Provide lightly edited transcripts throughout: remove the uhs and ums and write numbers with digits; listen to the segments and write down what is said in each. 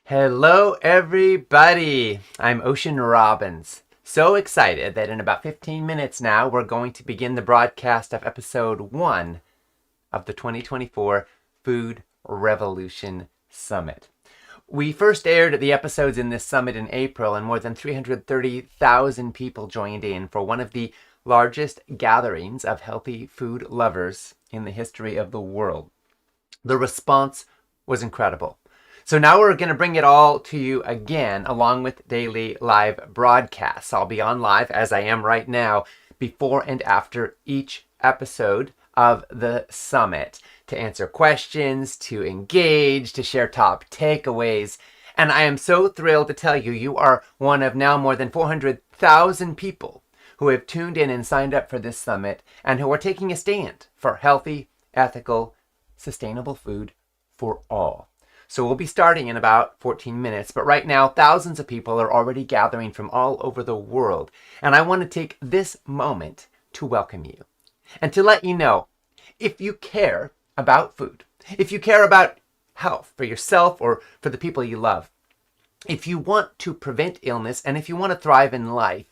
Hello, everybody. I'm Ocean Robbins. So excited that in about 15 minutes now, we're going to begin the broadcast of episode 1 of the 2024 Food Revolution Summit. We first aired the episodes in this summit in April, and more than 330,000 people joined in for one of the largest gatherings of healthy food lovers in the history of the world. The response was incredible. So now we're going to bring it all to you again, along with daily live broadcasts. I'll be on live, as I am right now, before and after each episode of the summit to answer questions, to engage, to share top takeaways. And I am so thrilled to tell you, you are one of now more than 400,000 people who have tuned in and signed up for this summit and who are taking a stand for healthy, ethical, sustainable food for all. So we'll be starting in about 14 minutes, but right now thousands of people are already gathering from all over the world. And I want to take this moment to welcome you and to let you know, if you care about food, if you care about health for yourself or for the people you love, if you want to prevent illness and if you want to thrive in life,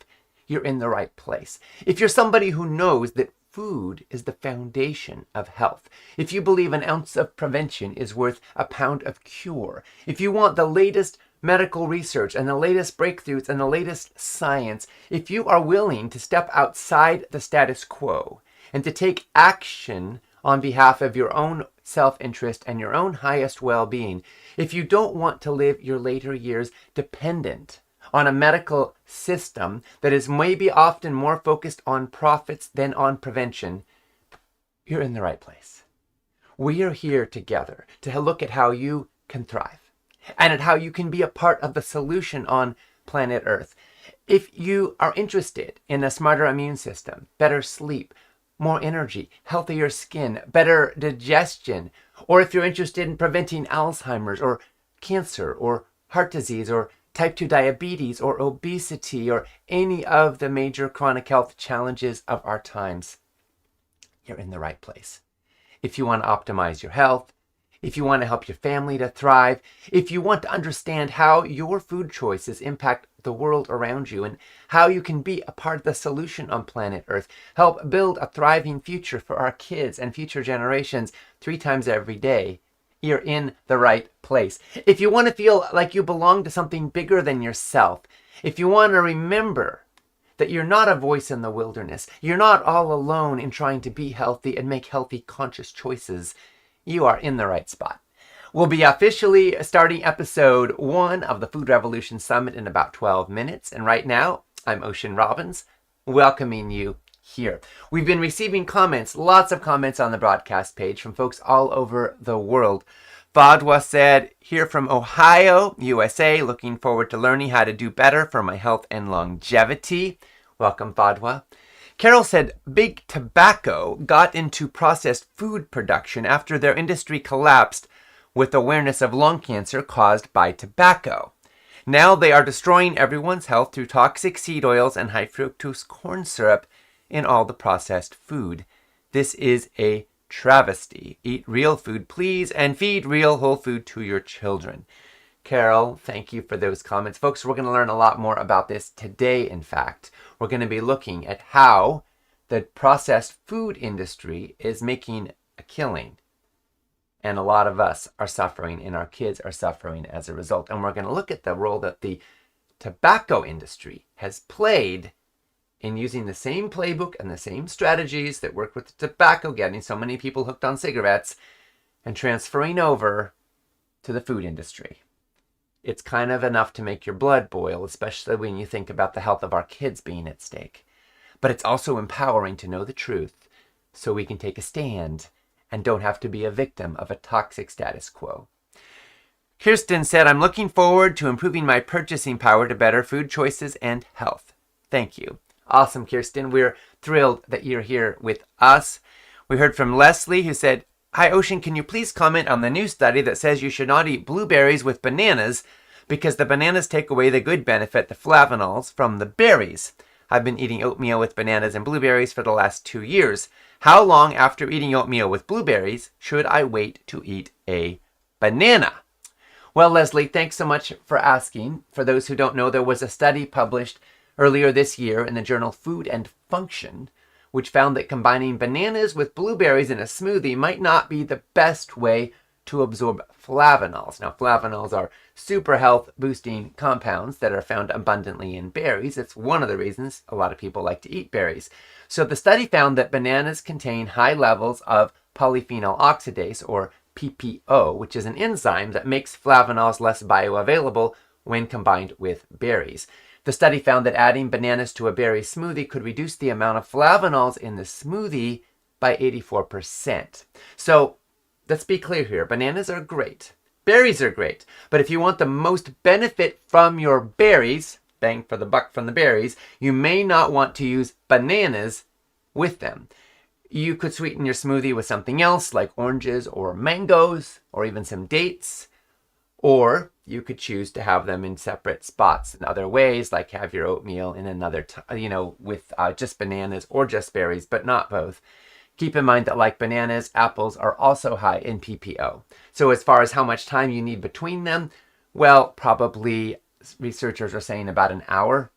you're in the right place. If you're somebody who knows that food is the foundation of health, if you believe an ounce of prevention is worth a pound of cure, if you want the latest medical research and the latest breakthroughs and the latest science, if you are willing to step outside the status quo and to take action on behalf of your own self-interest and your own highest well-being, if you don't want to live your later years dependent on a medical system that is maybe often more focused on profits than on prevention, you're in the right place. We are here together to look at how you can thrive and at how you can be a part of the solution on planet Earth. If you are interested in a smarter immune system, better sleep, more energy, healthier skin, better digestion, or if you're interested in preventing Alzheimer's or cancer or heart disease or type 2 diabetes or obesity or any of the major chronic health challenges of our times, you're in the right place. If you want to optimize your health, if you want to help your family to thrive, if you want to understand how your food choices impact the world around you and how you can be a part of the solution on planet Earth, help build a thriving future for our kids and future generations 3 times every day, you're in the right place. If you want to feel like you belong to something bigger than yourself, if you want to remember that you're not a voice in the wilderness, you're not all alone in trying to be healthy and make healthy, conscious choices, you are in the right spot. We'll be officially starting episode 1 of the Food Revolution Summit in about 12 minutes. And right now, I'm Ocean Robbins, welcoming you here. We've been receiving comments, lots of comments on the broadcast page from folks all over the world. Fadwa said, here from Ohio, USA, looking forward to learning how to do better for my health and longevity. Welcome, Fadwa. Carol said, Big Tobacco got into processed food production after their industry collapsed with awareness of lung cancer caused by tobacco. Now they are destroying everyone's health through toxic seed oils and high fructose corn syrup in all the processed food. This is a travesty. Eat real food, please, and feed real whole food to your children. Carol, thank you for those comments. Folks, we're going to learn a lot more about this today, in fact. We're going to be looking at how the processed food industry is making a killing. And a lot of us are suffering, and our kids are suffering as a result. And we're going to look at the role that the tobacco industry has played in using the same playbook and the same strategies that work with tobacco, getting so many people hooked on cigarettes, and transferring over to the food industry. It's kind of enough to make your blood boil, especially when you think about the health of our kids being at stake. But it's also empowering to know the truth so we can take a stand and don't have to be a victim of a toxic status quo. Kirsten said, I'm looking forward to improving my purchasing power to better food choices and health. Thank you. Awesome, Kirsten. We're thrilled that you're here with us. We heard from Leslie, who said, Hi, Ocean, can you please comment on the new study that says you should not eat blueberries with bananas because the bananas take away the good benefit, the flavonols, from the berries? I've been eating oatmeal with bananas and blueberries for the last 2 years. How long after eating oatmeal with blueberries should I wait to eat a banana? Well, Leslie, thanks so much for asking. For those who don't know, there was a study published earlier this year in the journal Food and Function, which found that combining bananas with blueberries in a smoothie might not be the best way to absorb flavonols. Now, flavonols are super health boosting compounds that are found abundantly in berries. It's one of the reasons a lot of people like to eat berries. So the study found that bananas contain high levels of polyphenol oxidase, or PPO, which is an enzyme that makes flavonols less bioavailable when combined with berries. The study found that adding bananas to a berry smoothie could reduce the amount of flavonols in the smoothie by 84%. So let's be clear here. Bananas are great. Berries are great. But if you want the most benefit from your berries, bang for the buck from the berries, you may not want to use bananas with them. You could sweeten your smoothie with something else like oranges or mangoes or even some dates. Or you could choose to have them in separate spots in other ways, like have your oatmeal in another, with just bananas or just berries, but not both. Keep in mind that like bananas, apples are also high in PPO. So as far as how much time you need between them, well, probably researchers are saying about an hour.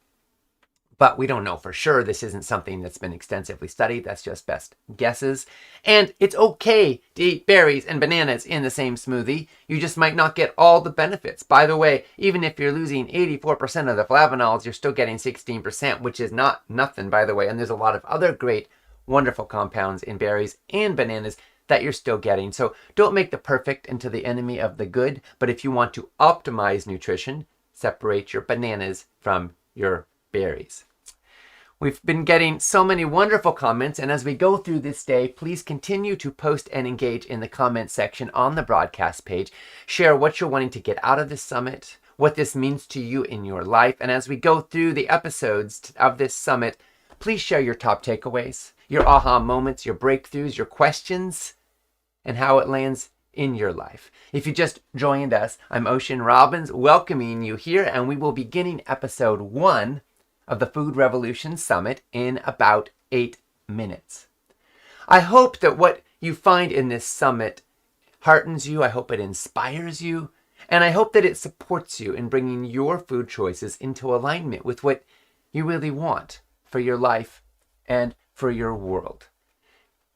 But we don't know for sure. This isn't something that's been extensively studied. That's just best guesses. And it's okay to eat berries and bananas in the same smoothie. You just might not get all the benefits. By the way, even if you're losing 84% of the flavonols, you're still getting 16%, which is not nothing, by the way. And there's a lot of other great, wonderful compounds in berries and bananas that you're still getting. So don't make the perfect into the enemy of the good. But if you want to optimize nutrition, separate your bananas from your berries. We've been getting so many wonderful comments, and as we go through this day, please continue to post and engage in the comment section on the broadcast page. Share what you're wanting to get out of this summit, what this means to you in your life, and as we go through the episodes of this summit, please share your top takeaways, your aha moments, your breakthroughs, your questions, and how it lands in your life. If you just joined us, I'm Ocean Robbins, welcoming you here, and we will be beginning episode 1 of the Food Revolution Summit in about 8 minutes. I hope that what you find in this summit heartens you. I hope it inspires you. And I hope that it supports you in bringing your food choices into alignment with what you really want for your life and for your world.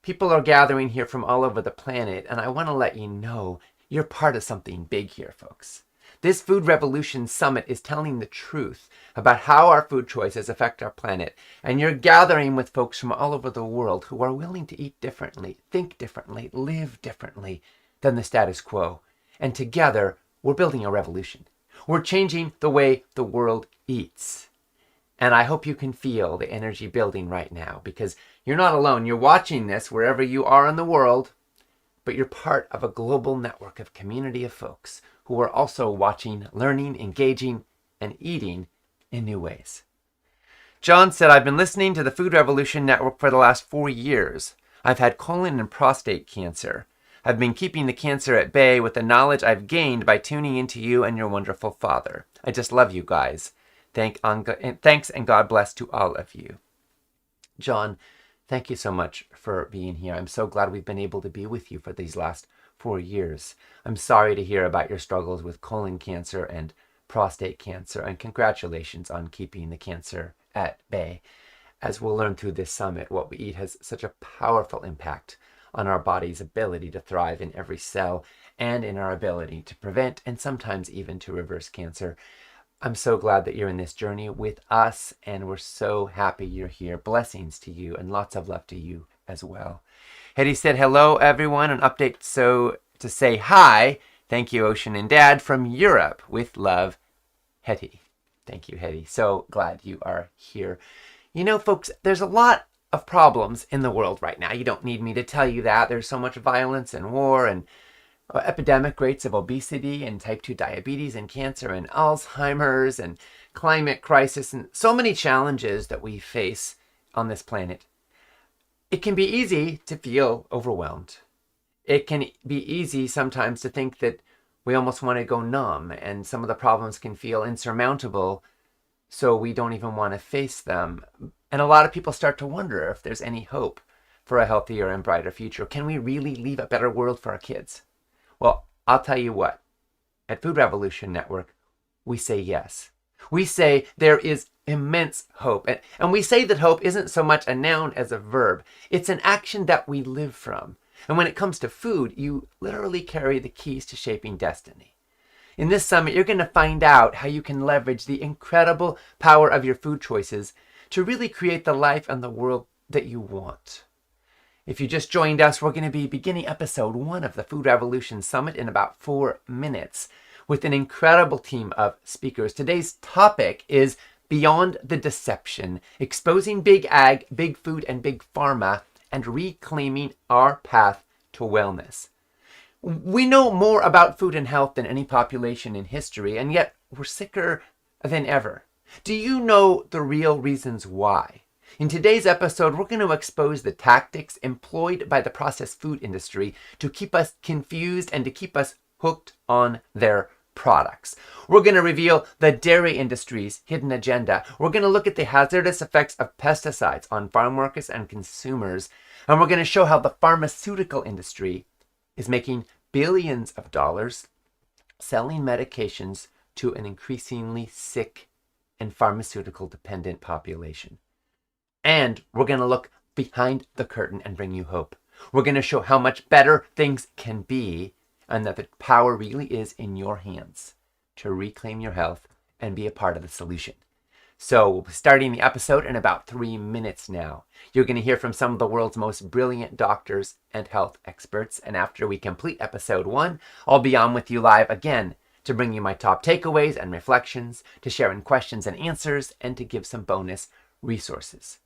People are gathering here from all over the planet, and I want to let you know you're part of something big here, folks. This Food Revolution Summit is telling the truth about how our food choices affect our planet. And you're gathering with folks from all over the world who are willing to eat differently, think differently, live differently than the status quo. And together, we're building a revolution. We're changing the way the world eats. And I hope you can feel the energy building right now, because you're not alone. You're watching this wherever you are in the world, but you're part of a global network of community of folks who are also watching, learning, engaging, and eating in new ways. John said, I've been listening to the Food Revolution Network for the last 4 years. I've had colon and prostate cancer. I've been keeping the cancer at bay with the knowledge I've gained by tuning into you and your wonderful father. I just love you guys. Thanks and God bless to all of you. John, thank you so much for being here. I'm so glad we've been able to be with you for these last 4 years. I'm sorry to hear about your struggles with colon cancer and prostate cancer, and congratulations on keeping the cancer at bay. As we'll learn through this summit, what we eat has such a powerful impact on our body's ability to thrive in every cell and in our ability to prevent and sometimes even to reverse cancer. I'm so glad that you're in this journey with us, and we're so happy you're here. Blessings to you and lots of love to you as well. Hetty said, hello, everyone. An update to say hi. Thank you, Ocean and Dad, from Europe. With love, Hetty. Thank you, Hetty. So glad you are here. You know, folks, there's a lot of problems in the world right now. You don't need me to tell you that. There's so much violence and war and epidemic rates of obesity and type 2 diabetes and cancer and Alzheimer's and climate crisis and so many challenges that we face on this planet. It can be easy to feel overwhelmed. It can be easy sometimes to think that we almost want to go numb, and some of the problems can feel insurmountable, so we don't even want to face them. And a lot of people start to wonder if there's any hope for a healthier and brighter future. Can we really leave a better world for our kids? Well, I'll tell you what, at Food Revolution Network, we say yes. We say there is immense hope. And we say that hope isn't so much a noun as a verb. It's an action that we live from. And when it comes to food, you literally carry the keys to shaping destiny. In this summit, you're going to find out how you can leverage the incredible power of your food choices to really create the life and the world that you want. If you just joined us, we're going to be beginning episode 1 of the Food Revolution Summit in about 4 minutes with an incredible team of speakers. Today's topic is Beyond the Deception, exposing big ag, big food, and big pharma, and reclaiming our path to wellness. We know more about food and health than any population in history, and yet we're sicker than ever. Do you know the real reasons why? In today's episode, we're going to expose the tactics employed by the processed food industry to keep us confused and to keep us hooked on their products. We're going to reveal the dairy industry's hidden agenda. We're going to look at the hazardous effects of pesticides on farm workers and consumers. And we're going to show how the pharmaceutical industry is making billions of dollars selling medications to an increasingly sick and pharmaceutical dependent population. And we're going to look behind the curtain and bring you hope. We're going to show how much better things can be and that the power really is in your hands to reclaim your health and be a part of the solution. So we'll be starting the episode in about 3 minutes now. You're going to hear from some of the world's most brilliant doctors and health experts. And after we complete episode 1, I'll be on with you live again to bring you my top takeaways and reflections, to share in questions and answers, and to give some bonus resources.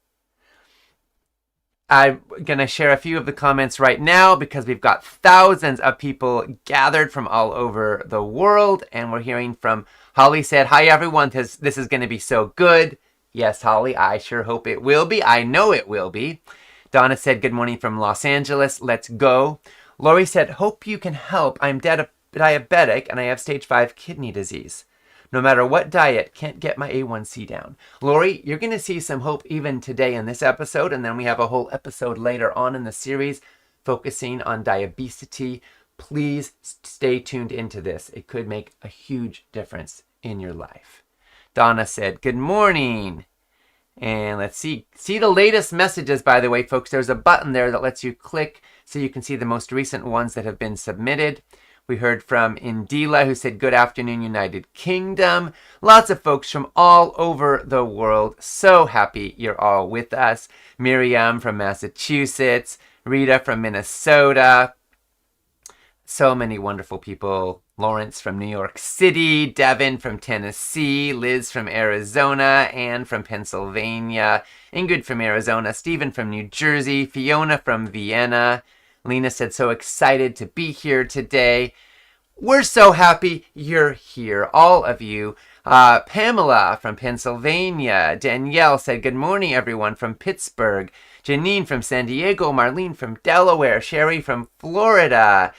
I'm going to share a few of the comments right now because we've got thousands of people gathered from all over the world. And we're hearing from Holly said, "Hi, everyone. This is going to be so good." Yes, Holly, I sure hope it will be. I know it will be. Donna said, "Good morning from Los Angeles. Let's go." Lori said, "Hope you can help. I'm diabetic and I have stage 5 kidney disease. No matter what diet, can't get my A1C down." Lori, you're going to see some hope even today in this episode, and then we have a whole episode later on in the series focusing on diabetes. Please stay tuned into this. It could make a huge difference in your life. Donna said, "Good morning." And let's see the latest messages, by the way, folks. There's a button there that lets you click so you can see the most recent ones that have been submitted. We heard from Indila, who said, "Good afternoon, United Kingdom." Lots of folks from all over the world. So happy you're all with us. Miriam from Massachusetts. Rita from Minnesota. So many wonderful people. Lawrence from New York City. Devin from Tennessee. Liz from Arizona. Anne from Pennsylvania. Ingrid from Arizona. Stephen from New Jersey. Fiona from Vienna. Lena said, "So excited to be here today." We're so happy you're here, all of you. Pamela from Pennsylvania. Danielle said, "Good morning, everyone," from Pittsburgh. Janine from San Diego. Marlene from Delaware. Sherry from Florida.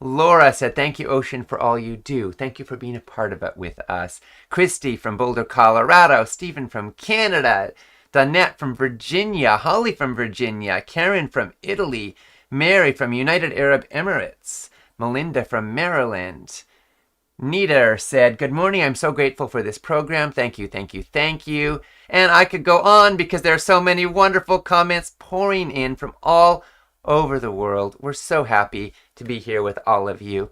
Laura said, "Thank you, Ocean, for all you do. Thank you for being a part of it with us." Christy from Boulder, Colorado. Stephen from Canada. Donette from Virginia. Holly from Virginia. Karen from Italy. Mary from United Arab Emirates. Melinda from Maryland. Nita said, "Good morning. I'm so grateful for this program. Thank you, thank you, thank you." And I could go on because there are so many wonderful comments pouring in from all over the world. We're so happy to be here with all of you.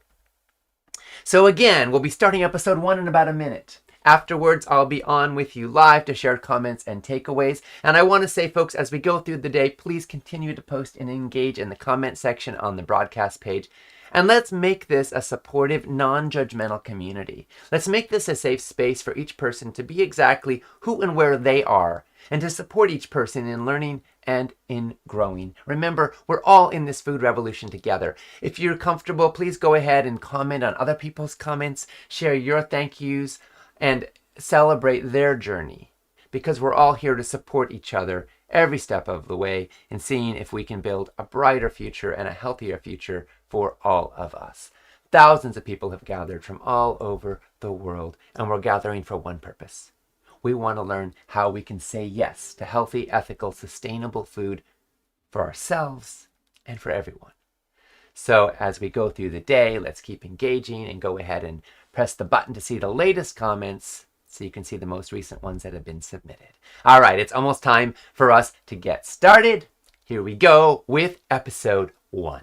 So again, we'll be starting episode 1 in about a minute. Afterwards, I'll be on with you live to share comments and takeaways. And I want to say, folks, as we go through the day, please continue to post and engage in the comment section on the broadcast page. And let's make this a supportive, non-judgmental community. Let's make this a safe space for each person to be exactly who and where they are, and to support each person in learning and in growing. Remember, we're all in this food revolution together. If you're comfortable, please go ahead and comment on other people's comments, share your thank yous, and celebrate their journey, because we're all here to support each other every step of the way in seeing if we can build a brighter future and a healthier future for all of us. Thousands of people have gathered from all over the world, and we're gathering for one purpose. We want to learn how we can say yes to healthy, ethical, sustainable food for ourselves and for everyone. So as we go through the day, let's keep engaging and go ahead and Press the button to see the latest comments so you can see the most recent ones that have been submitted. All right, it's almost time for us to get started. Here we go with episode 1.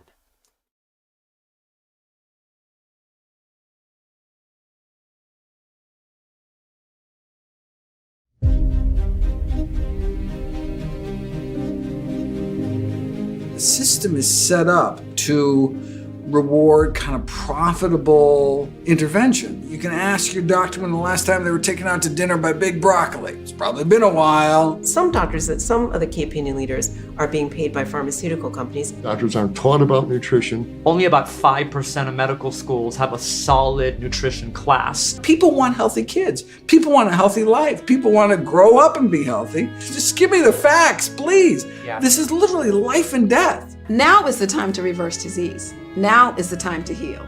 The system is set up to reward kind of profitable intervention. You can ask your doctor when the last time they were taken out to dinner by Big Broccoli. It's probably been a while. Some doctors, some of the key opinion leaders, are being paid by pharmaceutical companies. Doctors aren't taught about nutrition. Only about 5% of medical schools have a solid nutrition class. People want healthy kids. People want a healthy life. People want to grow up and be healthy. Just give me the facts, please. Yeah. This is literally life and death. Now is the time to reverse disease. Now is the time to heal.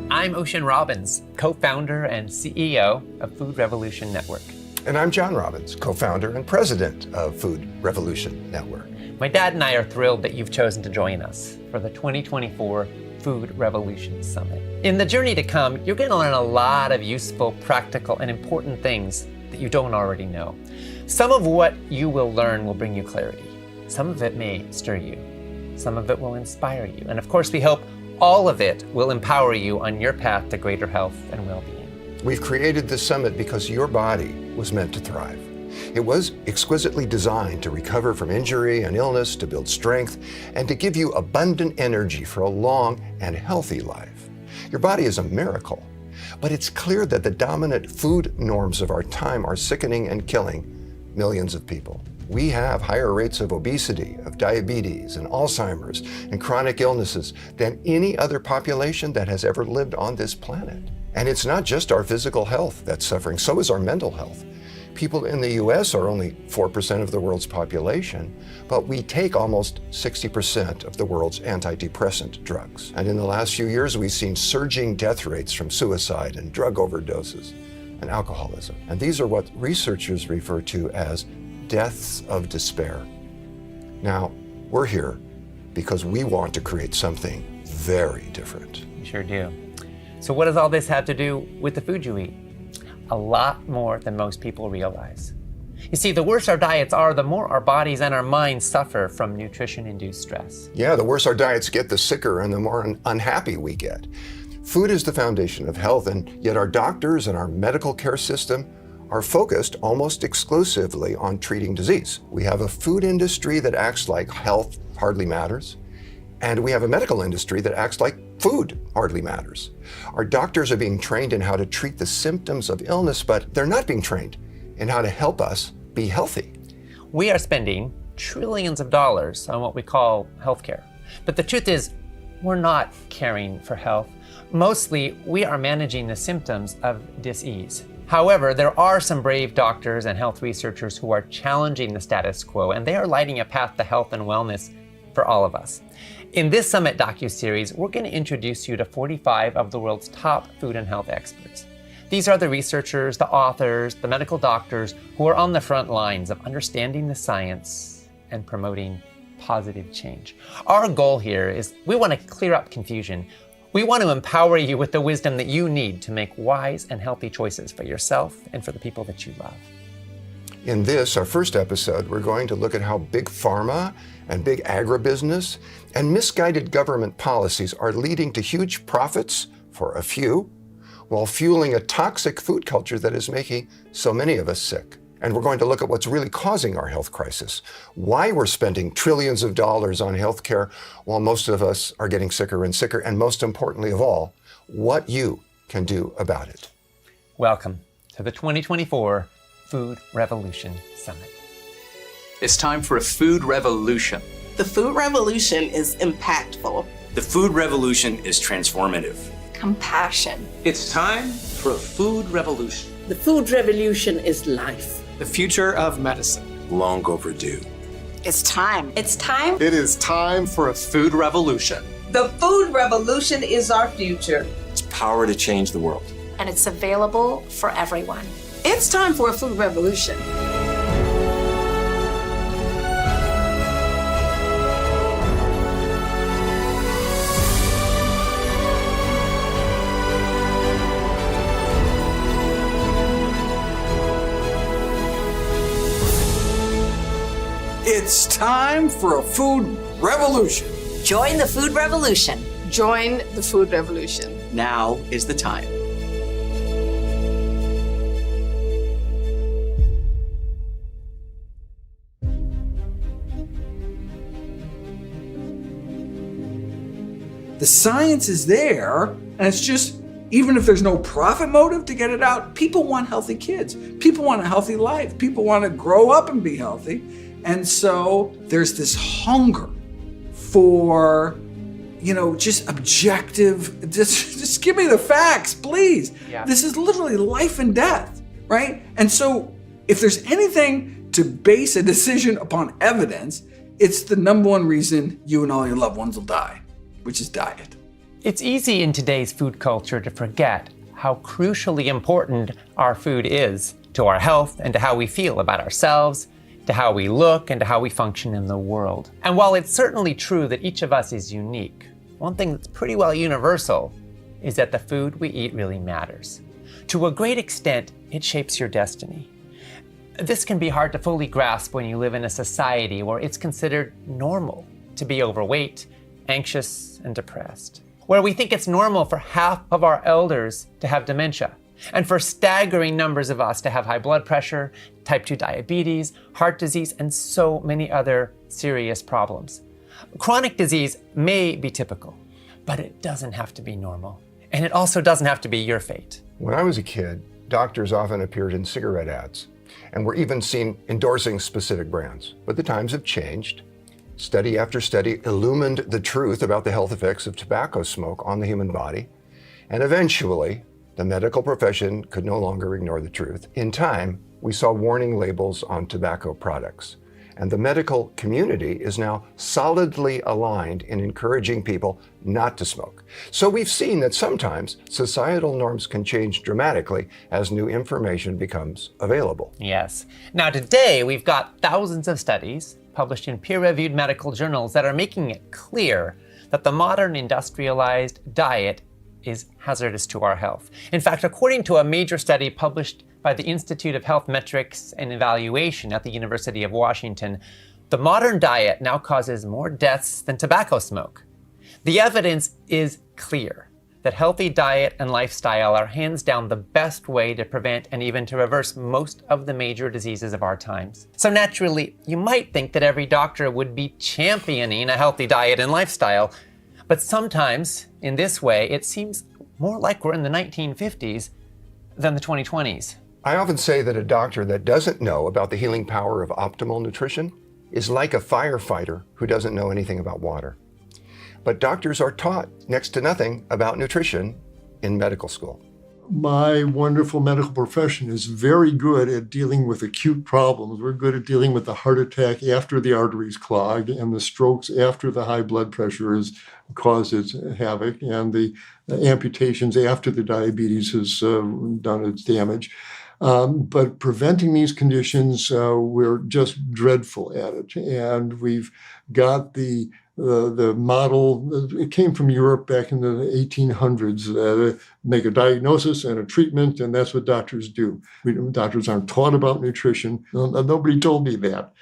I'm Ocean Robbins, co-founder and CEO of Food Revolution Network. And I'm John Robbins, co-founder and president of Food Revolution Network. My dad and I are thrilled that you've chosen to join us for the 2024 Food Revolution Summit. In the journey to come, you're going to learn a lot of useful, practical, and important things that you don't already know. Some of what you will learn will bring you clarity. Some of it may stir you. Some of it will inspire you. And of course, we hope all of it will empower you on your path to greater health and well-being. We've created this summit because your body was meant to thrive. It was exquisitely designed to recover from injury and illness, to build strength, and to give you abundant energy for a long and healthy life. Your body is a miracle, but it's clear that the dominant food norms of our time are sickening and killing millions of people. We have higher rates of obesity, of diabetes, and Alzheimer's, and chronic illnesses than any other population that has ever lived on this planet. And it's not just our physical health that's suffering, so is our mental health. People in the US are only 4% of the world's population, but we take almost 60% of the world's antidepressant drugs. And in the last few years, we've seen surging death rates from suicide and drug overdoses and alcoholism. And these are what researchers refer to as deaths of despair. Now, we're here because we want to create something very different. You sure do. So what does all this have to do with the food you eat? A lot more than most people realize. You see, the worse our diets are, the more our bodies and our minds suffer from nutrition-induced stress. Yeah, the worse our diets get, the sicker and the more unhappy we get. Food is the foundation of health, and yet our doctors and our medical care system are focused almost exclusively on treating disease. We have a food industry that acts like health hardly matters, and we have a medical industry that acts like food hardly matters. Our doctors are being trained in how to treat the symptoms of illness, but they're not being trained in how to help us be healthy. We are spending trillions of dollars on what we call healthcare. But the truth is, we're not caring for health. Mostly, we are managing the symptoms of dis-ease. However, there are some brave doctors and health researchers who are challenging the status quo, and they are lighting a path to health and wellness for all of us. In this Summit docuseries, we're going to introduce you to 45 of the world's top food and health experts. These are the researchers, the authors, the medical doctors who are on the front lines of understanding the science and promoting positive change. Our goal here is we want to clear up confusion. We want to empower you with the wisdom that you need to make wise and healthy choices for yourself and for the people that you love. In this, our first episode, we're going to look at how big pharma and big agribusiness and misguided government policies are leading to huge profits for a few, while fueling a toxic food culture that is making so many of us sick. And we're going to look at what's really causing our health crisis, why we're spending trillions of dollars on healthcare while most of us are getting sicker and sicker, and most importantly of all, what you can do about it. Welcome to the 2024 Food Revolution Summit. It's time for a food revolution. The food revolution is impactful. The food revolution is transformative. Compassion. It's time for a food revolution. The food revolution is life. The future of medicine. Long overdue. It's time. It's time. It is time for a Food revolution. The food revolution is our future. It's power to change the world. And it's available for everyone. It's time for a food revolution. It's time for a food revolution. Join the food revolution. Join the food revolution. Now is the time. The science is there, and it's just, even if there's no profit motive to get it out, people want healthy kids. People want a healthy life. People want to grow up and be healthy. And so there's this hunger for, just objective, just give me the facts, please. Yeah. This is literally life and death, right? And so if there's anything to base a decision upon evidence, it's the number one reason you and all your loved ones will die, which is diet. It's easy in today's food culture to forget how crucially important our food is to our health and to how we feel about ourselves, to how we look, and to how we function in the world. And while it's certainly true that each of us is unique, one thing that's pretty well universal is that the food we eat really matters. To a great extent, it shapes your destiny. This can be hard to fully grasp when you live in a society where it's considered normal to be overweight, anxious, and depressed, where we think it's normal for half of our elders to have dementia, and for staggering numbers of us to have high blood pressure, type 2 diabetes, heart disease, and so many other serious problems. Chronic disease may be typical, but it doesn't have to be normal. And it also doesn't have to be your fate. When I was a kid, doctors often appeared in cigarette ads and were even seen endorsing specific brands. But the times have changed. Study after study illumined the truth about the health effects of tobacco smoke on the human body. And eventually, the medical profession could no longer ignore the truth. In time, we saw warning labels on tobacco products. And the medical community is now solidly aligned in encouraging people not to smoke. So we've seen that sometimes societal norms can change dramatically as new information becomes available. Yes. Now today, we've got thousands of studies published in peer-reviewed medical journals that are making it clear that the modern industrialized diet is hazardous to our health. In fact, according to a major study published by the Institute of Health Metrics and Evaluation at the University of Washington, the modern diet now causes more deaths than tobacco smoke. The evidence is clear that healthy diet and lifestyle are hands down the best way to prevent and even to reverse most of the major diseases of our times. So naturally, you might think that every doctor would be championing a healthy diet and lifestyle, but sometimes, in this way, it seems more like we're in the 1950s than the 2020s. I often say that a doctor that doesn't know about the healing power of optimal nutrition is like a firefighter who doesn't know anything about water. But doctors are taught next to nothing about nutrition in medical school. My wonderful medical profession is very good at dealing with acute problems. We're good at dealing with the heart attack after the arteries clog and the strokes after the high blood pressure has caused its havoc and the amputations after the diabetes has done its damage. But preventing these conditions, we're just dreadful at it. And we've got the model, it came from Europe back in the 1800s, make a diagnosis and a treatment, and that's what doctors do. Doctors aren't taught about nutrition. Nobody told me that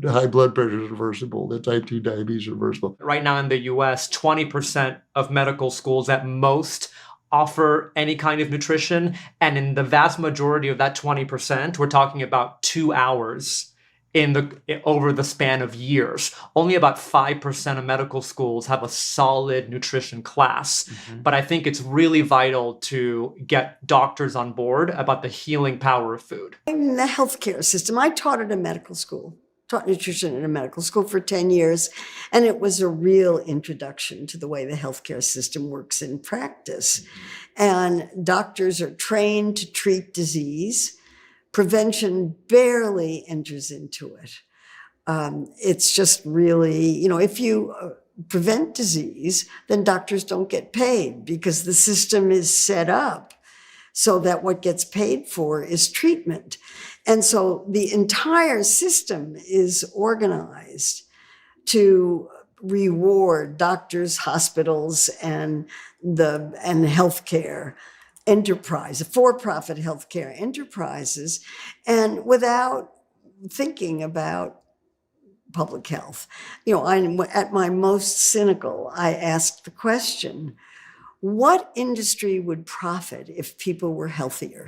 high blood pressure is reversible, that type 2 diabetes is reversible. Right now in the US, 20% of medical schools at most offer any kind of nutrition. And in the vast majority of that 20%, we're talking about 2 hours over the span of years. Only about 5% of medical schools have a solid nutrition class. Mm-hmm. But I think it's really vital to get doctors on board about the healing power of food. In the healthcare system, I taught at a medical school, taught nutrition in a medical school for 10 years, and it was a real introduction to the way the healthcare system works in practice. Mm-hmm. And doctors are trained to treat disease. Prevention barely enters into it. It's just really, if you prevent disease, then doctors don't get paid because the system is set up so that what gets paid for is treatment. And so the entire system is organized to reward doctors, hospitals, and healthcare enterprise, for-profit healthcare enterprises, and without thinking about public health. I'm at my most cynical, I asked the question, what industry would profit if people were healthier?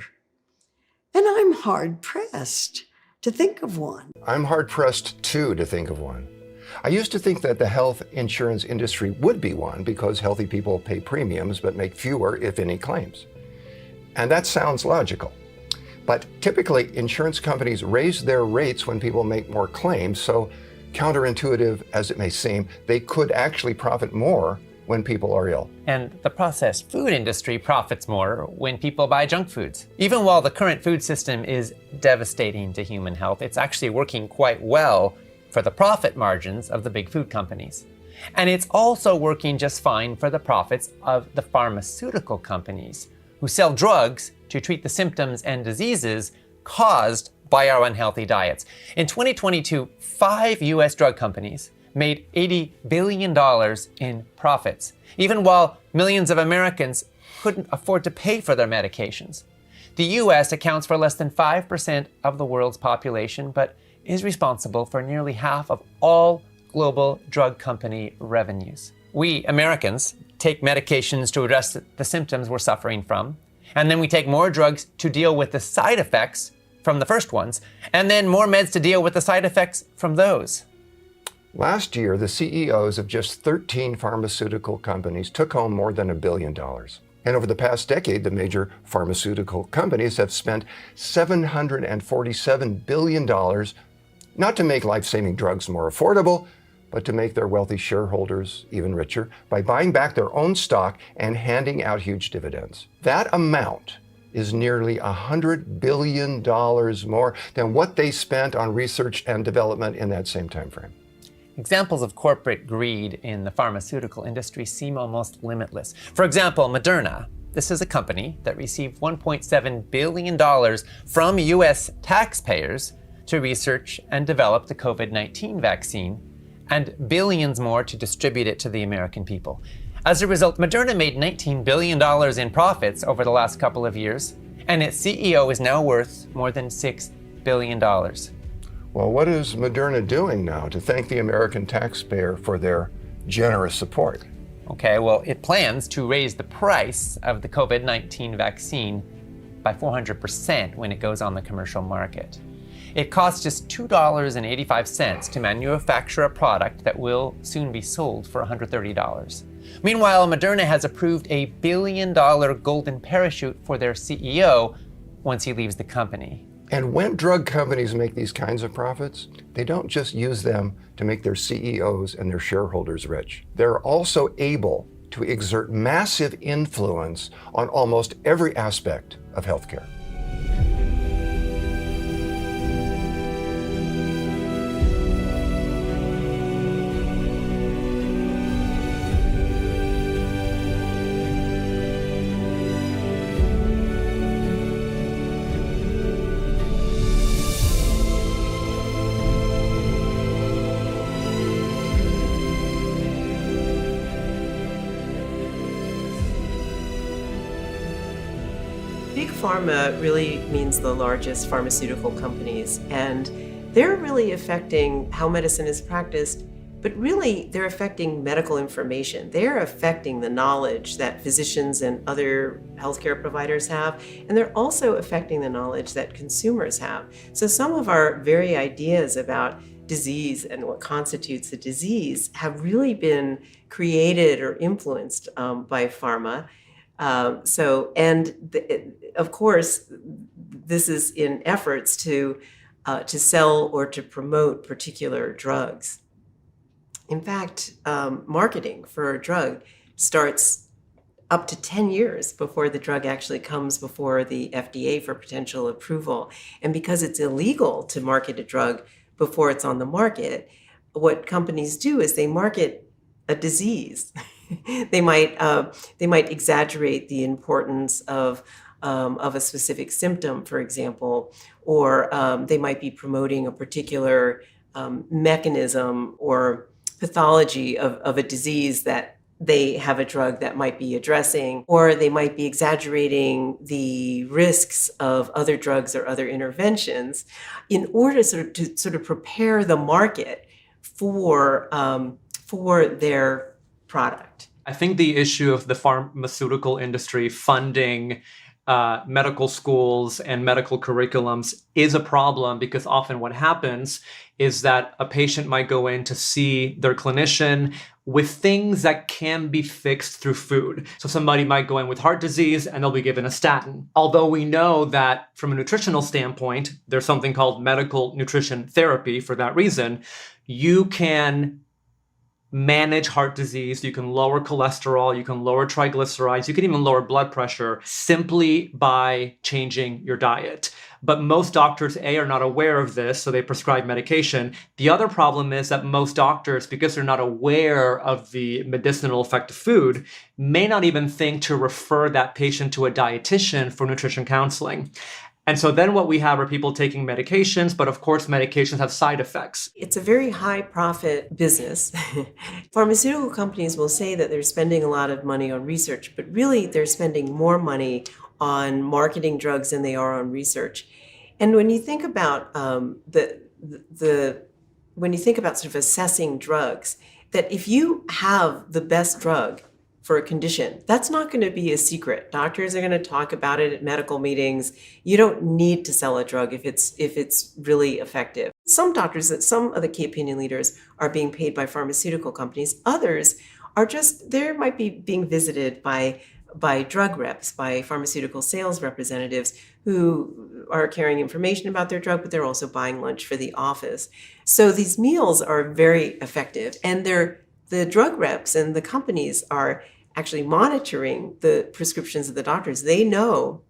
And I'm hard-pressed to think of one. I'm hard-pressed, too, to think of one. I used to think that the health insurance industry would be one because healthy people pay premiums but make fewer, if any, claims. And that sounds logical. But typically, insurance companies raise their rates when people make more claims, so counterintuitive as it may seem, they could actually profit more when people are ill. And the processed food industry profits more when people buy junk foods. Even while the current food system is devastating to human health, it's actually working quite well for the profit margins of the big food companies. And it's also working just fine for the profits of the pharmaceutical companies who sell drugs to treat the symptoms and diseases caused by our unhealthy diets. In 2022, 5 US drug companies made $80 billion in profits, even while millions of Americans couldn't afford to pay for their medications. The US accounts for less than 5% of the world's population, but is responsible for nearly half of all global drug company revenues. We Americans take medications to address the symptoms we're suffering from, and then we take more drugs to deal with the side effects from the first ones, and then more meds to deal with the side effects from those. Last year, the CEOs of just 13 pharmaceutical companies took home more than $1 billion. And over the past decade, the major pharmaceutical companies have spent $747 billion, not to make life-saving drugs more affordable, but to make their wealthy shareholders even richer by buying back their own stock and handing out huge dividends. That amount is nearly $100 billion more than what they spent on research and development in that same time frame. Examples of corporate greed in the pharmaceutical industry seem almost limitless. For example, Moderna. This is a company that received $1.7 billion from US taxpayers to research and develop the COVID-19 vaccine, and billions more to distribute it to the American people. As a result, Moderna made $19 billion in profits over the last couple of years, and its CEO is now worth more than $6 billion. Well, what is Moderna doing now to thank the American taxpayer for their generous support? Okay, well, it plans to raise the price of the COVID-19 vaccine by 400% when it goes on the commercial market. It costs just $2.85 to manufacture a product that will soon be sold for $130. Meanwhile, Moderna has approved a $1 billion golden parachute for their CEO once he leaves the company. And when drug companies make these kinds of profits, they don't just use them to make their CEOs and their shareholders rich. They're also able to exert massive influence on almost every aspect of healthcare. Big Pharma really means the largest pharmaceutical companies, and they're really affecting how medicine is practiced, but really they're affecting medical information. They're affecting the knowledge that physicians and other healthcare providers have, and they're also affecting the knowledge that consumers have. So some of our very ideas about disease and what constitutes a disease have really been created or influenced by pharma. Of course, this is in efforts to sell or to promote particular drugs. In fact, marketing for a drug starts up to 10 years before the drug actually comes before the FDA for potential approval. And because it's illegal to market a drug before it's on the market, what companies do is they market a disease. They might exaggerate the importance of a specific symptom, for example, or they might be promoting a particular mechanism or pathology of a disease that they have a drug that might be addressing, or they might be exaggerating the risks of other drugs or other interventions in order to sort of prepare the market for their product. I think the issue of the pharmaceutical industry funding medical schools and medical curriculums is a problem, because often what happens is that a patient might go in to see their clinician with things that can be fixed through food. So somebody might go in with heart disease and they'll be given a statin. Although we know that from a nutritional standpoint, there's something called medical nutrition therapy for that reason. You can manage heart disease, you can lower cholesterol, you can lower triglycerides, you can even lower blood pressure simply by changing your diet. But most doctors, A, are not aware of this, so they prescribe medication. The other problem is that most doctors, because they're not aware of the medicinal effect of food, may not even think to refer that patient to a dietitian for nutrition counseling. And so then what we have are people taking medications, but of course medications have side effects. It's a very high profit business. Pharmaceutical companies will say that they're spending a lot of money on research, but really they're spending more money on marketing drugs than they are on research. And when you think about when you think about sort of assessing drugs, that if you have the best drug for a condition, that's not going to be a secret. Doctors are going to talk about it at medical meetings. You don't need to sell a drug if it's really effective. Some doctors, some of the key opinion leaders are being paid by pharmaceutical companies. Others are just, they might be being visited by drug reps, by pharmaceutical sales representatives who are carrying information about their drug, but they're also buying lunch for the office. So these meals are very effective, and the drug reps and the companies are actually monitoring the prescriptions of the doctors. They know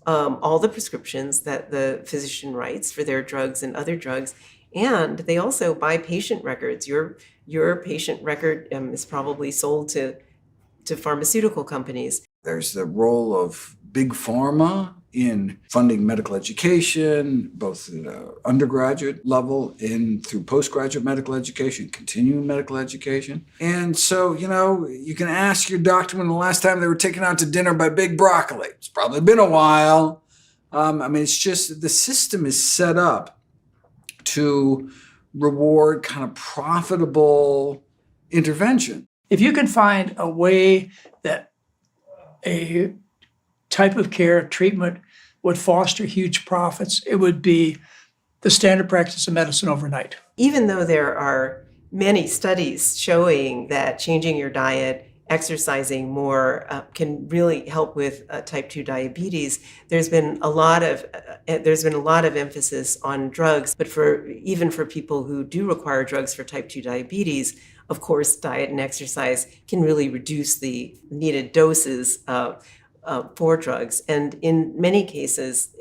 all the prescriptions that the physician writes for their drugs and other drugs, and they also buy patient records. Your patient record is probably sold to pharmaceutical companies. There's the role of big pharma in funding medical education, both at the undergraduate level and through postgraduate medical education, continuing medical education. And so, you can ask your doctor when the last time they were taken out to dinner by Big Broccoli. It's probably been a while. It's just the system is set up to reward kind of profitable intervention. If you can find a way that a type of care, treatment would foster huge profits, it would be the standard practice of medicine overnight. Even though there are many studies showing that changing your diet, exercising more can really help with type 2 diabetes, there's been a lot of emphasis on drugs. But even for people who do require drugs for type 2 diabetes, of course, diet and exercise can really reduce the needed doses for drugs. And in many cases,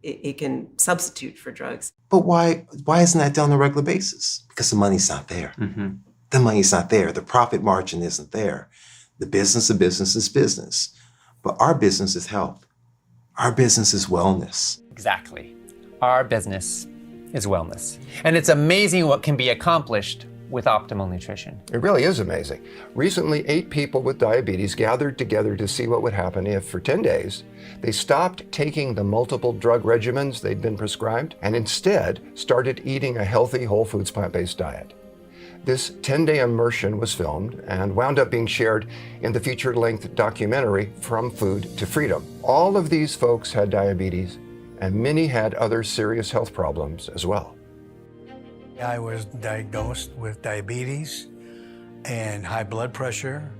it can substitute for drugs. But why isn't that done on a regular basis? Because the money's not there. Mm-hmm. The money's not there. The profit margin isn't there. The business of business is business. But our business is health. Our business is wellness. Exactly. Our business is wellness. And it's amazing what can be accomplished with optimal nutrition. It really is amazing. Recently, 8 people with diabetes gathered together to see what would happen if, for 10 days, they stopped taking the multiple drug regimens they'd been prescribed and instead started eating a healthy, whole foods, plant-based diet. This 10-day immersion was filmed and wound up being shared in the feature-length documentary, From Food to Freedom. All of these folks had diabetes, and many had other serious health problems as well. I was diagnosed with diabetes and high blood pressure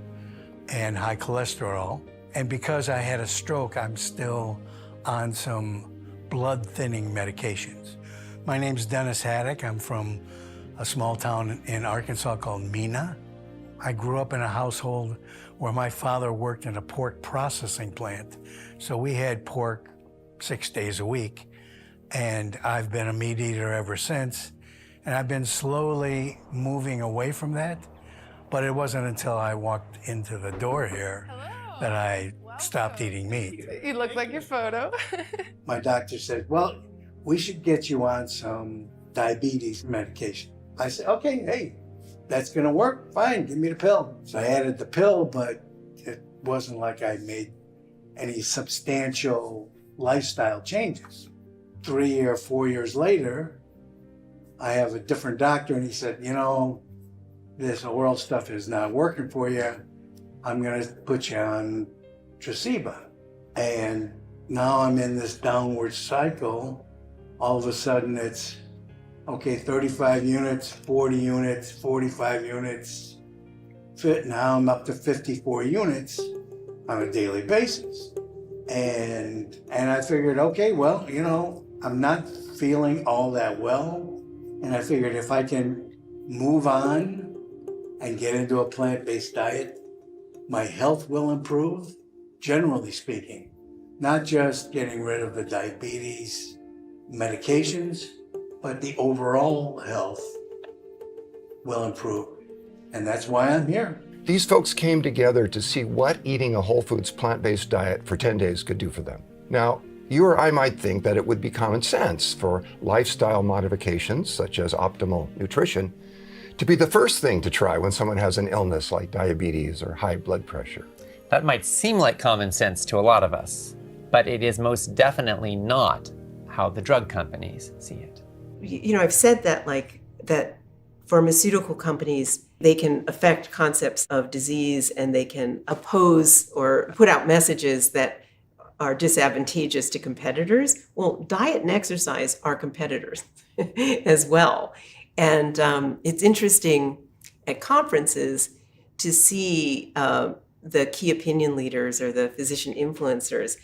and high cholesterol. And because I had a stroke, I'm still on some blood thinning medications. My name's Dennis Haddock. I'm from a small town in Arkansas called Mena. I grew up in a household where my father worked in a pork processing plant. So we had pork 6 days a week. And I've been a meat eater ever since. And I've been slowly moving away from that, but it wasn't until I walked into the door here that I stopped eating meat. You look like your photo. My doctor said, well, we should get you on some diabetes medication. I said, okay, hey, that's gonna work, fine, give me the pill. So I added the pill, but it wasn't like I made any substantial lifestyle changes. 3 or 4 years later, I have a different doctor, and he said, this oral stuff is not working for you. I'm going to put you on Traceba. And now I'm in this downward cycle. All of a sudden it's, okay, 35 units, 40 units, 45 units. Now I'm up to 54 units on a daily basis. And I figured, okay, well, I'm not feeling all that well. And I figured if I can move on and get into a plant-based diet, my health will improve, generally speaking. Not just getting rid of the diabetes medications, but the overall health will improve. And that's why I'm here. These folks came together to see what eating a whole foods plant-based diet for 10 days could do for them. Now, you or I might think that it would be common sense for lifestyle modifications, such as optimal nutrition, to be the first thing to try when someone has an illness like diabetes or high blood pressure. That might seem like common sense to a lot of us, but it is most definitely not how the drug companies see it. I've said that that pharmaceutical companies, they can affect concepts of disease and they can oppose or put out messages that are disadvantageous to competitors. Well, diet and exercise are competitors as well. And it's interesting at conferences to see the key opinion leaders or the physician influencers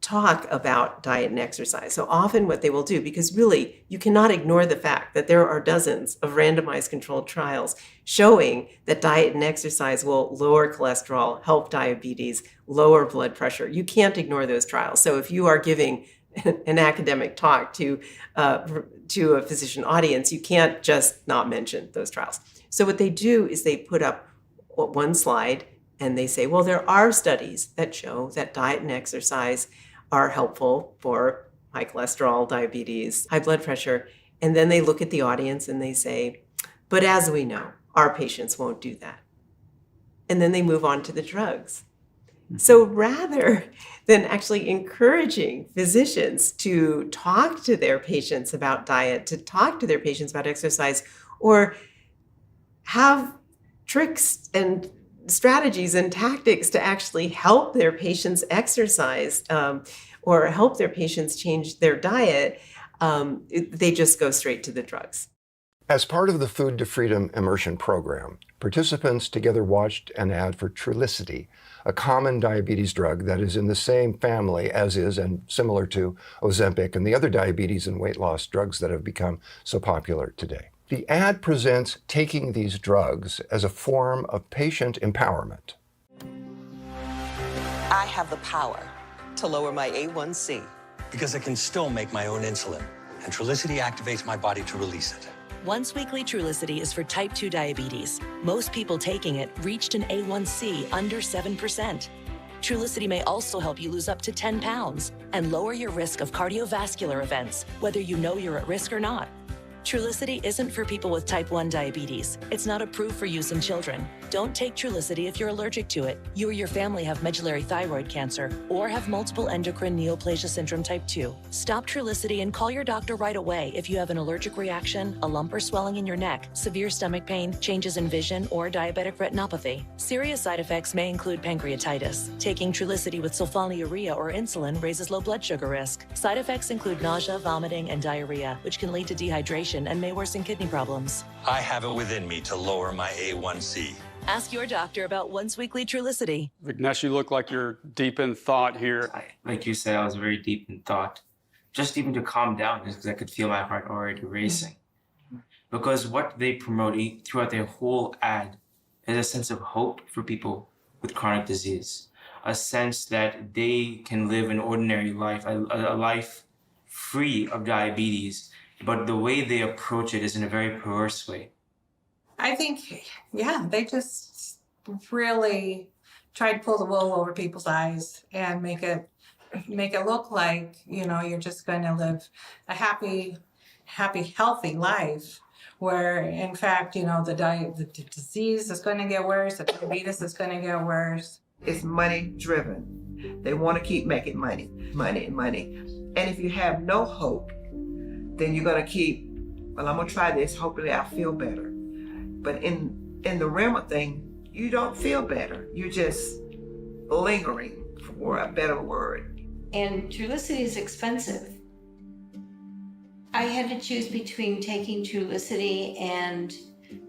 talk about diet and exercise. So often what they will do, because really you cannot ignore the fact that there are dozens of randomized controlled trials showing that diet and exercise will lower cholesterol, help diabetes, lower blood pressure. You can't ignore those trials. So if you are giving an academic talk to a physician audience, you can't just not mention those trials. So what they do is they put up one slide and they say, well, there are studies that show that diet and exercise are helpful for high cholesterol, diabetes, high blood pressure. And then they look at the audience and they say, but as we know, our patients won't do that. And then they move on to the drugs. So rather than actually encouraging physicians to talk to their patients about diet, to talk to their patients about exercise, or have tricks and strategies and tactics to actually help their patients exercise or help their patients change their diet, they just go straight to the drugs. As part of the Food to Freedom immersion program, participants together watched an ad for Trulicity, a common diabetes drug that is in the same family as is and similar to Ozempic and the other diabetes and weight loss drugs that have become so popular today. The ad presents taking these drugs as a form of patient empowerment. I have the power to lower my A1C. Because I can still make my own insulin, and Trulicity activates my body to release it. Once weekly Trulicity is for type 2 diabetes. Most people taking it reached an A1C under 7%. Trulicity may also help you lose up to 10 pounds and lower your risk of cardiovascular events, whether you know you're at risk or not. Trulicity isn't for people with type 1 diabetes. It's not approved for use in children. Don't take Trulicity if you're allergic to it, you or your family have medullary thyroid cancer, or have multiple endocrine neoplasia syndrome type 2. Stop Trulicity and call your doctor right away if you have an allergic reaction, a lump or swelling in your neck, severe stomach pain, changes in vision, or diabetic retinopathy. Serious side effects may include pancreatitis. Taking Trulicity with sulfonylurea or insulin raises low blood sugar risk. Side effects include nausea, vomiting, and diarrhea, which can lead to dehydration and may worsen kidney problems. I have it within me to lower my A1C. Ask your doctor about once weekly Trulicity. Vignesh, you look like you're deep in thought here. Like you said, I was very deep in thought. Just even to calm down, because I could feel my heart already racing. Because what they promote throughout their whole ad is a sense of hope for people with chronic disease. A sense that they can live an ordinary life, a life free of diabetes. But the way they approach it is in a very perverse way. I think, they just really try to pull the wool over people's eyes and make it look like, you're just going to live a happy, healthy life. Where in fact, the disease is going to get worse, the diabetes is going to get worse. It's money driven. They want to keep making money. And if you have no hope, then you're going to keep well, I'm gonna try this, hopefully I'll feel better. But in the realm of thing, you don't feel better. You're just lingering, for a better word. And Trulicity is expensive. I had to choose between taking Trulicity and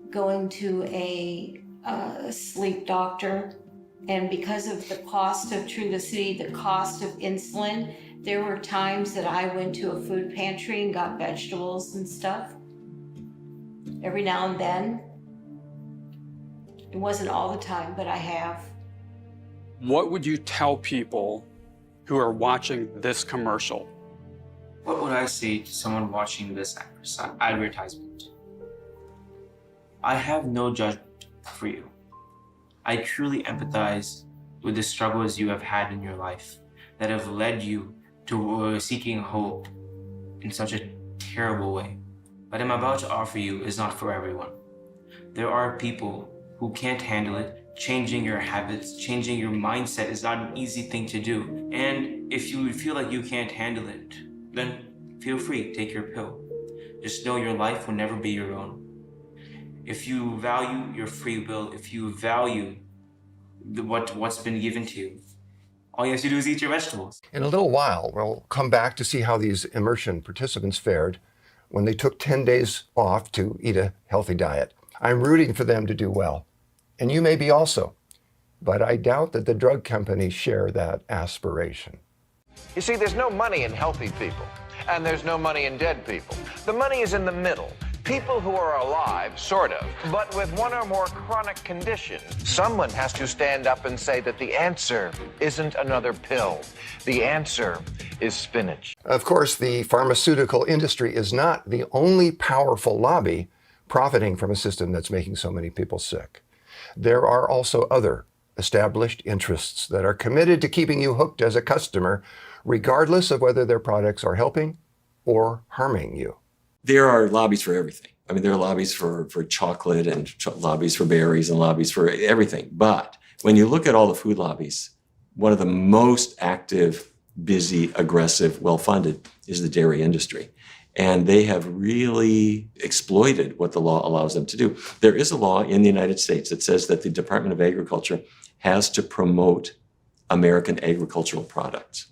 going to a sleep doctor. And because of the cost of Trulicity, the cost of insulin, there were times that I went to a food pantry and got vegetables and stuff. Every now and then. It wasn't all the time, but I have. What would you tell people who are watching this commercial? What would I say to someone watching this advertisement? I have no judgment for you. I truly empathize with the struggles you have had in your life that have led you to seeking hope in such a terrible way. What I'm about to offer you is not for everyone. There are people who can't handle it. Changing your habits, changing your mindset is not an easy thing to do. And if you feel like you can't handle it, then feel free, take your pill. Just know your life will never be your own. If you value your free will, if you value what's been given to you, all you have to do is eat your vegetables. In a little while, we'll come back to see how these immersion participants fared when they took 10 days off to eat a healthy diet. I'm rooting for them to do well. And you may be also, but I doubt that the drug companies share that aspiration. You see, there's no money in healthy people, and there's no money in dead people. The money is in the middle. People who are alive, sort of, but with one or more chronic conditions. Someone has to stand up and say that the answer isn't another pill. The answer is spinach. Of course, the pharmaceutical industry is not the only powerful lobby profiting from a system that's making so many people sick. There are also other established interests that are committed to keeping you hooked as a customer, regardless of whether their products are helping or harming you. There are lobbies for everything. I mean, there are lobbies for chocolate and lobbies for berries and lobbies for everything. But when you look at all the food lobbies, one of the most active, busy, aggressive, well-funded is the dairy industry. And they have really exploited what the law allows them to do. There is a law in the United States that says that the Department of Agriculture has to promote American agricultural products.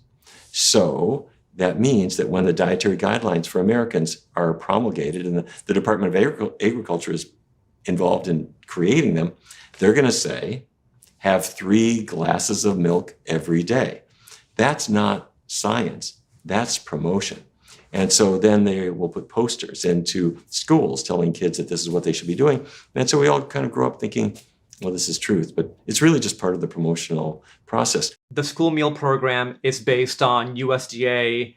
So that means that when the dietary guidelines for Americans are promulgated and the Department of Agriculture is involved in creating them, they're going to say, have 3 glasses of milk every day. That's not science. That's promotion. And so then they will put posters into schools telling kids that this is what they should be doing. And so we all kind of grow up thinking, well, this is truth, but it's really just part of the promotional process. The school meal program is based on USDA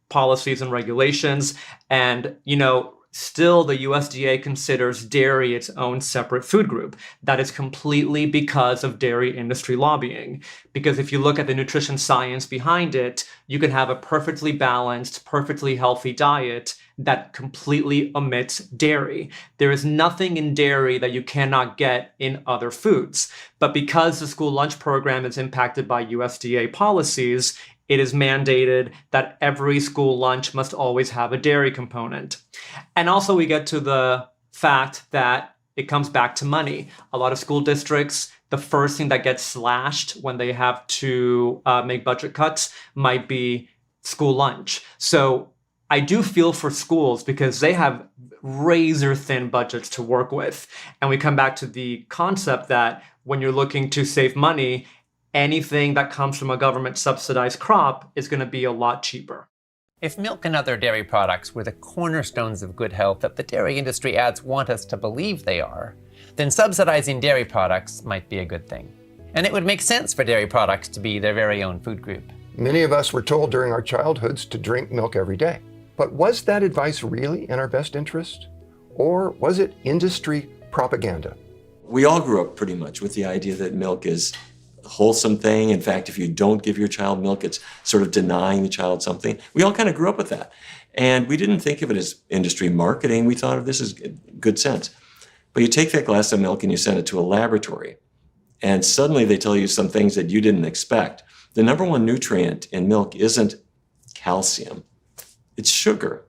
policies and regulations. And, still the USDA considers dairy its own separate food group. That is completely because of dairy industry lobbying. Because if you look at the nutrition science behind it, you can have a perfectly balanced, perfectly healthy diet that completely omits dairy. There is nothing in dairy that you cannot get in other foods. But because the school lunch program is impacted by USDA policies, it is mandated that every school lunch must always have a dairy component. And also we get to the fact that it comes back to money. A lot of school districts, the first thing that gets slashed when they have to make budget cuts might be school lunch. So I do feel for schools because they have razor thin budgets to work with. And we come back to the concept that when you're looking to save money, anything that comes from a government subsidized crop is going to be a lot cheaper. If milk and other dairy products were the cornerstones of good health that the dairy industry ads want us to believe they are, then subsidizing dairy products might be a good thing. And it would make sense for dairy products to be their very own food group. Many of us were told during our childhoods to drink milk every day. But was that advice really in our best interest? Or was it industry propaganda? We all grew up pretty much with the idea that milk is a wholesome thing. In fact, if you don't give your child milk, it's sort of denying the child something. We all kind of grew up with that. And we didn't think of it as industry marketing. We thought of this as good sense. But you take that glass of milk and you send it to a laboratory. And suddenly they tell you some things that you didn't expect. The number one nutrient in milk isn't calcium, it's sugar.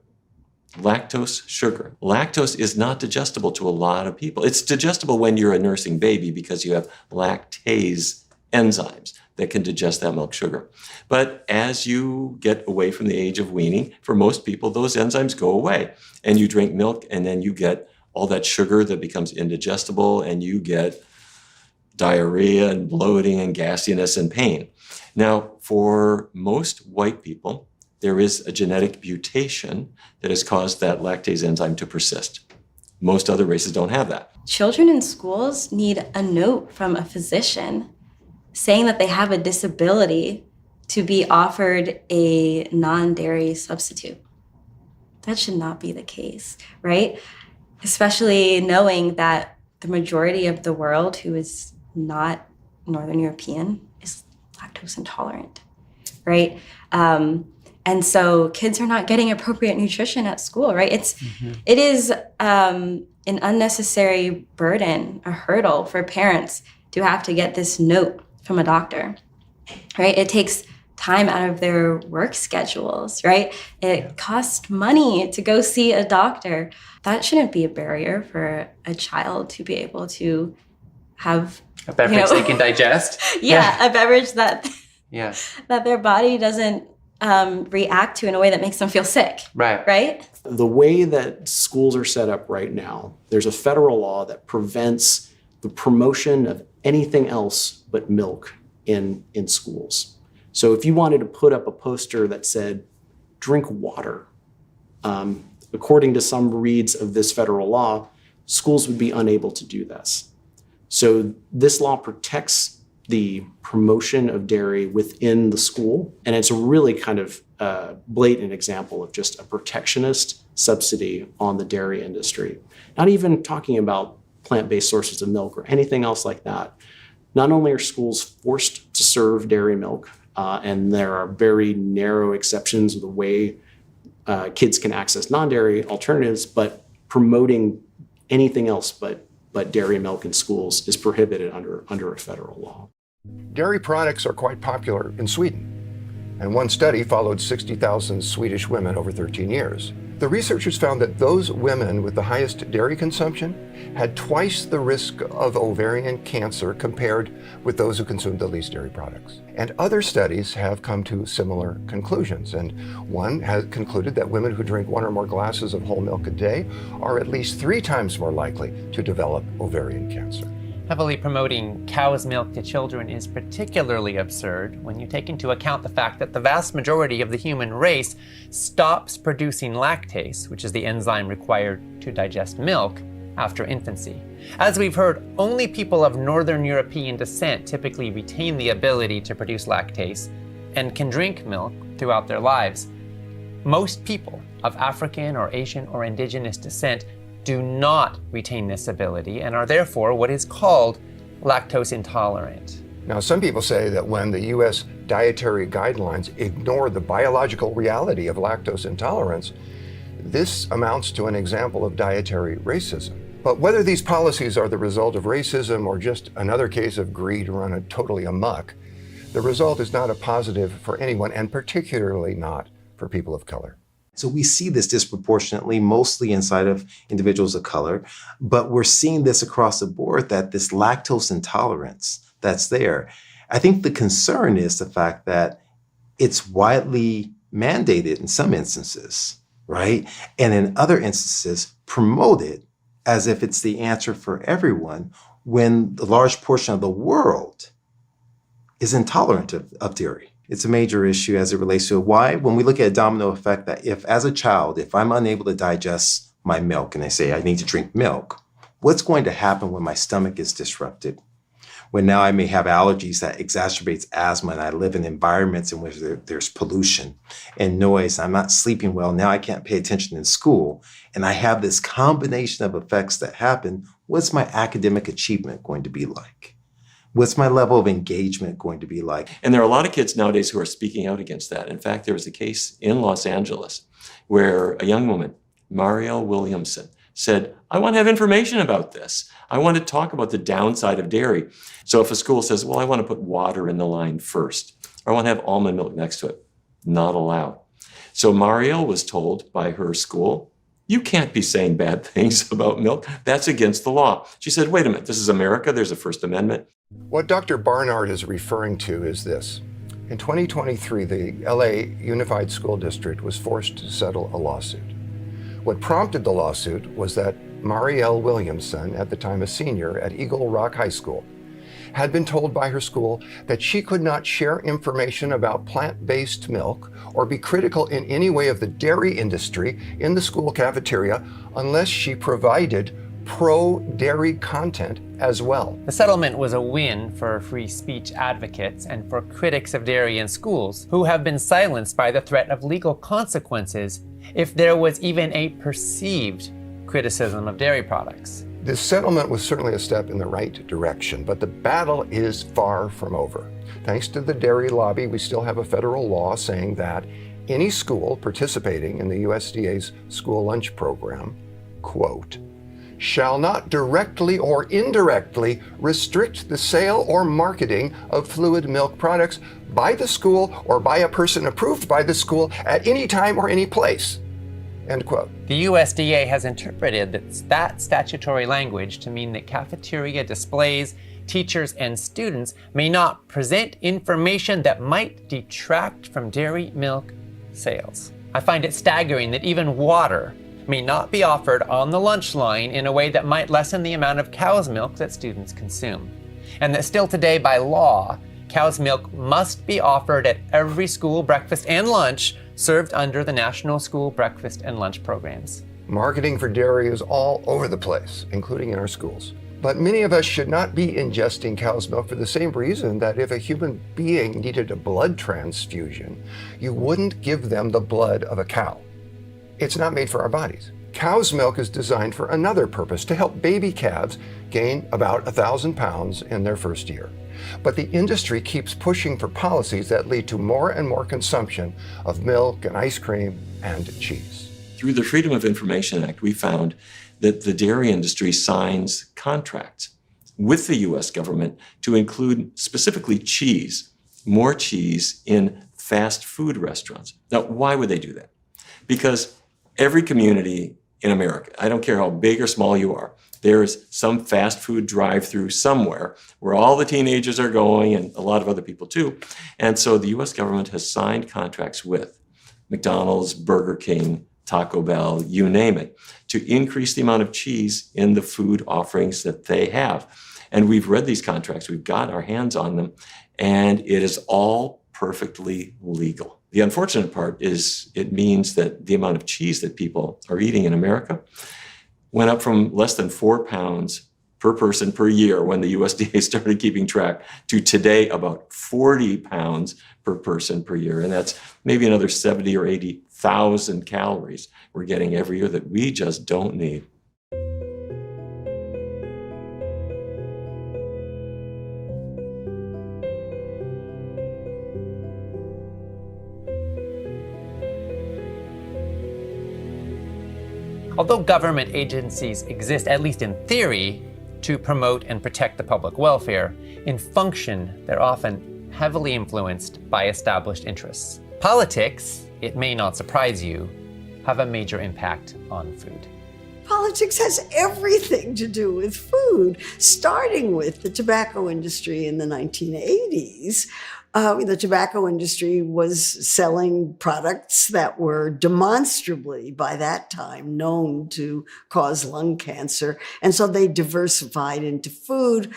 lactose sugar. Lactose is not digestible to a lot of people. It's digestible when you're a nursing baby because you have lactase enzymes that can digest that milk sugar. But as you get away from the age of weaning, for most people, those enzymes go away. And you drink milk, and then you get all that sugar that becomes indigestible, and you get diarrhea and bloating and gassiness and pain. Now, for most white people, there is a genetic mutation that has caused that lactase enzyme to persist. Most other races don't have that. Children in schools need a note from a physician saying that they have a disability to be offered a non-dairy substitute. That should not be the case, right? Especially knowing that the majority of the world who is not Northern European is lactose intolerant, right? And so kids are not getting appropriate nutrition at school, right? It is an unnecessary burden, a hurdle for parents to have to get this note from a doctor, right? It takes time out of their work schedules, right? It costs money to go see a doctor. That shouldn't be a barrier for a child to be able to have a beverage they can digest. A beverage that that their body doesn't react to in a way that makes them feel sick. Right? The way that schools are set up right now, there's a federal law that prevents the promotion of anything else but milk in schools. So if you wanted to put up a poster that said, drink water, according to some reads of this federal law, schools would be unable to do this. So this law protects the promotion of dairy within the school, and it's a really kind of blatant example of just a protectionist subsidy on the dairy industry. Not even talking about plant-based sources of milk or anything else like that. Not only are schools forced to serve dairy milk, and there are very narrow exceptions of the way kids can access non-dairy alternatives, but promoting anything else but dairy milk in schools is prohibited under a federal law. Dairy products are quite popular in Sweden, and one study followed 60,000 Swedish women over 13 years. The researchers found that those women with the highest dairy consumption had twice the risk of ovarian cancer compared with those who consumed the least dairy products. And other studies have come to similar conclusions. And one has concluded that women who drink 1 or more glasses of whole milk a day are at least 3 times more likely to develop ovarian cancer. Heavily promoting cow's milk to children is particularly absurd when you take into account the fact that the vast majority of the human race stops producing lactase, which is the enzyme required to digest milk, after infancy. As we've heard, only people of Northern European descent typically retain the ability to produce lactase and can drink milk throughout their lives. Most people of African or Asian or indigenous descent do not retain this ability and are therefore what is called lactose intolerant. Now, some people say that when the U.S. dietary guidelines ignore the biological reality of lactose intolerance, this amounts to an example of dietary racism. But whether these policies are the result of racism or just another case of greed run totally amok, the result is not a positive for anyone, and particularly not for people of color. So we see this disproportionately, mostly inside of individuals of color, but we're seeing this across the board, that this lactose intolerance that's there. I think the concern is the fact that it's widely mandated in some instances, right? And in other instances, promoted as if it's the answer for everyone, when the large portion of the world is intolerant of dairy. It's a major issue as it relates to why, when we look at a domino effect, that if as a child, if I'm unable to digest my milk and they say I need to drink milk, what's going to happen when my stomach is disrupted? When now I may have allergies that exacerbates asthma, and I live in environments in which there's pollution and noise. I'm not sleeping well. Now I can't pay attention in school. And I have this combination of effects that happen. What's my academic achievement going to be like? What's my level of engagement going to be like? And there are a lot of kids nowadays who are speaking out against that. In fact, there was a case in Los Angeles where a young woman, Marielle Williamson, said, I want to have information about this. I want to talk about the downside of dairy. So if a school says, well, I want to put water in the line first, or I want to have almond milk next to it, not allowed. So Marielle was told by her school, You can't be saying bad things about milk. That's against the law. She said, wait a minute, this is America. There's a First Amendment. What Dr. Barnard is referring to is this. In 2023, the LA Unified School District was forced to settle a lawsuit. What prompted the lawsuit was that Marielle Williamson, at the time a senior at Eagle Rock High School, had been told by her school that she could not share information about plant-based milk or be critical in any way of the dairy industry in the school cafeteria unless she provided pro-dairy content as well. The settlement was a win for free speech advocates and for critics of dairy in schools who have been silenced by the threat of legal consequences if there was even a perceived criticism of dairy products. This settlement was certainly a step in the right direction, but the battle is far from over. Thanks to the dairy lobby, we still have a federal law saying that any school participating in the USDA's school lunch program, quote, shall not directly or indirectly restrict the sale or marketing of fluid milk products by the school or by a person approved by the school at any time or any place. End quote. The USDA has interpreted that statutory language to mean that cafeteria displays, teachers, and students may not present information that might detract from dairy milk sales. I find it staggering that even water may not be offered on the lunch line in a way that might lessen the amount of cow's milk that students consume. And that still today, by law, cow's milk must be offered at every school breakfast and lunch served under the National School Breakfast and Lunch programs. Marketing for dairy is all over the place, including in our schools. But many of us should not be ingesting cow's milk for the same reason that if a human being needed a blood transfusion, you wouldn't give them the blood of a cow. It's not made for our bodies. Cow's milk is designed for another purpose, to help baby calves gain about 1,000 pounds in their first year. But the industry keeps pushing for policies that lead to more and more consumption of milk and ice cream and cheese. Through the Freedom of Information Act, we found that the dairy industry signs contracts with the US government to include specifically cheese, more cheese in fast food restaurants. Now, why would they do that? Because every community in America, I don't care how big or small you are, there is some fast food drive-through somewhere where all the teenagers are going and a lot of other people too. And so the US government has signed contracts with McDonald's, Burger King, Taco Bell, you name it, to increase the amount of cheese in the food offerings that they have. And we've read these contracts, we've got our hands on them, and it is all perfectly legal. The unfortunate part is it means that the amount of cheese that people are eating in America went up from less than 4 pounds per person per year when the USDA started keeping track to today about 40 pounds per person per year. And that's maybe another 70 or 80,000 calories we're getting every year that we just don't need. Although government agencies exist, at least in theory, to promote and protect the public welfare, in function, they're often heavily influenced by established interests. Politics, it may not surprise you, have a major impact on food. Politics has everything to do with food, starting with the tobacco industry in the 1980s. The tobacco industry was selling products that were demonstrably, by that time, known to cause lung cancer. And so they diversified into food.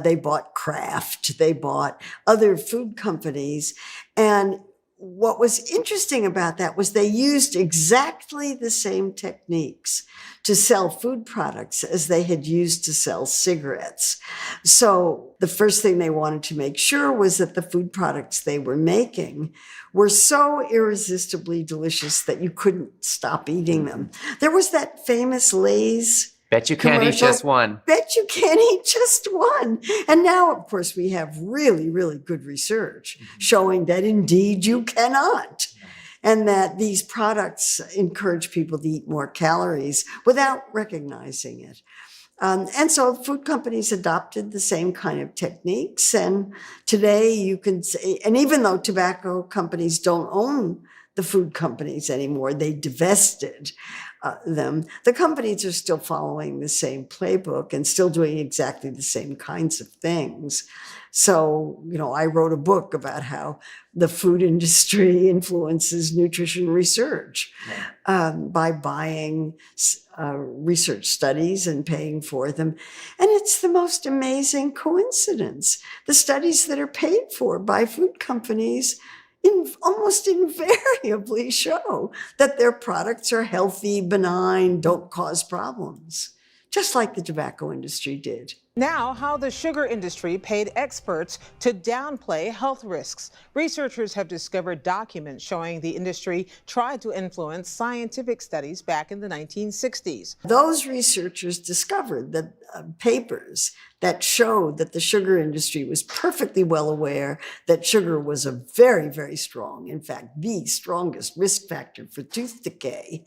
They bought Kraft. They bought other food companies. And what was interesting about that was they used exactly the same techniques to sell food products as they had used to sell cigarettes. So the first thing they wanted to make sure was that the food products they were making were so irresistibly delicious that you couldn't stop eating them. There was that famous Lay's Bet you can't eat just one. Bet you can't eat just one. And now, of course, we have really, really good research showing that indeed you cannot. And that these products encourage people to eat more calories without recognizing it. And so food companies adopted the same kind of techniques. And today you can say, and even though tobacco companies don't own the food companies anymore. They divested them. The companies are still following the same playbook and still doing exactly the same kinds of things. So, I wrote a book about how the food industry influences nutrition research by buying research studies and paying for them. And it's the most amazing coincidence. The studies that are paid for by food companies almost invariably show that their products are healthy, benign, don't cause problems, just like the tobacco industry did. Now, how the sugar industry paid experts to downplay health risks. Researchers have discovered documents showing the industry tried to influence scientific studies back in the 1960s. Those researchers discovered that papers that showed that the sugar industry was perfectly well aware that sugar was a very, very strong, in fact, the strongest risk factor for tooth decay.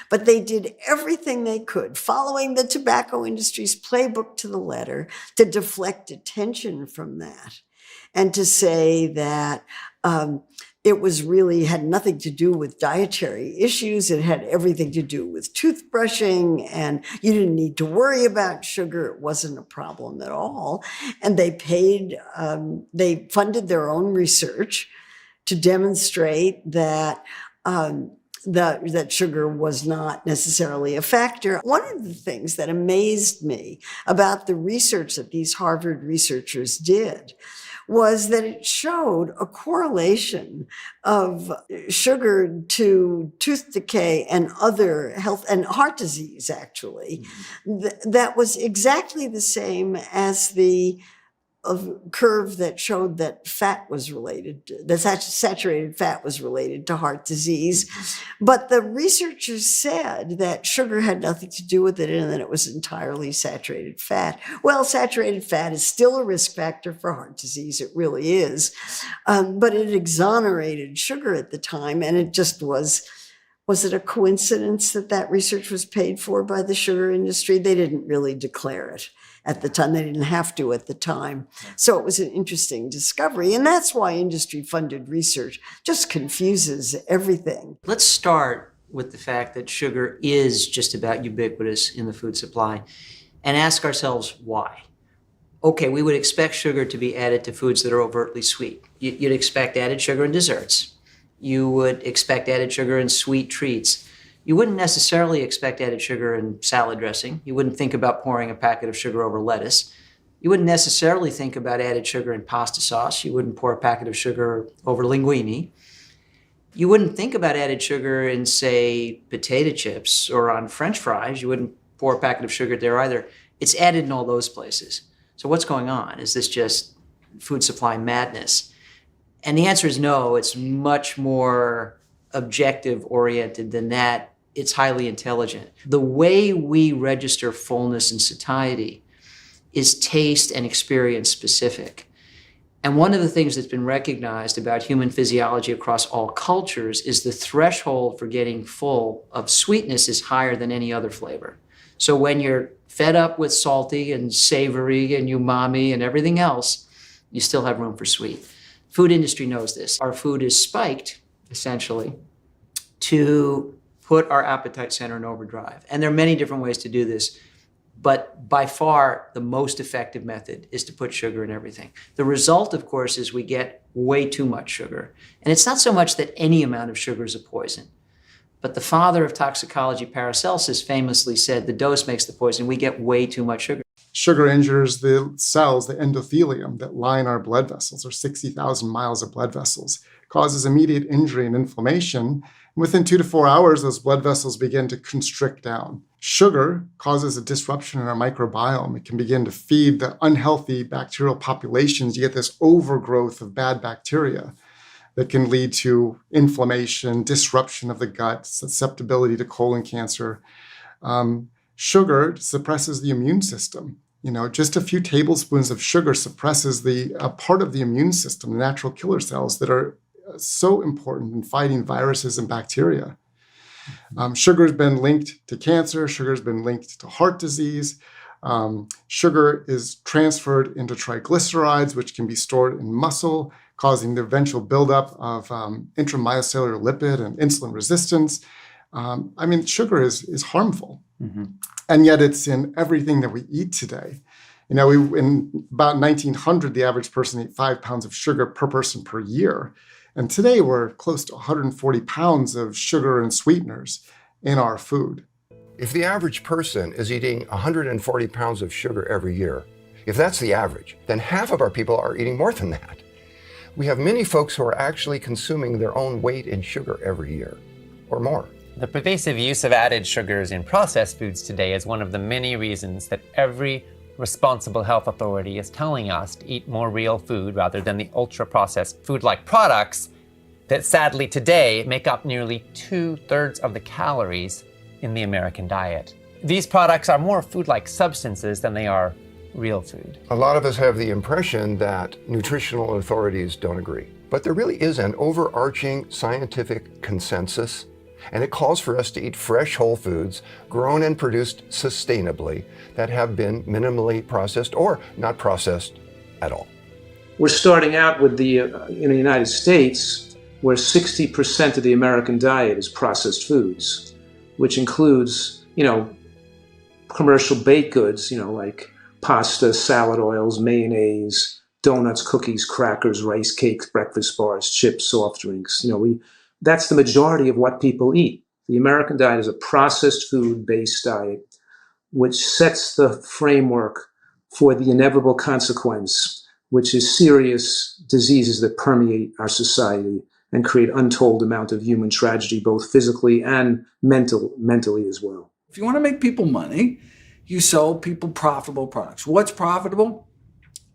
But they did everything they could, following the tobacco industry's playbook to the letter, to deflect attention from that and to say that it was really had nothing to do with dietary issues. It had everything to do with toothbrushing, and you didn't need to worry about sugar. It wasn't a problem at all. And they they funded their own research to demonstrate that that sugar was not necessarily a factor. One of the things that amazed me about the research that these Harvard researchers did was that it showed a correlation of sugar to tooth decay and other health and heart disease, actually, that was exactly the same as the curve that showed that fat was related, that saturated fat was related to heart disease. But the researchers said that sugar had nothing to do with it and that it was entirely saturated fat. Well, saturated fat is still a risk factor for heart disease. It really is. But it exonerated sugar at the time, and it just was it a coincidence that research was paid for by the sugar industry? They didn't really declare it at the time. They didn't have to at the time. So it was an interesting discovery. And that's why industry-funded research just confuses everything. Let's start with the fact that sugar is just about ubiquitous in the food supply and ask ourselves why. Okay, we would expect sugar to be added to foods that are overtly sweet. You'd expect added sugar in desserts. You would expect added sugar in sweet treats. You wouldn't necessarily expect added sugar in salad dressing. You wouldn't think about pouring a packet of sugar over lettuce. You wouldn't necessarily think about added sugar in pasta sauce. You wouldn't pour a packet of sugar over linguine. You wouldn't think about added sugar in, say, potato chips or on French fries. You wouldn't pour a packet of sugar there either. It's added in all those places. So what's going on? Is this just food supply madness? And the answer is no. It's much more objective oriented than that. It's highly intelligent. The way we register fullness and satiety is taste and experience specific. And one of the things that's been recognized about human physiology across all cultures is the threshold for getting full of sweetness is higher than any other flavor. So when you're fed up with salty and savory and umami and everything else, you still have room for sweet. Food industry knows this. Our food is spiked, essentially, to put our appetite center in overdrive. And there are many different ways to do this, but by far the most effective method is to put sugar in everything. The result, of course, is we get way too much sugar. And it's not so much that any amount of sugar is a poison, but the father of toxicology, Paracelsus, famously said the dose makes the poison. We get way too much sugar. Sugar injures the cells, the endothelium that line our blood vessels, or 60,000 miles of blood vessels, causes immediate injury and inflammation. Within 2 to 4 hours, those blood vessels begin to constrict down. Sugar causes a disruption in our microbiome. It can begin to feed the unhealthy bacterial populations. You get this overgrowth of bad bacteria that can lead to inflammation, disruption of the gut, susceptibility to colon cancer. Sugar suppresses the immune system. Just a few tablespoons of sugar suppresses the part of the immune system, the natural killer cells that are so important in fighting viruses and bacteria. Sugar has been linked to cancer. Sugar has been linked to heart disease. Sugar is transferred into triglycerides, which can be stored in muscle, causing the eventual buildup of intramyocellular lipid and insulin resistance. Sugar is harmful. And yet it's in everything that we eat today. In about 1900, the average person ate 5 pounds of sugar per person per year. And today we're close to 140 pounds of sugar and sweeteners in our food. If the average person is eating 140 pounds of sugar every year, if that's the average, then half of our people are eating more than that. We have many folks who are actually consuming their own weight in sugar every year, or more. The pervasive use of added sugars in processed foods today is one of the many reasons that every responsible health authority is telling us to eat more real food rather than the ultra-processed food-like products that sadly today make up nearly 2/3 of the calories in the American diet. These products are more food-like substances than they are real food. A lot of us have the impression that nutritional authorities don't agree, but there really is an overarching scientific consensus, and it calls for us to eat fresh whole foods grown and produced sustainably that have been minimally processed or not processed at all. We're starting out with in the United States, where 60% of the American diet is processed foods, which includes, commercial baked goods, like pasta, salad oils, mayonnaise, donuts, cookies, crackers, rice cakes, breakfast bars, chips, soft drinks. That's the majority of what people eat. The American diet is a processed food-based diet, which sets the framework for the inevitable consequence, which is serious diseases that permeate our society and create untold amount of human tragedy, both physically and mentally as well. If you want to make people money, you sell people profitable products. What's profitable?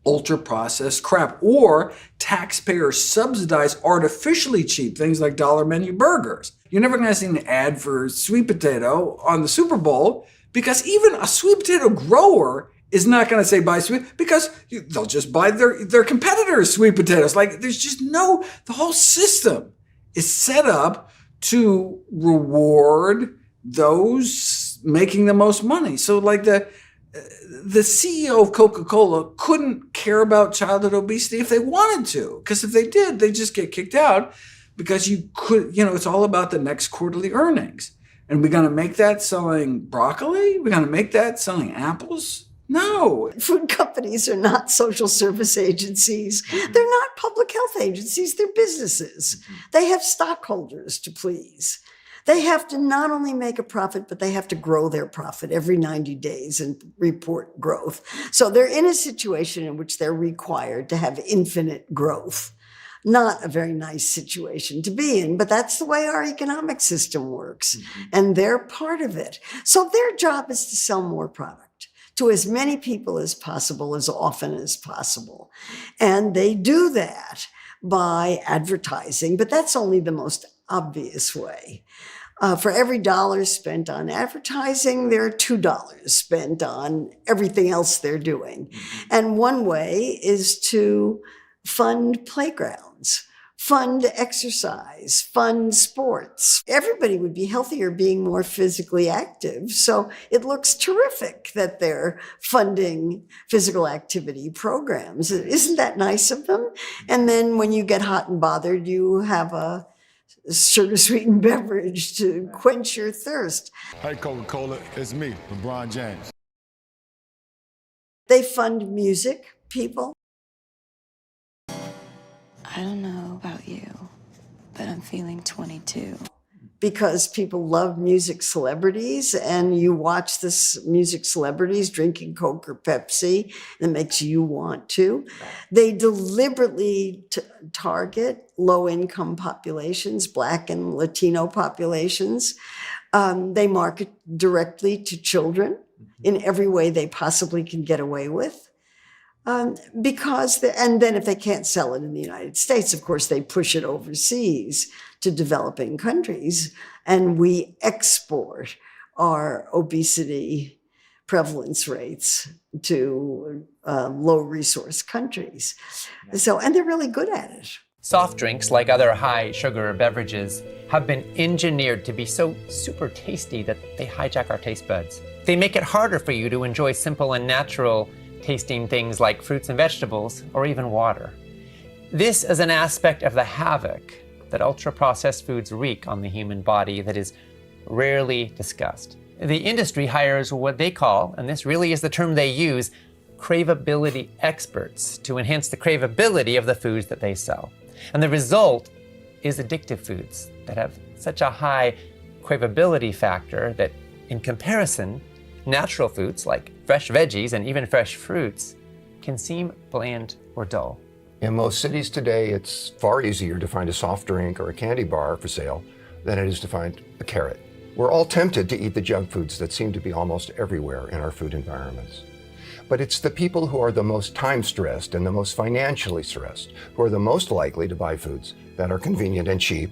Ultra-processed crap, or taxpayer subsidized artificially cheap things like dollar menu burgers. You're never going to see an ad for sweet potato on the Super Bowl, because even a sweet potato grower is not going to say buy sweet, because they'll just buy their competitors' sweet potatoes. There's just the whole system is set up to reward those making the most money. So the CEO of Coca-Cola couldn't care about childhood obesity if they wanted to, because if they did, they'd just get kicked out, because it's all about the next quarterly earnings. And we're going to make that selling broccoli? We're going to make that selling apples? No. Food companies are not social service agencies. They're not public health agencies. They're businesses. They have stockholders to please. They have to not only make a profit, but they have to grow their profit every 90 days and report growth. So they're in a situation in which they're required to have infinite growth. Not a very nice situation to be in, but that's the way our economic system works. And they're part of it. So their job is to sell more product to as many people as possible, as often as possible. And they do that by advertising, but that's only the most obvious way. For every $1 spent on advertising, there are $2 spent on everything else they're doing. And one way is to fund playgrounds, fund exercise, fund sports. Everybody would be healthier being more physically active. So it looks terrific that they're funding physical activity programs. Isn't that nice of them? And then when you get hot and bothered, you have a sugar-sweetened beverage to quench your thirst. Hey, Coca-Cola, it's me, LeBron James. They fund music people. I don't know about you, but I'm feeling 22. Because people love music celebrities, and you watch this music celebrities drinking Coke or Pepsi, and it makes you want to. They deliberately target low-income populations, Black and Latino populations. They market directly to children in every way they possibly can get away with. And then if they can't sell it in the United States, of course, they push it overseas to developing countries, and we export our obesity prevalence rates to low-resource countries. And they're really good at it. Soft drinks, like other high-sugar beverages, have been engineered to be so super tasty that they hijack our taste buds. They make it harder for you to enjoy simple and natural tasting things like fruits and vegetables, or even water. This is an aspect of the havoc that ultra-processed foods wreak on the human body that is rarely discussed. The industry hires what they call, and this really is the term they use, craveability experts to enhance the craveability of the foods that they sell. And the result is addictive foods that have such a high craveability factor that in comparison, natural foods like fresh veggies and even fresh fruits can seem bland or dull. In most cities today, it's far easier to find a soft drink or a candy bar for sale than it is to find a carrot. We're all tempted to eat the junk foods that seem to be almost everywhere in our food environments. But it's the people who are the most time-stressed and the most financially stressed who are the most likely to buy foods that are convenient and cheap,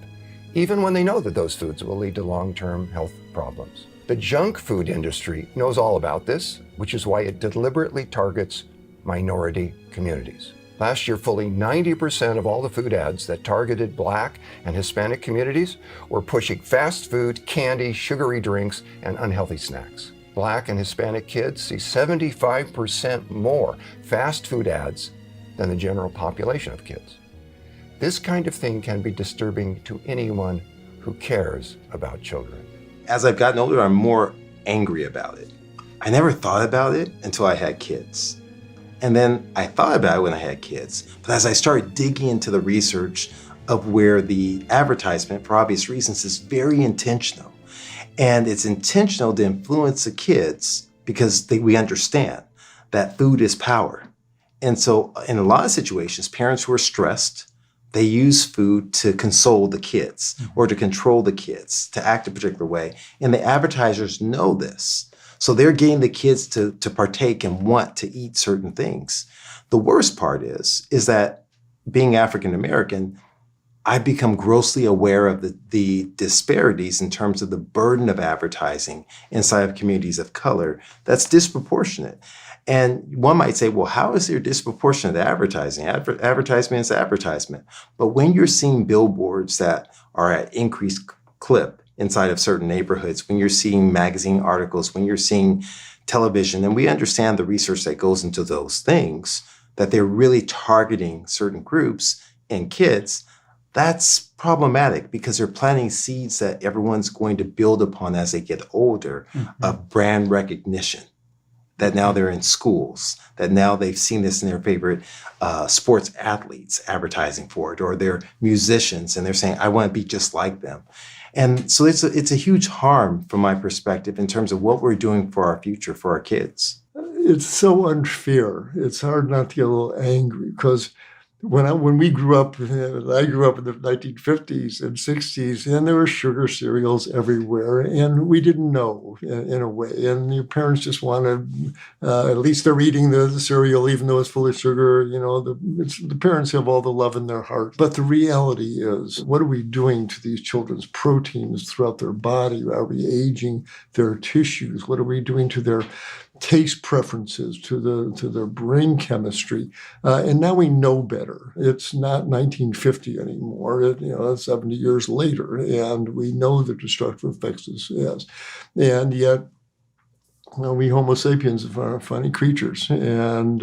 even when they know that those foods will lead to long-term health problems. The junk food industry knows all about this, which is why it deliberately targets minority communities. Last year, fully 90% of all the food ads that targeted Black and Hispanic communities were pushing fast food, candy, sugary drinks, and unhealthy snacks. Black and Hispanic kids see 75% more fast food ads than the general population of kids. This kind of thing can be disturbing to anyone who cares about children. As I've gotten older, I'm more angry about it. I never thought about it until I had kids. And then I thought about it when I had kids. But as I started digging into the research of where the advertisement, for obvious reasons, is very intentional. And it's intentional to influence the kids because we understand that food is power. And so in a lot of situations, parents who are stressed, they use food to console the kids or to control the kids, to act a particular way. And the advertisers know this. So they're getting the kids to partake and want to eat certain things. The worst part is that being African American, I've become grossly aware of the disparities in terms of the burden of advertising inside of communities of color that's disproportionate. And one might say, well, how is there disproportionate advertising? Advertisement is advertisement. But when you're seeing billboards that are at increased clip inside of certain neighborhoods, when you're seeing magazine articles, when you're seeing television, and we understand the research that goes into those things, that they're really targeting certain groups and kids, that's problematic because they're planting seeds that everyone's going to build upon as they get older of brand recognition. That now they're in schools, that now they've seen this in their favorite sports athletes advertising for it, or they're musicians and they're saying, I want to be just like them. And so it's a huge harm from my perspective in terms of what we're doing for our future, for our kids. It's so unfair. It's hard not to get a little angry because when we grew up, I grew up in the 1950s and 60s, and there were sugar cereals everywhere, and we didn't know in a way. And your parents just wanted, at least they're eating the cereal, even though it's full of sugar. You know, the parents have all the love in their heart. But the reality is, what are we doing to these children's proteins throughout their body? Are we aging their tissues? What are we doing to their taste preferences, to their brain chemistry, and now we know better. It's not 1950 anymore. It's 70 years later, and we know the destructive effects this has. And yet, we Homo sapiens are funny creatures, and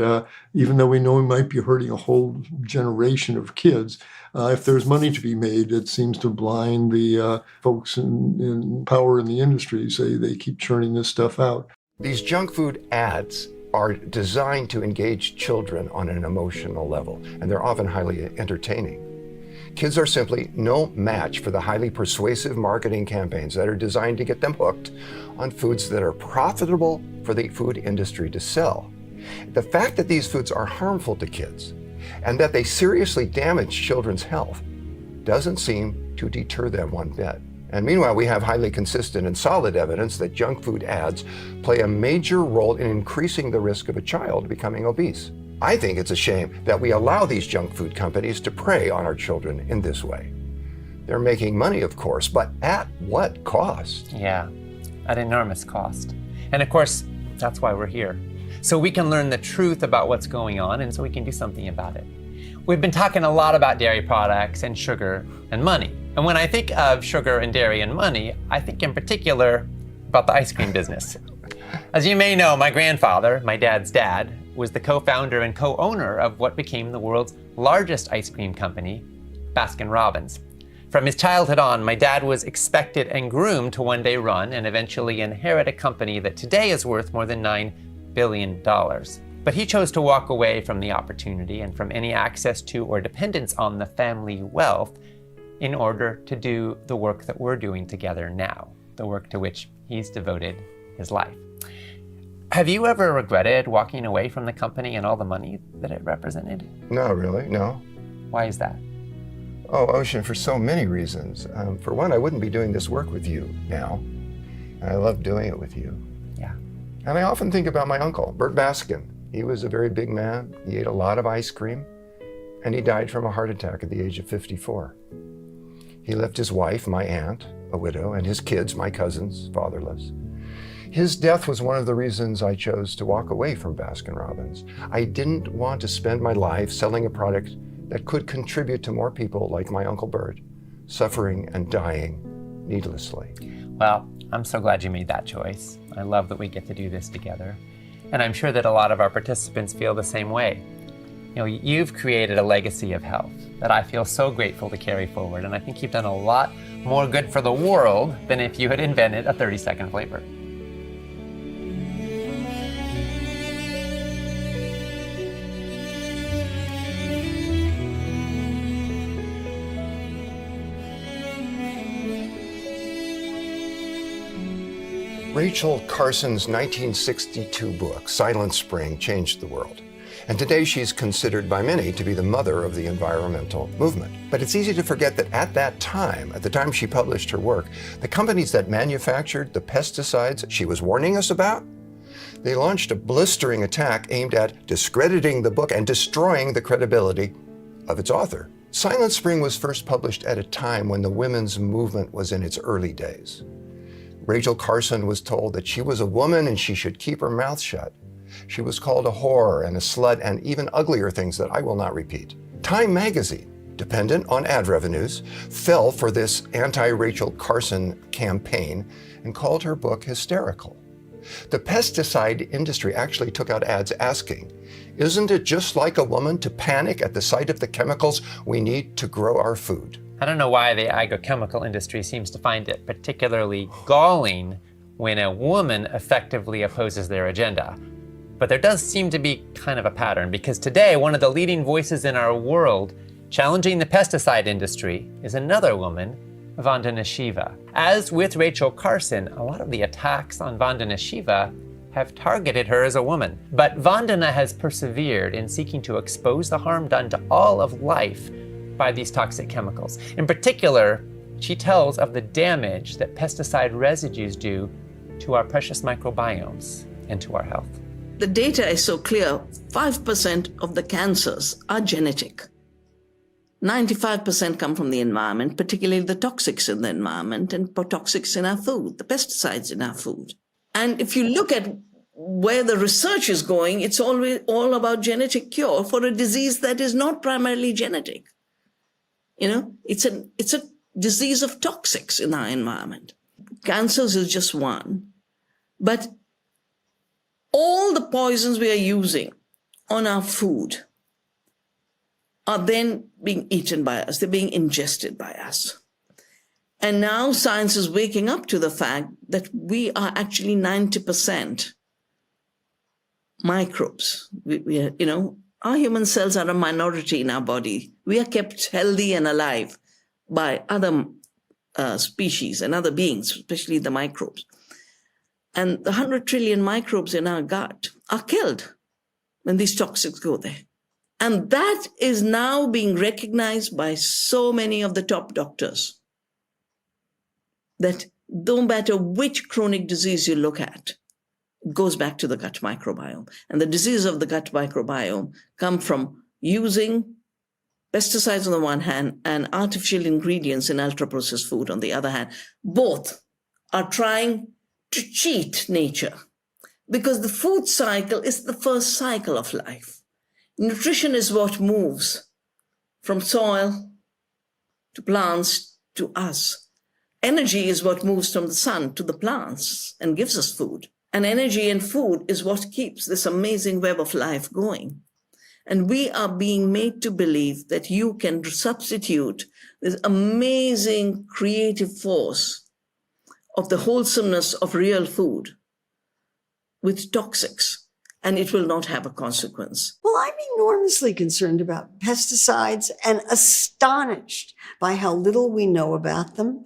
even though we know we might be hurting a whole generation of kids, if there's money to be made, it seems to blind the folks in power in the industry. They keep churning this stuff out. These junk food ads are designed to engage children on an emotional level, and they're often highly entertaining. Kids are simply no match for the highly persuasive marketing campaigns that are designed to get them hooked on foods that are profitable for the food industry to sell. The fact that these foods are harmful to kids and that they seriously damage children's health doesn't seem to deter them one bit. And meanwhile, we have highly consistent and solid evidence that junk food ads play a major role in increasing the risk of a child becoming obese. I think it's a shame that we allow these junk food companies to prey on our children in this way. They're making money, of course, but at what cost? Yeah, at enormous cost. And of course, that's why we're here. So we can learn the truth about what's going on and so we can do something about it. We've been talking a lot about dairy products and sugar and money. And when I think of sugar and dairy and money, I think in particular about the ice cream business. As you may know, my grandfather, my dad's dad, was the co-founder and co-owner of what became the world's largest ice cream company, Baskin-Robbins. From his childhood on, my dad was expected and groomed to one day run and eventually inherit a company that today is worth more than $9 billion. But he chose to walk away from the opportunity and from any access to or dependence on the family wealth in order to do the work that we're doing together now, the work to which he's devoted his life. Have you ever regretted walking away from the company and all the money that it represented? No, really, no. Why is that? Oh, Ocean, for so many reasons. For one, I wouldn't be doing this work with you now. And I love doing it with you. Yeah. And I often think about my uncle, Bert Baskin. He was a very big man. He ate a lot of ice cream, and he died from a heart attack at the age of 54. He left his wife, my aunt, a widow, and his kids, my cousins, fatherless. His death was one of the reasons I chose to walk away from Baskin-Robbins. I didn't want to spend my life selling a product that could contribute to more people like my Uncle Bert, suffering and dying needlessly. Well, I'm so glad you made that choice. I love that we get to do this together. And I'm sure that a lot of our participants feel the same way. You know, you've created a legacy of health that I feel so grateful to carry forward. And I think you've done a lot more good for the world than if you had invented a 30-second flavor. Rachel Carson's 1962 book, Silent Spring, changed the world. And today she's considered by many to be the mother of the environmental movement. But it's easy to forget that at that time, at the time she published her work, the companies that manufactured the pesticides she was warning us about, they launched a blistering attack aimed at discrediting the book and destroying the credibility of its author. Silent Spring was first published at a time when the women's movement was in its early days. Rachel Carson was told that she was a woman and she should keep her mouth shut. She was called a whore and a slut and even uglier things that I will not repeat. Time magazine, dependent on ad revenues, fell for this anti-Rachel Carson campaign and called her book hysterical. The pesticide industry actually took out ads asking, "Isn't it just like a woman to panic at the sight of the chemicals we need to grow our food?" I don't know why the agrochemical industry seems to find it particularly galling when a woman effectively opposes their agenda. But there does seem to be kind of a pattern, because today one of the leading voices in our world challenging the pesticide industry is another woman, Vandana Shiva. As with Rachel Carson, a lot of the attacks on Vandana Shiva have targeted her as a woman. But Vandana has persevered in seeking to expose the harm done to all of life by these toxic chemicals. In particular, she tells of the damage that pesticide residues do to our precious microbiomes and to our health. The data is so clear, 5% of the cancers are genetic. 95% come from the environment, particularly the toxics in the environment and toxics in our food, the pesticides in our food. And if you look at where the research is going, it's always all about genetic cure for a disease that is not primarily genetic. You know, it's a disease of toxics in our environment. Cancers is just one. But all the poisons we are using on our food are then being eaten by us. They're being ingested by us. And now science is waking up to the fact that we are actually 90% microbes. We are, you know, our human cells are a minority in our body. We are kept healthy and alive by other species and other beings, especially the microbes. And the 100 trillion microbes in our gut are killed when these toxins go there. And that is now being recognized by so many of the top doctors, that no matter which chronic disease you look at, it goes back to the gut microbiome. And the diseases of the gut microbiome come from using pesticides on the one hand and artificial ingredients in ultra-processed food on the other hand. Both are trying to cheat nature, because the food cycle is the first cycle of life. Nutrition is what moves from soil to plants to us. Energy is what moves from the sun to the plants and gives us food. And energy and food is what keeps this amazing web of life going. And we are being made to believe that you can substitute this amazing creative force of the wholesomeness of real food with toxics, and it will not have a consequence. Well, I'm enormously concerned about pesticides and astonished by how little we know about them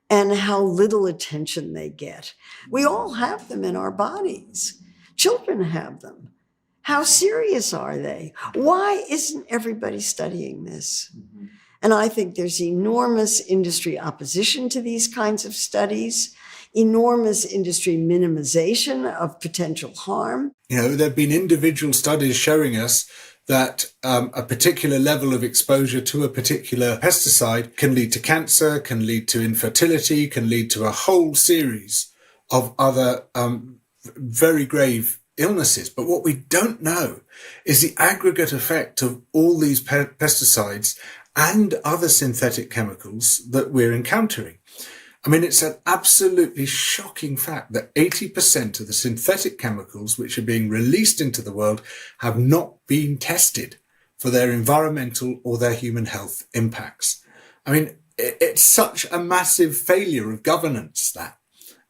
and how little attention they get. We all have them in our bodies. Children have them. How serious are they? Why isn't everybody studying this? And I think there's enormous industry opposition to these kinds of studies, enormous industry minimization of potential harm. You know, there have been individual studies showing us that a particular level of exposure to a particular pesticide can lead to cancer, can lead to infertility, can lead to a whole series of other very grave illnesses. But what we don't know is the aggregate effect of all these pesticides and other synthetic chemicals that we're encountering. I mean, it's an absolutely shocking fact that 80% of the synthetic chemicals which are being released into the world have not been tested for their environmental or their human health impacts. I mean, it's such a massive failure of governance that.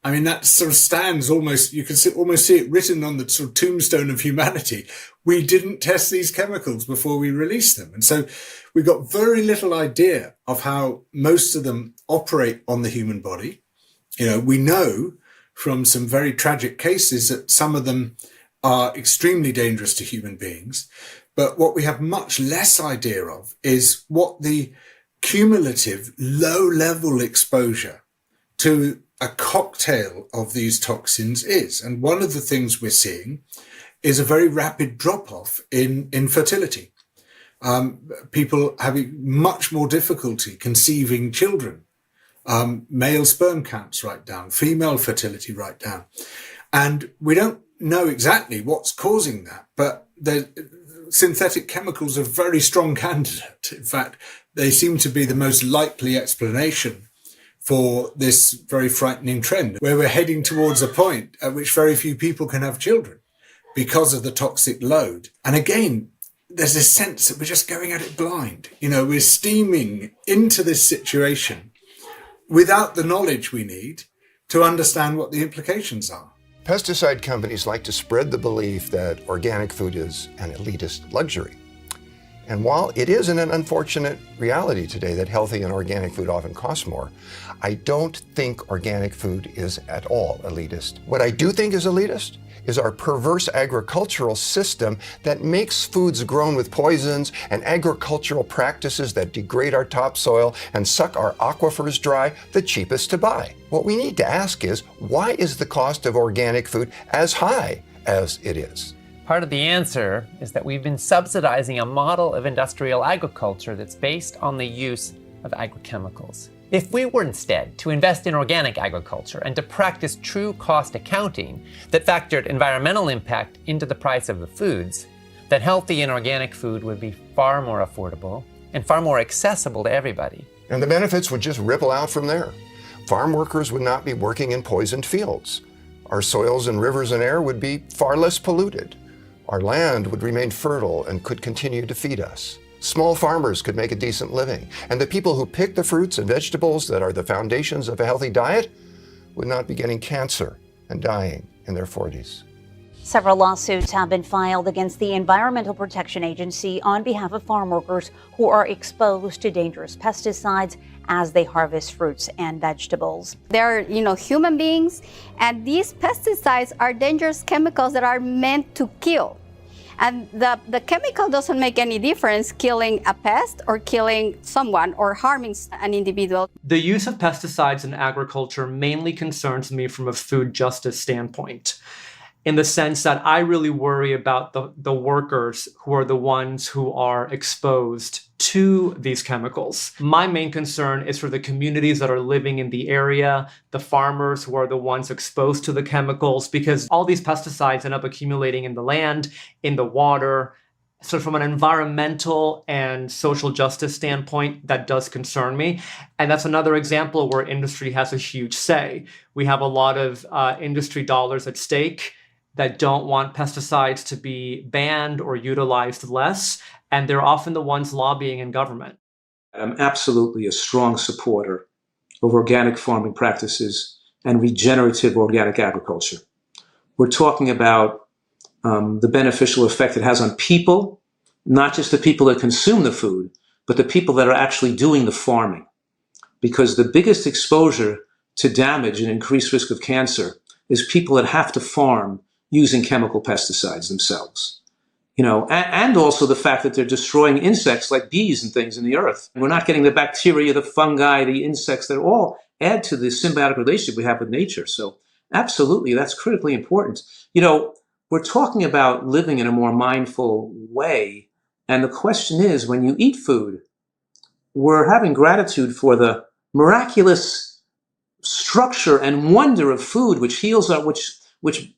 I mean, that sort of stands almost, you can almost see it written on the sort of tombstone of humanity. We didn't test these chemicals before we released them. And so we've got very little idea of how most of them operate on the human body. You know, we know from some very tragic cases that some of them are extremely dangerous to human beings. But what we have much less idea of is what the cumulative low-level exposure to a cocktail of these toxins is. And one of the things we're seeing is a very rapid drop-off in fertility. People having much more difficulty conceiving children. Male sperm counts right down, female fertility right down. And we don't know exactly what's causing that, but the synthetic chemicals are a very strong candidate. In fact, they seem to be the most likely explanation for this very frightening trend, where we're heading towards a point at which very few people can have children because of the toxic load. And again, there's this sense that we're just going at it blind. You know, we're steaming into this situation without the knowledge we need to understand what the implications are. Pesticide companies like to spread the belief that organic food is an elitist luxury. And while it is an unfortunate reality today that healthy and organic food often costs more, I don't think organic food is at all elitist. What I do think is elitist is our perverse agricultural system that makes foods grown with poisons and agricultural practices that degrade our topsoil and suck our aquifers dry the cheapest to buy. What we need to ask is, why is the cost of organic food as high as it is? Part of the answer is that we've been subsidizing a model of industrial agriculture that's based on the use of agrochemicals. If we were instead to invest in organic agriculture and to practice true cost accounting that factored environmental impact into the price of the foods, then healthy and organic food would be far more affordable and far more accessible to everybody. And the benefits would just ripple out from there. Farm workers would not be working in poisoned fields. Our soils and rivers and air would be far less polluted. Our land would remain fertile and could continue to feed us. Small farmers could make a decent living, and the people who pick the fruits and vegetables that are the foundations of a healthy diet would not be getting cancer and dying in their 40s. Several lawsuits have been filed against the Environmental Protection Agency on behalf of farm workers who are exposed to dangerous pesticides as they harvest fruits and vegetables. They're, human beings, and these pesticides are dangerous chemicals that are meant to kill. And the chemical doesn't make any difference killing a pest or killing someone or harming an individual. The use of pesticides in agriculture mainly concerns me from a food justice standpoint, in the sense that I really worry about the workers who are the ones who are exposed to these chemicals. My main concern is for the communities that are living in the area, the farmers who are the ones exposed to the chemicals, because all these pesticides end up accumulating in the land, in the water, So from an environmental and social justice standpoint, that does concern me. And that's another example where industry has a huge say. We have a lot of industry dollars at stake that don't want pesticides to be banned or utilized less. And they're often the ones lobbying in government. I'm absolutely a strong supporter of organic farming practices and regenerative organic agriculture. We're talking about the beneficial effect it has on people, not just the people that consume the food, but the people that are actually doing the farming. Because the biggest exposure to damage and increased risk of cancer is people that have to farm using chemical pesticides themselves. And also the fact that they're destroying insects like bees and things in the earth. We're not getting the bacteria, the fungi, the insects that all add to the symbiotic relationship we have with nature. So absolutely, that's critically important. We're talking about living in a more mindful way. And the question is, when you eat food, we're having gratitude for the miraculous structure and wonder of food, which heals our, which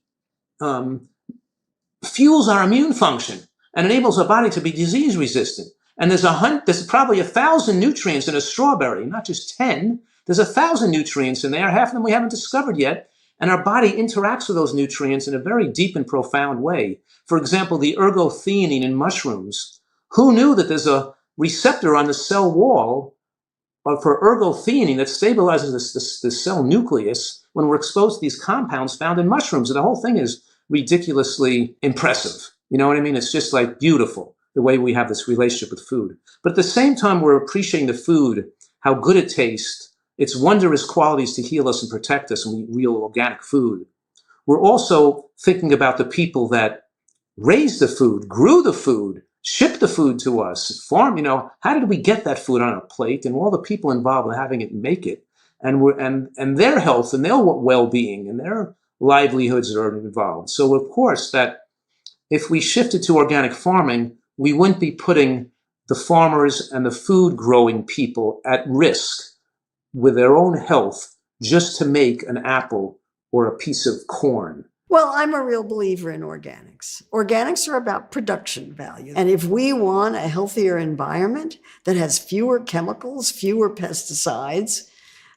fuels our immune function and enables our body to be disease resistant. And there's probably 1,000 nutrients in a strawberry, not just 10. There's 1,000 nutrients in there, half of them we haven't discovered yet. And our body interacts with those nutrients in a very deep and profound way. For example, the ergothioneine in mushrooms. Who knew that there's a receptor on the cell wall for ergothioneine that stabilizes the cell nucleus when we're exposed to these compounds found in mushrooms? And the whole thing is ridiculously impressive. You know what I mean? It's just like beautiful, the way we have this relationship with food. But at the same time, we're appreciating the food, how good it tastes, its wondrous qualities to heal us and protect us when we eat real organic food. We're also thinking about the people that raised the food, grew the food, shipped the food to us, farm, how did we get that food on a plate, and all the people involved in having it make it, and their health and their well-being and their livelihoods that are involved. So of course that if we shifted to organic farming, we wouldn't be putting the farmers and the food growing people at risk with their own health just to make an apple or a piece of corn. Well, I'm a real believer in organics. Organics are about production value. And if we want a healthier environment that has fewer chemicals, fewer pesticides,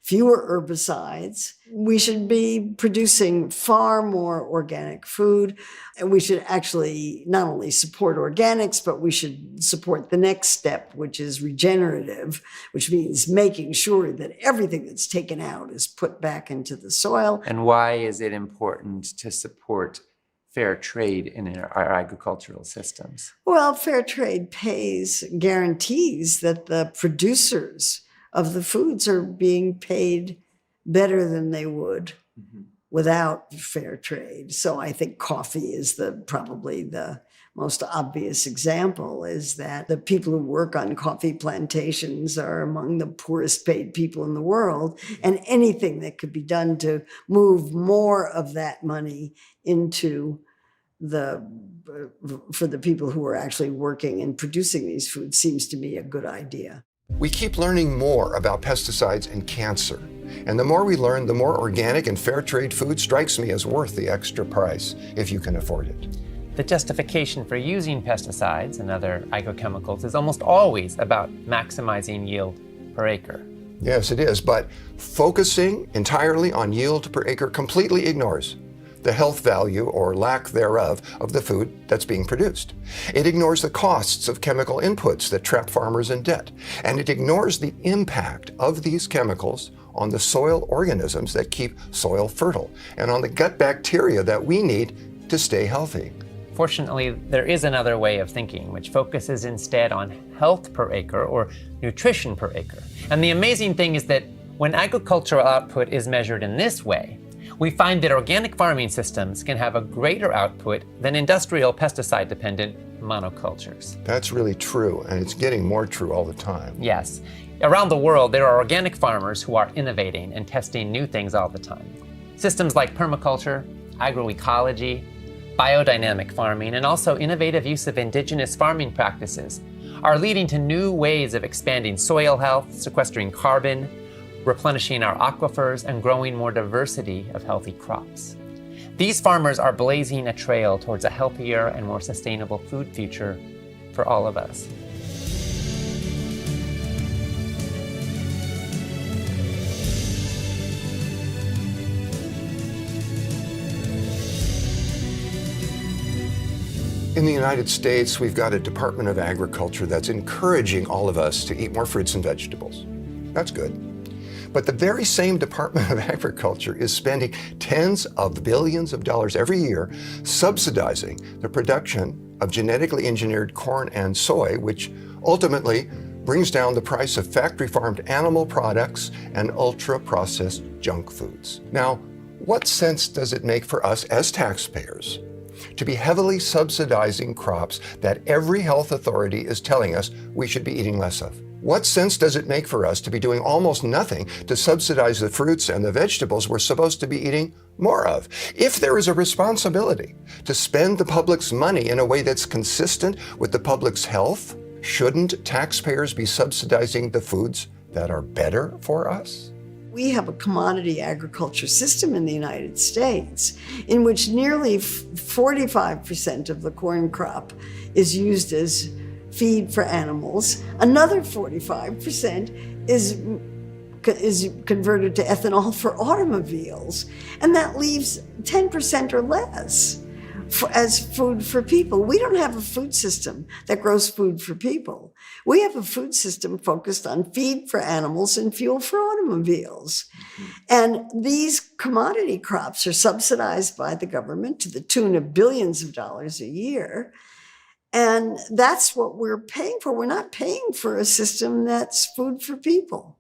fewer herbicides, we should be producing far more organic food. And we should actually not only support organics, but we should support the next step, which is regenerative, which means making sure that everything that's taken out is put back into the soil. And why is it important to support fair trade in our agricultural systems? Well, fair trade guarantees that the producers of the foods are being paid better than they would without fair trade. So I think coffee is probably the most obvious example, is that the people who work on coffee plantations are among the poorest paid people in the world. And anything that could be done to move more of that money into for the people who are actually working and producing these foods seems to me a good idea. We keep learning more about pesticides and cancer. And the more we learn, the more organic and fair trade food strikes me as worth the extra price, if you can afford it. The justification for using pesticides and other agrochemicals is almost always about maximizing yield per acre. Yes, it is, but focusing entirely on yield per acre completely ignores the health value or lack thereof of the food that's being produced. It ignores the costs of chemical inputs that trap farmers in debt. And it ignores the impact of these chemicals on the soil organisms that keep soil fertile and on the gut bacteria that we need to stay healthy. Fortunately, there is another way of thinking, which focuses instead on health per acre or nutrition per acre. And the amazing thing is that when agricultural output is measured in this way, we find that organic farming systems can have a greater output than industrial pesticide-dependent monocultures. That's really true, and it's getting more true all the time. Yes. Around the world, there are organic farmers who are innovating and testing new things all the time. Systems like permaculture, agroecology, biodynamic farming, and also innovative use of indigenous farming practices are leading to new ways of expanding soil health, sequestering carbon, replenishing our aquifers, and growing more diversity of healthy crops. These farmers are blazing a trail towards a healthier and more sustainable food future for all of us. In the United States, we've got a Department of Agriculture that's encouraging all of us to eat more fruits and vegetables. That's good. But the very same Department of Agriculture is spending tens of billions of dollars every year subsidizing the production of genetically engineered corn and soy, which ultimately brings down the price of factory-farmed animal products and ultra-processed junk foods. Now, what sense does it make for us as taxpayers to be heavily subsidizing crops that every health authority is telling us we should be eating less of? What sense does it make for us to be doing almost nothing to subsidize the fruits and the vegetables we're supposed to be eating more of? If there is a responsibility to spend the public's money in a way that's consistent with the public's health, shouldn't taxpayers be subsidizing the foods that are better for us? We have a commodity agriculture system in the United States in which nearly 45% of the corn crop is used as feed for animals. Another 45% is converted to ethanol for automobiles. And that leaves 10% or less as food for people. We don't have a food system that grows food for people. We have a food system focused on feed for animals and fuel for automobiles. And these commodity crops are subsidized by the government to the tune of billions of dollars a year. And that's what we're paying for. We're not paying for a system that's food for people.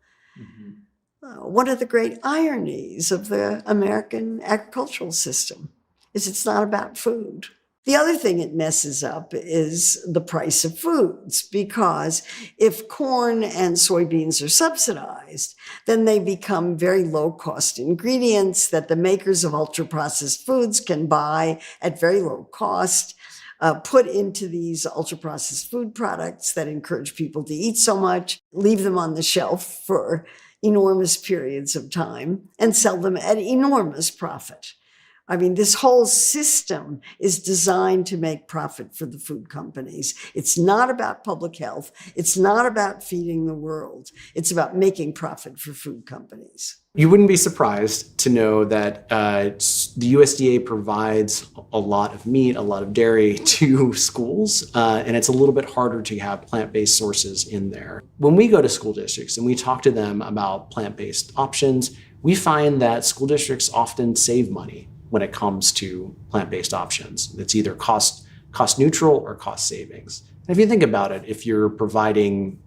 One of the great ironies of the American agricultural system is it's not about food. The other thing it messes up is the price of foods, because if corn and soybeans are subsidized, then they become very low-cost ingredients that the makers of ultra-processed foods can buy at very low cost, put into these ultra-processed food products that encourage people to eat so much, leave them on the shelf for enormous periods of time, and sell them at enormous profit. I mean, this whole system is designed to make profit for the food companies. It's not about public health. It's not about feeding the world. It's about making profit for food companies. You wouldn't be surprised to know that the USDA provides a lot of meat, a lot of dairy to schools, and it's a little bit harder to have plant-based sources in there. When we go to school districts and we talk to them about plant-based options, we find that school districts often save money when it comes to plant-based options. It's either cost neutral or cost savings. And if you think about it, if you're providing,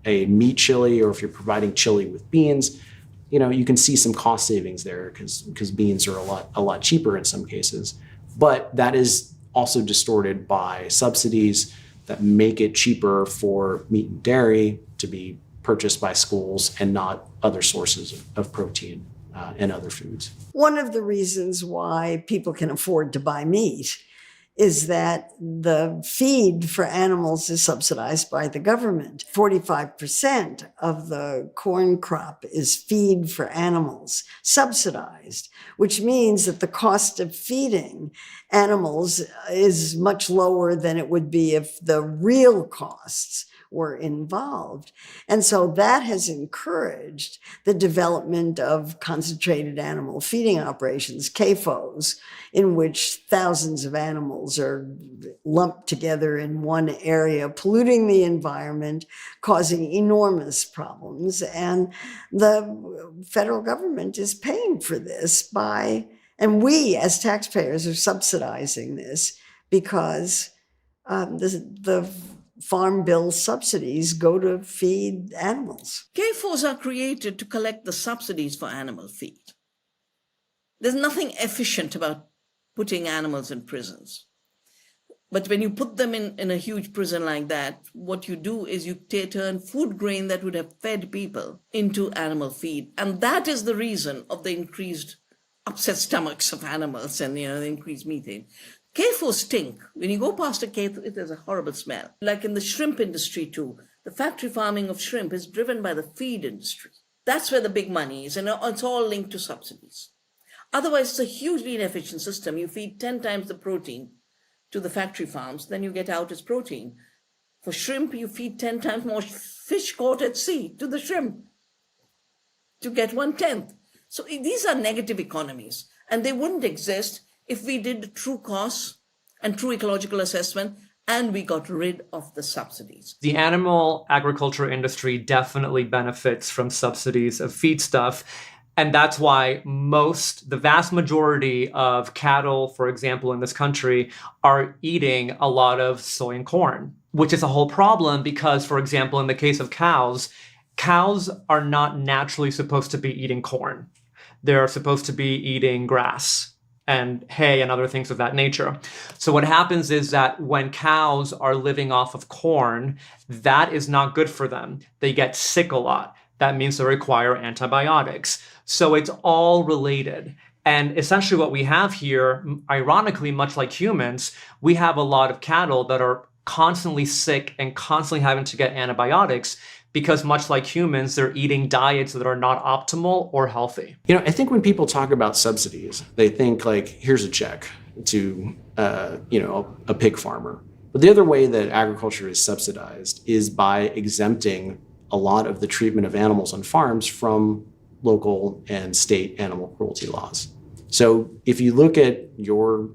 a meat chili, or if you're providing chili with beans, you can see some cost savings there because beans are a lot cheaper in some cases. But that is also distorted by subsidies that make it cheaper for meat and dairy to be purchased by schools and not other sources of protein and other foods. One of the reasons why people can afford to buy meat is that the feed for animals is subsidized by the government. 45% of the corn crop is feed for animals, subsidized, which means that the cost of feeding animals is much lower than it would be if the real costs were involved. And so that has encouraged the development of concentrated animal feeding operations, CAFOs, in which thousands of animals are lumped together in one area, polluting the environment, causing enormous problems. And the federal government is paying for this and we as taxpayers are subsidizing this because the farm bill subsidies go to feed animals. CAFOs are created to collect the subsidies for animal feed. There's nothing efficient about putting animals in prisons. But when you put them in a huge prison like that, what you do is you turn food grain that would have fed people into animal feed. And that is the reason of the increased upset stomachs of animals and the increased methane. CAFOs stink. When you go past a CAFO, there's a horrible smell. Like in the shrimp industry too, the factory farming of shrimp is driven by the feed industry. That's where the big money is, and it's all linked to subsidies. Otherwise, it's a hugely inefficient system. You feed 10 times the protein to the factory farms than you get out as protein. For shrimp, you feed 10 times more fish caught at sea to the shrimp to get 1/10. So these are negative economies, and they wouldn't exist if we did true costs and true ecological assessment and we got rid of the subsidies. The animal agriculture industry definitely benefits from subsidies of feedstuff. And that's why the vast majority of cattle, for example, in this country, are eating a lot of soy and corn, which is a whole problem because, for example, in the case of cows are not naturally supposed to be eating corn. They're supposed to be eating grass and hay and other things of that nature. So what happens is that when cows are living off of corn, that is not good for them. They get sick a lot. That means they require antibiotics. So it's all related. And essentially what we have here, ironically, much like humans, we have a lot of cattle that are constantly sick and constantly having to get antibiotics because much like humans, they're eating diets that are not optimal or healthy. I think when people talk about subsidies, they think like, here's a check to, a pig farmer. But the other way that agriculture is subsidized is by exempting a lot of the treatment of animals on farms from local and state animal cruelty laws. So if you look at your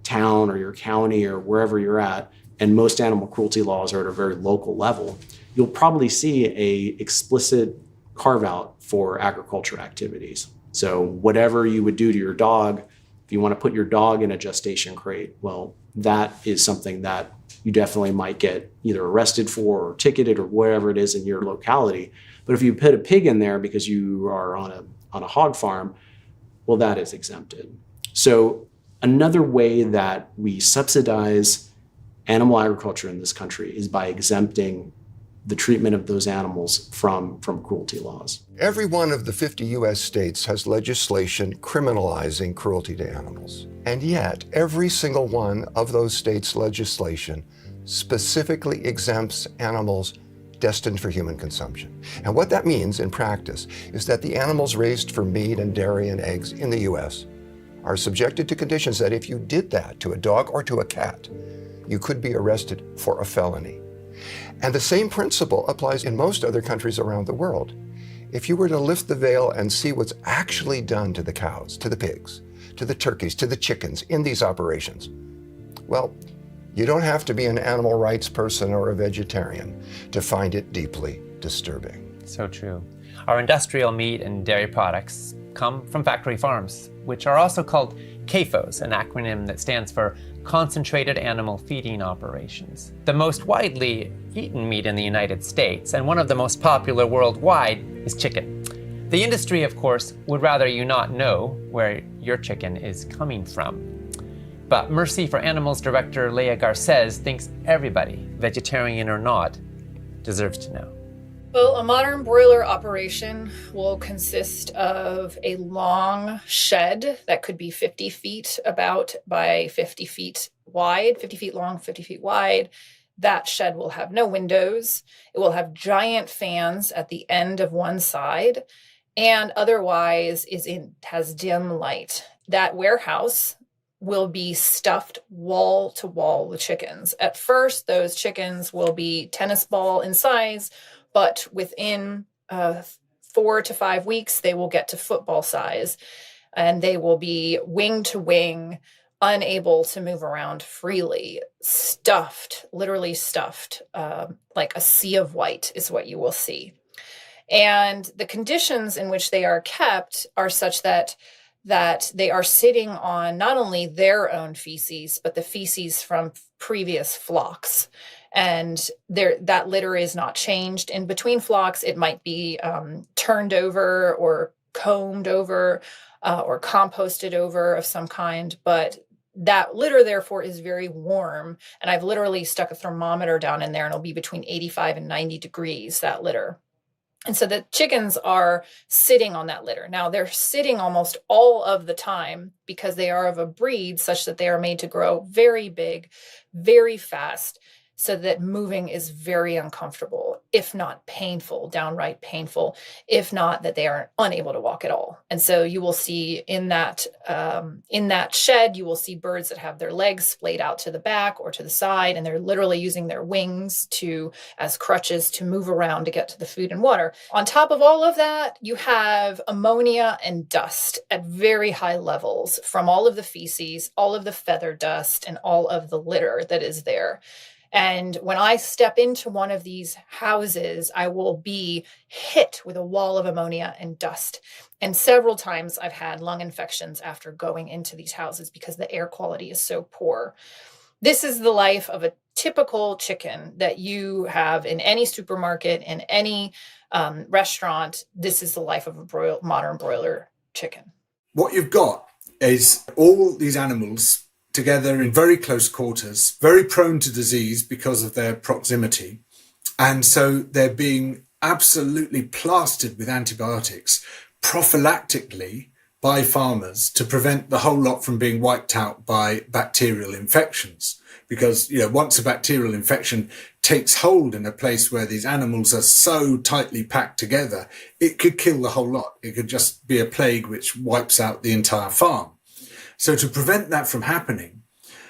town or your county or wherever you're at, and most animal cruelty laws are at a very local level, you'll probably see a explicit carve out for agriculture activities. So whatever you would do to your dog, if you want to put your dog in a gestation crate, well, that is something that you definitely might get either arrested for or ticketed or whatever it is in your locality. But if you put a pig in there because you are on a hog farm, well, that is exempted. So another way that we subsidize animal agriculture in this country is by exempting the treatment of those animals from cruelty laws. Every one of the 50 U.S. states has legislation criminalizing cruelty to animals. And yet, every single one of those states' legislation specifically exempts animals destined for human consumption. And what that means in practice is that the animals raised for meat and dairy and eggs in the U.S. are subjected to conditions that if you did that to a dog or to a cat, you could be arrested for a felony. And the same principle applies in most other countries around the world. If you were to lift the veil and see what's actually done to the cows, to the pigs, to the turkeys, to the chickens in these operations, well, you don't have to be an animal rights person or a vegetarian to find it deeply disturbing. So true. Our industrial meat and dairy products come from factory farms, which are also called CAFOs, an acronym that stands for Concentrated Animal Feeding Operations. The most widely eaten meat in the United States, and one of the most popular worldwide, is chicken. The industry, of course, would rather you not know where your chicken is coming from. But Mercy for Animals director Leah Garces thinks everybody, vegetarian or not, deserves to know. Well, a modern broiler operation will consist of a long shed that could be 50 feet about by 50 feet wide, 50 feet long, 50 feet wide. That shed will have no windows. It will have giant fans at the end of one side, and otherwise has dim light. That warehouse will be stuffed wall to wall with chickens. At first, those chickens will be tennis ball in size, but within 4 to 5 weeks, they will get to football size, and they will be wing to wing, unable to move around freely, stuffed, literally stuffed, like a sea of white is what you will see. And the conditions in which they are kept are such that they are sitting on not only their own feces, but the feces from previous flocks. And that litter is not changed. In between flocks, it might be turned over or combed over or composted over of some kind. But that litter, therefore, is very warm. And I've literally stuck a thermometer down in there, and it'll be between 85 and 90 degrees, that litter. And so the chickens are sitting on that litter. Now, they're sitting almost all of the time because they are of a breed such that they are made to grow very big, very fast, so that moving is very uncomfortable, if not painful, downright painful, if not that they are unable to walk at all. And so you will see in that shed, you will see birds that have their legs splayed out to the back or to the side, and they're literally using their wings as crutches to move around to get to the food and water. On top of all of that, you have ammonia and dust at very high levels from all of the feces, all of the feather dust, and all of the litter that is there. And when I step into one of these houses, I will be hit with a wall of ammonia and dust. And several times I've had lung infections after going into these houses because the air quality is so poor. This is the life of a typical chicken that you have in any supermarket, in any restaurant. This is the life of a modern broiler chicken. What you've got is all these animals together in very close quarters, very prone to disease because of their proximity. And so they're being absolutely plastered with antibiotics prophylactically by farmers to prevent the whole lot from being wiped out by bacterial infections. Because, once a bacterial infection takes hold in a place where these animals are so tightly packed together, it could kill the whole lot. It could just be a plague which wipes out the entire farm. So to prevent that from happening,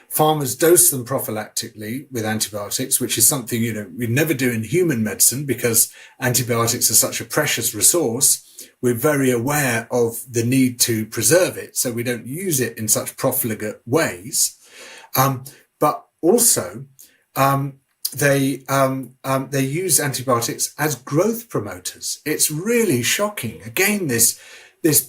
farmers dose them prophylactically with antibiotics, which is something, we never do in human medicine because antibiotics are such a precious resource. We're very aware of the need to preserve it, so we don't use it in such profligate ways. But also, they use antibiotics as growth promoters. It's really shocking. Again, this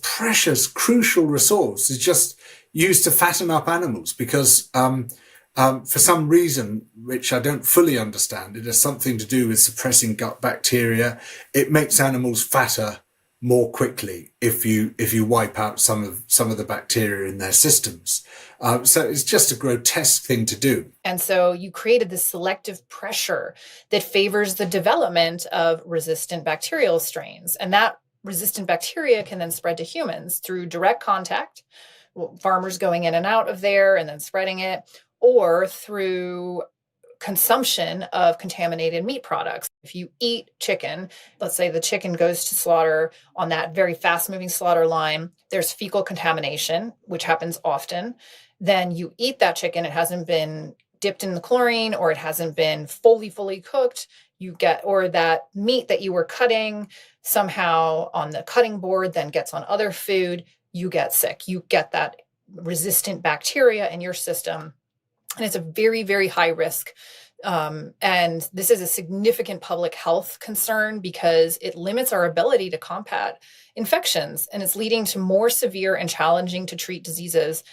precious, crucial resource is just used to fatten up animals because for some reason, which I don't fully understand, it has something to do with suppressing gut bacteria. It makes animals fatter more quickly if you wipe out some of the bacteria in their systems. So it's just a grotesque thing to do. And so you created this selective pressure that favors the development of resistant bacterial strains. And that resistant bacteria can then spread to humans through direct contact, farmers going in and out of there and then spreading it, or through consumption of contaminated meat products. If you eat chicken, let's say the chicken goes to slaughter on that very fast-moving slaughter line, there's fecal contamination, which happens often. Then you eat that chicken, it hasn't been dipped in the chlorine or it hasn't been fully cooked, or that meat that you were cutting somehow on the cutting board then gets on other food, you get sick. You get that resistant bacteria in your system. And it's a very, very high risk. And this is a significant public health concern because it limits our ability to combat infections, and it's leading to more severe and challenging to treat diseases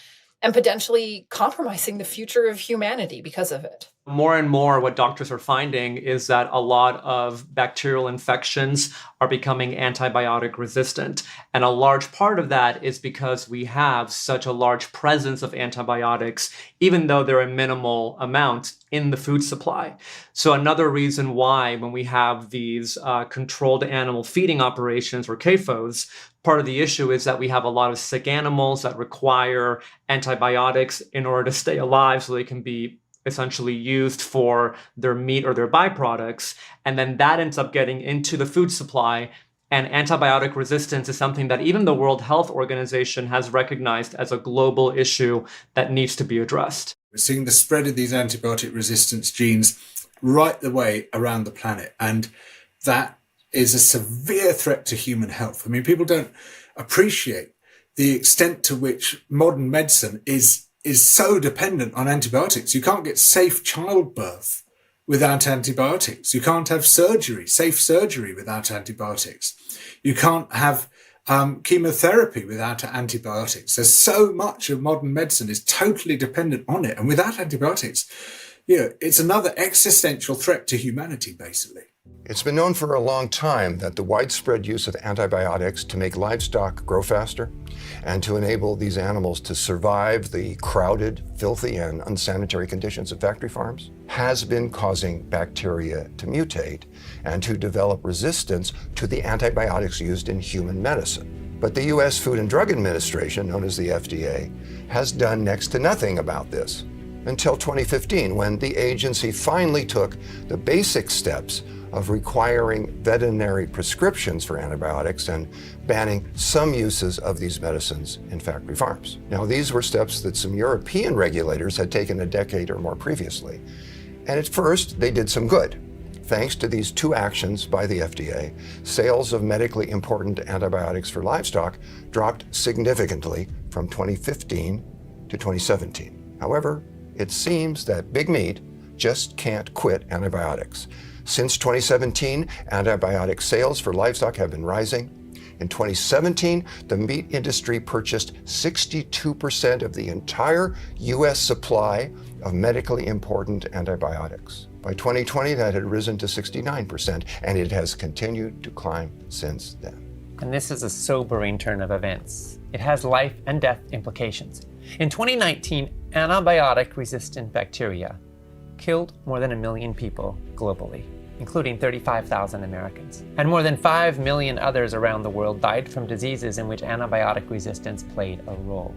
and potentially compromising the future of humanity because of it. More and more, what doctors are finding is that a lot of bacterial infections are becoming antibiotic resistant. And a large part of that is because we have such a large presence of antibiotics, even though they're a minimal amount in the food supply. So another reason why when we have these controlled animal feeding operations or CAFOs, part of the issue is that we have a lot of sick animals that require antibiotics in order to stay alive so they can be essentially used for their meat or their byproducts. And then that ends up getting into the food supply. And antibiotic resistance is something that even the World Health Organization has recognized as a global issue that needs to be addressed. We're seeing the spread of these antibiotic resistance genes right the way around the planet. And that is a severe threat to human health. I mean, people don't appreciate the extent to which modern medicine is so dependent on antibiotics. You can't get safe childbirth without antibiotics. You can't have safe surgery without antibiotics. You can't have chemotherapy without antibiotics. There's so much of modern medicine is totally dependent on it. And without antibiotics, it's another existential threat to humanity, basically. It's been known for a long time that the widespread use of antibiotics to make livestock grow faster and to enable these animals to survive the crowded, filthy, and unsanitary conditions of factory farms has been causing bacteria to mutate and to develop resistance to the antibiotics used in human medicine. But the U.S. Food and Drug Administration, known as the FDA, has done next to nothing about this. until 2015, when the agency finally took the basic steps of requiring veterinary prescriptions for antibiotics and banning some uses of these medicines in factory farms. Now, these were steps that some European regulators had taken a decade or more previously. And at first, they did some good. Thanks to these two actions by the FDA, sales of medically important antibiotics for livestock dropped significantly from 2015 to 2017. However, it seems that big meat just can't quit antibiotics. Since 2017, antibiotic sales for livestock have been rising. In 2017, the meat industry purchased 62% of the entire U.S. supply of medically important antibiotics. By 2020, that had risen to 69%, and it has continued to climb since then. And this is a sobering turn of events. It has life and death implications. In 2019, antibiotic-resistant bacteria killed more than 1 million people globally, including 35,000 Americans. And more than 5 million others around the world died from diseases in which antibiotic resistance played a role.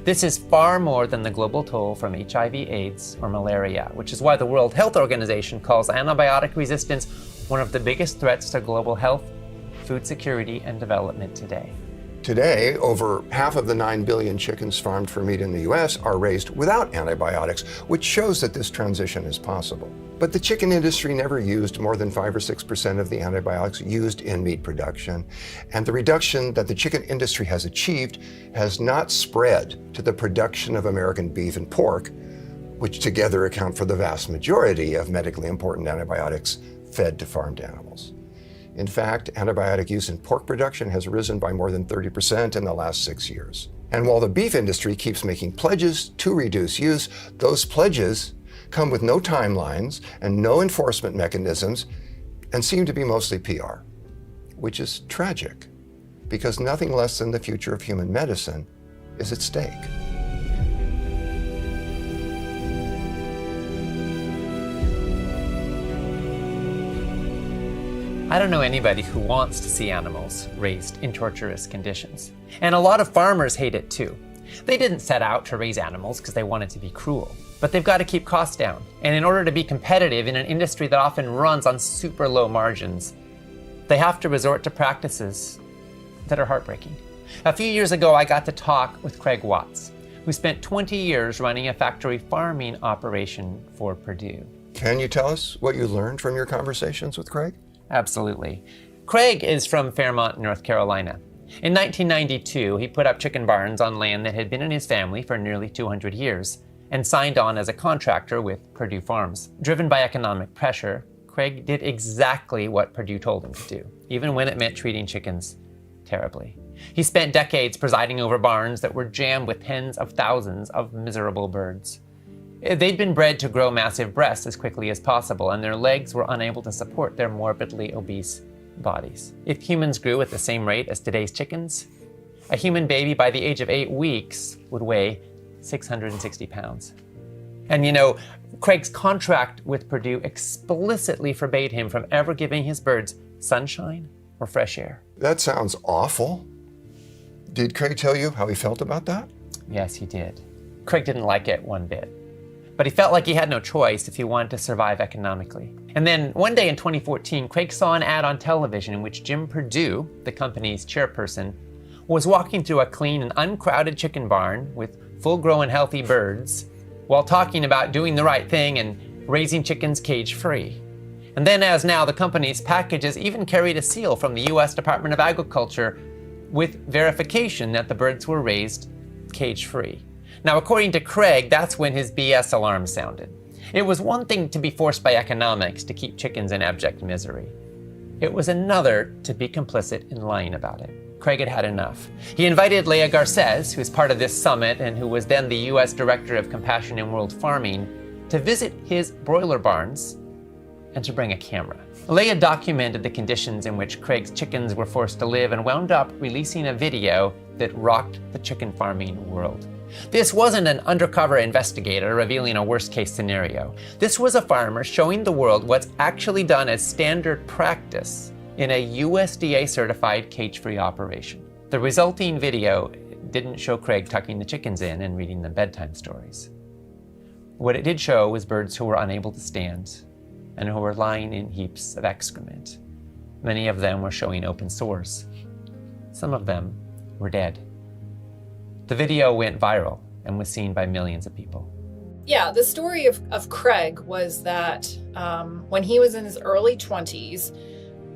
This is far more than the global toll from HIV/AIDS or malaria, which is why the World Health Organization calls antibiotic resistance one of the biggest threats to global health, food security, and development today. Today, over half of the 9 billion chickens farmed for meat in the US are raised without antibiotics, which shows that this transition is possible. But the chicken industry never used more than 5 or 6% of the antibiotics used in meat production. And the reduction that the chicken industry has achieved has not spread to the production of American beef and pork, which together account for the vast majority of medically important antibiotics fed to farmed animals. In fact, antibiotic use in pork production has risen by more than 30% in the last 6 years. And while the beef industry keeps making pledges to reduce use, those pledges come with no timelines and no enforcement mechanisms and seem to be mostly PR, which is tragic because nothing less than the future of human medicine is at stake. I don't know anybody who wants to see animals raised in torturous conditions. And a lot of farmers hate it too. They didn't set out to raise animals because they wanted to be cruel, but they've got to keep costs down. And in order to be competitive in an industry that often runs on super low margins, they have to resort to practices that are heartbreaking. A few years ago, I got to talk with Craig Watts, who spent 20 years running a factory farming operation for Purdue. Can you tell us what you learned from your conversations with Craig? Absolutely. Craig is from Fairmont, North Carolina. In 1992, he put up chicken barns on land that had been in his family for nearly 200 years and signed on as a contractor with Purdue Farms. Driven by economic pressure, Craig did exactly what Purdue told him to do, even when it meant treating chickens terribly. He spent decades presiding over barns that were jammed with tens of thousands of miserable birds. They'd been bred to grow massive breasts as quickly as possible, and their legs were unable to support their morbidly obese bodies. If humans grew at the same rate as today's chickens, a human baby by the age of 8 weeks would weigh 660 pounds. And you know, Craig's contract with Purdue explicitly forbade him from ever giving his birds sunshine or fresh air. That sounds awful. Did Craig tell you how he felt about that? Yes, he did. Craig didn't like it one bit. But he felt like he had no choice if he wanted to survive economically. And then one day in 2014, Craig saw an ad on television in which Jim Purdue, the company's chairperson, was walking through a clean and uncrowded chicken barn with full-grown healthy birds while talking about doing the right thing and raising chickens cage-free. And then as now, the company's packages even carried a seal from the US Department of Agriculture with verification that the birds were raised cage-free. Now, according to Craig, that's when his BS alarm sounded. It was one thing to be forced by economics to keep chickens in abject misery. It was another to be complicit in lying about it. Craig had had enough. He invited Leah Garces, who's part of this summit and who was then the US Director of Compassion in World Farming, to visit his broiler barns and to bring a camera. Leah documented the conditions in which Craig's chickens were forced to live and wound up releasing a video that rocked the chicken farming world. This wasn't an undercover investigator revealing a worst-case scenario. This was a farmer showing the world what's actually done as standard practice in a USDA-certified cage-free operation. The resulting video didn't show Craig tucking the chickens in and reading them bedtime stories. What it did show was birds who were unable to stand and who were lying in heaps of excrement. Many of them were showing open sores. Some of them were dead. The video went viral and was seen by millions of people. Yeah, the story of Craig was that when he was in his early 20s,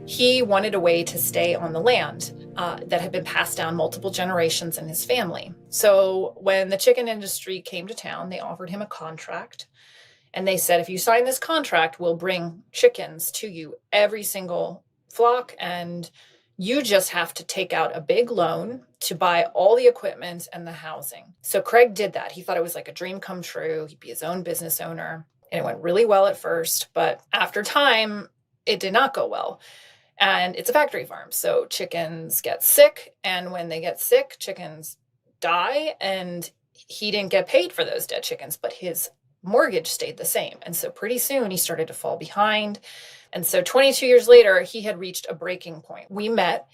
he wanted a way to stay on the land that had been passed down multiple generations in his family. So when the chicken industry came to town, they offered him a contract. And they said, if you sign this contract, we'll bring chickens to you, every single flock, and you just have to take out a big loan to buy all the equipment and the housing. So Craig did that. He thought it was like a dream come true. He'd be his own business owner. And it went really well at first, but after time, it did not go well. And it's a factory farm, so chickens get sick. And when they get sick, chickens die. And he didn't get paid for those dead chickens, but his mortgage stayed the same. And so pretty soon he started to fall behind. And so 22 years later, he had reached a breaking point. We met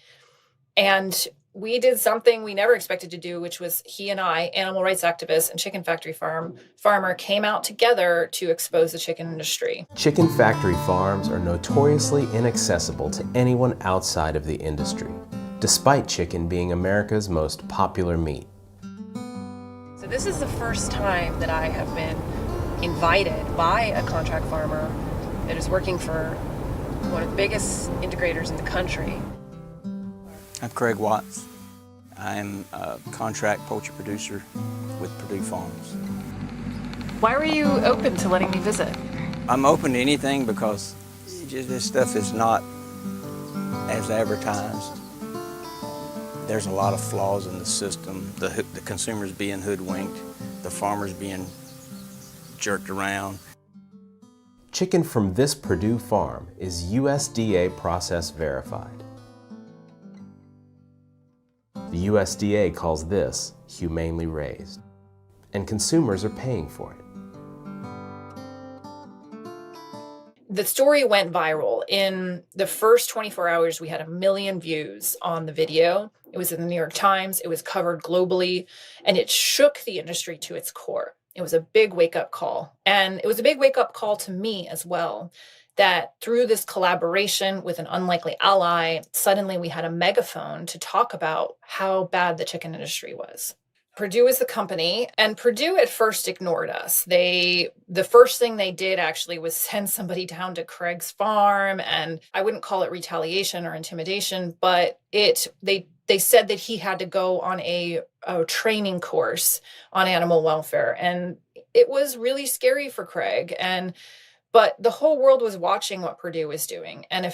and we did something we never expected to do, which was he and I, animal rights activist and chicken factory farmer, came out together to expose the chicken industry. Chicken factory farms are notoriously inaccessible to anyone outside of the industry, despite chicken being America's most popular meat. So this is the first time that I have been invited by a contract farmer that is working for one of the biggest integrators in the country. I'm Craig Watts. I'm a contract poultry producer with Purdue Farms. Why were you open to letting me visit? I'm open to anything because this stuff is not as advertised. There's a lot of flaws in the system. The consumers being hoodwinked, the farmers being jerked around. Chicken from this Purdue farm is USDA process verified. The USDA calls this humanely raised, and consumers are paying for it. The story went viral. In the first 24 hours, we had 1 million views on the video. It was in the New York Times. It was covered globally, and it shook the industry to its core. It was a big wake-up call. And it was a big wake-up call to me as well, that through this collaboration with an unlikely ally, suddenly we had a megaphone to talk about how bad the chicken industry was. Purdue is the company, and Purdue at first ignored us. The first thing they did actually was send somebody down to Craig's farm, and I wouldn't call it retaliation or intimidation, but they said that he had to go on a training course on animal welfare, and it was really scary for Craig. But the whole world was watching what Purdue was doing. And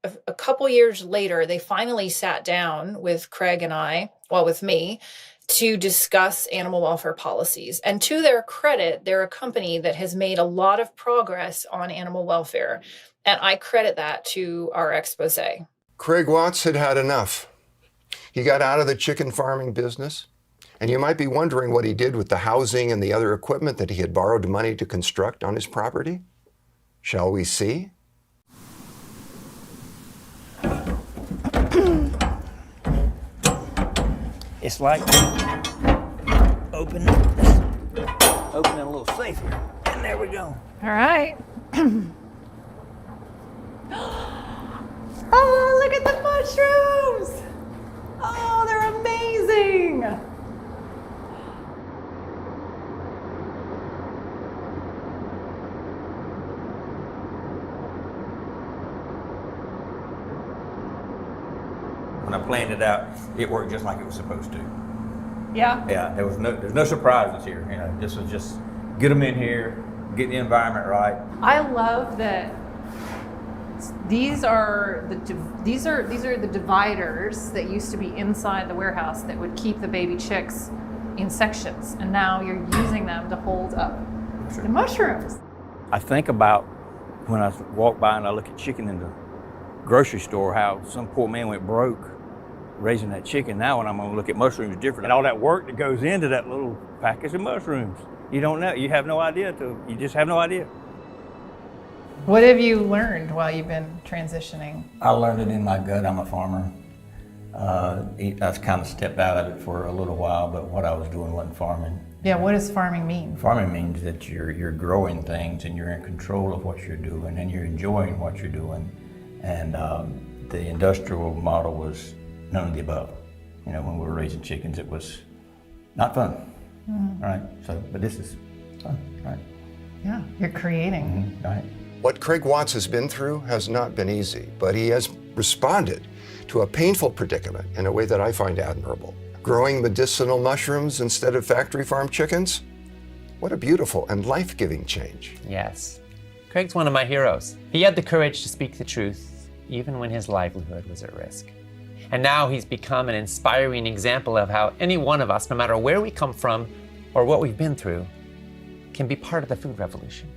a couple years later, they finally sat down with Craig and I, with me, to discuss animal welfare policies. And to their credit, they're a company that has made a lot of progress on animal welfare. And I credit that to our expose. Craig Watts had had enough. He got out of the chicken farming business. And you might be wondering what he did with the housing and the other equipment that he had borrowed money to construct on his property. Shall we see? It's like opening a little safe here. And there we go. All right. Oh, look at the mushrooms. Oh, they're amazing. When I planned it out, it worked just like it was supposed to. Yeah? Yeah, there's no surprises here. You know, this was just get them in here, get the environment right. I love that these are the dividers that used to be inside the warehouse that would keep the baby chicks in sections, and now you're using them to hold up the mushrooms. I think about when I walk by and I look at chicken in the grocery store, how some poor man went broke raising that chicken. Now when I'm gonna look at mushrooms different, and all that work that goes into that little package of mushrooms. You don't know, you have no idea you just have no idea. What have you learned while you've been transitioning? I learned it in my gut. I'm a farmer. I kind of stepped out of it for a little while, but what I was doing wasn't farming. Yeah, what does farming mean? Farming means that you're growing things and you're in control of what you're doing and you're enjoying what you're doing. And the industrial model was none of the above. You know, when we were raising chickens, it was not fun, right? So, but this is fun, right? Yeah, you're creating. Right. What Craig Watts has been through has not been easy, but he has responded to a painful predicament in a way that I find admirable. Growing medicinal mushrooms instead of factory farm chickens? What a beautiful and life-giving change. Yes. Craig's one of my heroes. He had the courage to speak the truth, even when his livelihood was at risk. And now he's become an inspiring example of how any one of us, no matter where we come from or what we've been through, can be part of the food revolution.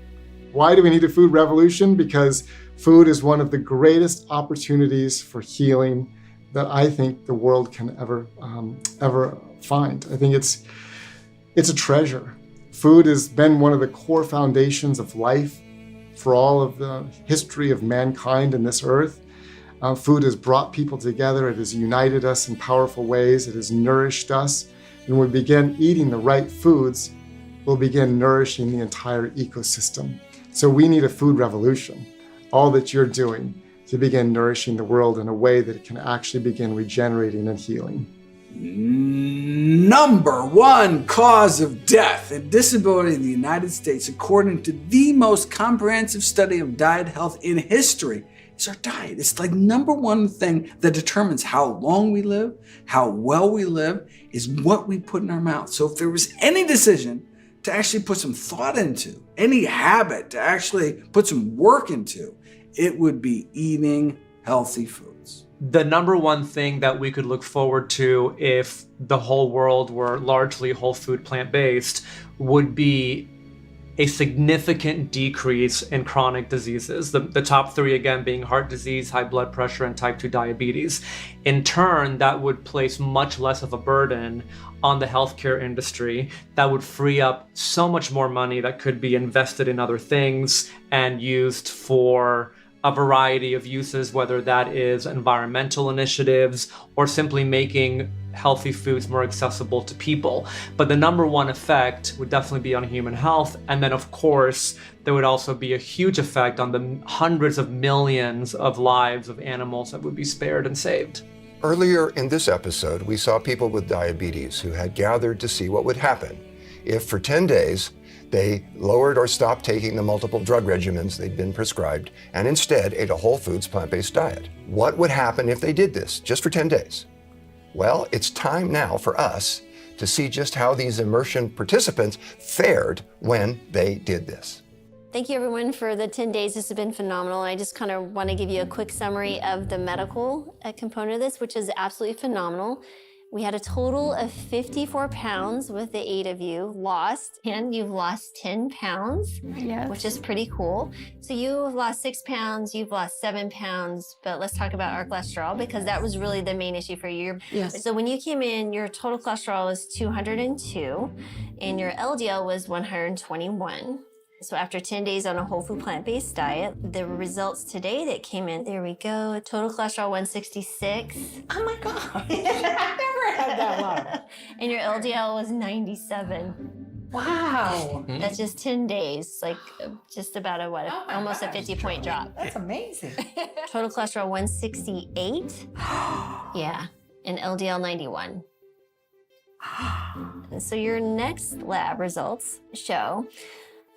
Why do we need a food revolution? Because food is one of the greatest opportunities for healing that I think the world can ever find. I think it's a treasure. Food has been one of the core foundations of life for all of the history of mankind in this earth. Food has brought people together. It has united us in powerful ways. It has nourished us. And when we begin eating the right foods, we'll begin nourishing the entire ecosystem. So we need a food revolution. All that you're doing to begin nourishing the world in a way that it can actually begin regenerating and healing. Number one cause of death and disability in the United States, according to the most comprehensive study of diet health in history, is our diet. It's like number one thing that determines how long we live, how well we live, is what we put in our mouth. So if there was any decision to actually put some thought into, any habit to actually put some work into, it would be eating healthy foods. The number one thing that we could look forward to if the whole world were largely whole food plant-based would be a significant decrease in chronic diseases. The top three, again, being heart disease, high blood pressure, and type 2 diabetes. In turn, that would place much less of a burden on the healthcare industry. That would free up so much more money that could be invested in other things and used for a variety of uses, whether that is environmental initiatives or simply making healthy foods more accessible to people. But the number one effect would definitely be on human health. And then, of course, there would also be a huge effect on the hundreds of millions of lives of animals that would be spared and saved. Earlier in this episode, we saw people with diabetes who had gathered to see what would happen if for 10 days they lowered or stopped taking the multiple drug regimens they'd been prescribed and instead ate a whole foods plant-based diet. What would happen if they did this just for 10 days? Well, it's time now for us to see just how these immersion participants fared when they did this. Thank you everyone for the 10 days. This has been phenomenal. I just kind of want to give you a quick summary of the medical component of this, which is absolutely phenomenal. We had a total of 54 pounds with the 8 of you lost, and you've lost 10 pounds, Yes. which is pretty cool. So you have lost 6 pounds, you've lost 7 pounds, but let's talk about our cholesterol because that was really the main issue for you. Yes. So when you came in, your total cholesterol was 202 and your LDL was 121. So after 10 days on a whole food plant-based diet, the results today that came in, there we go, total cholesterol 166. Oh my God, I've never had that one. And your LDL was 97. Wow. That's just 10 days, like just about almost a 50-point drop. That's amazing. Total cholesterol 168. Yeah, and LDL 91. And so your next lab results show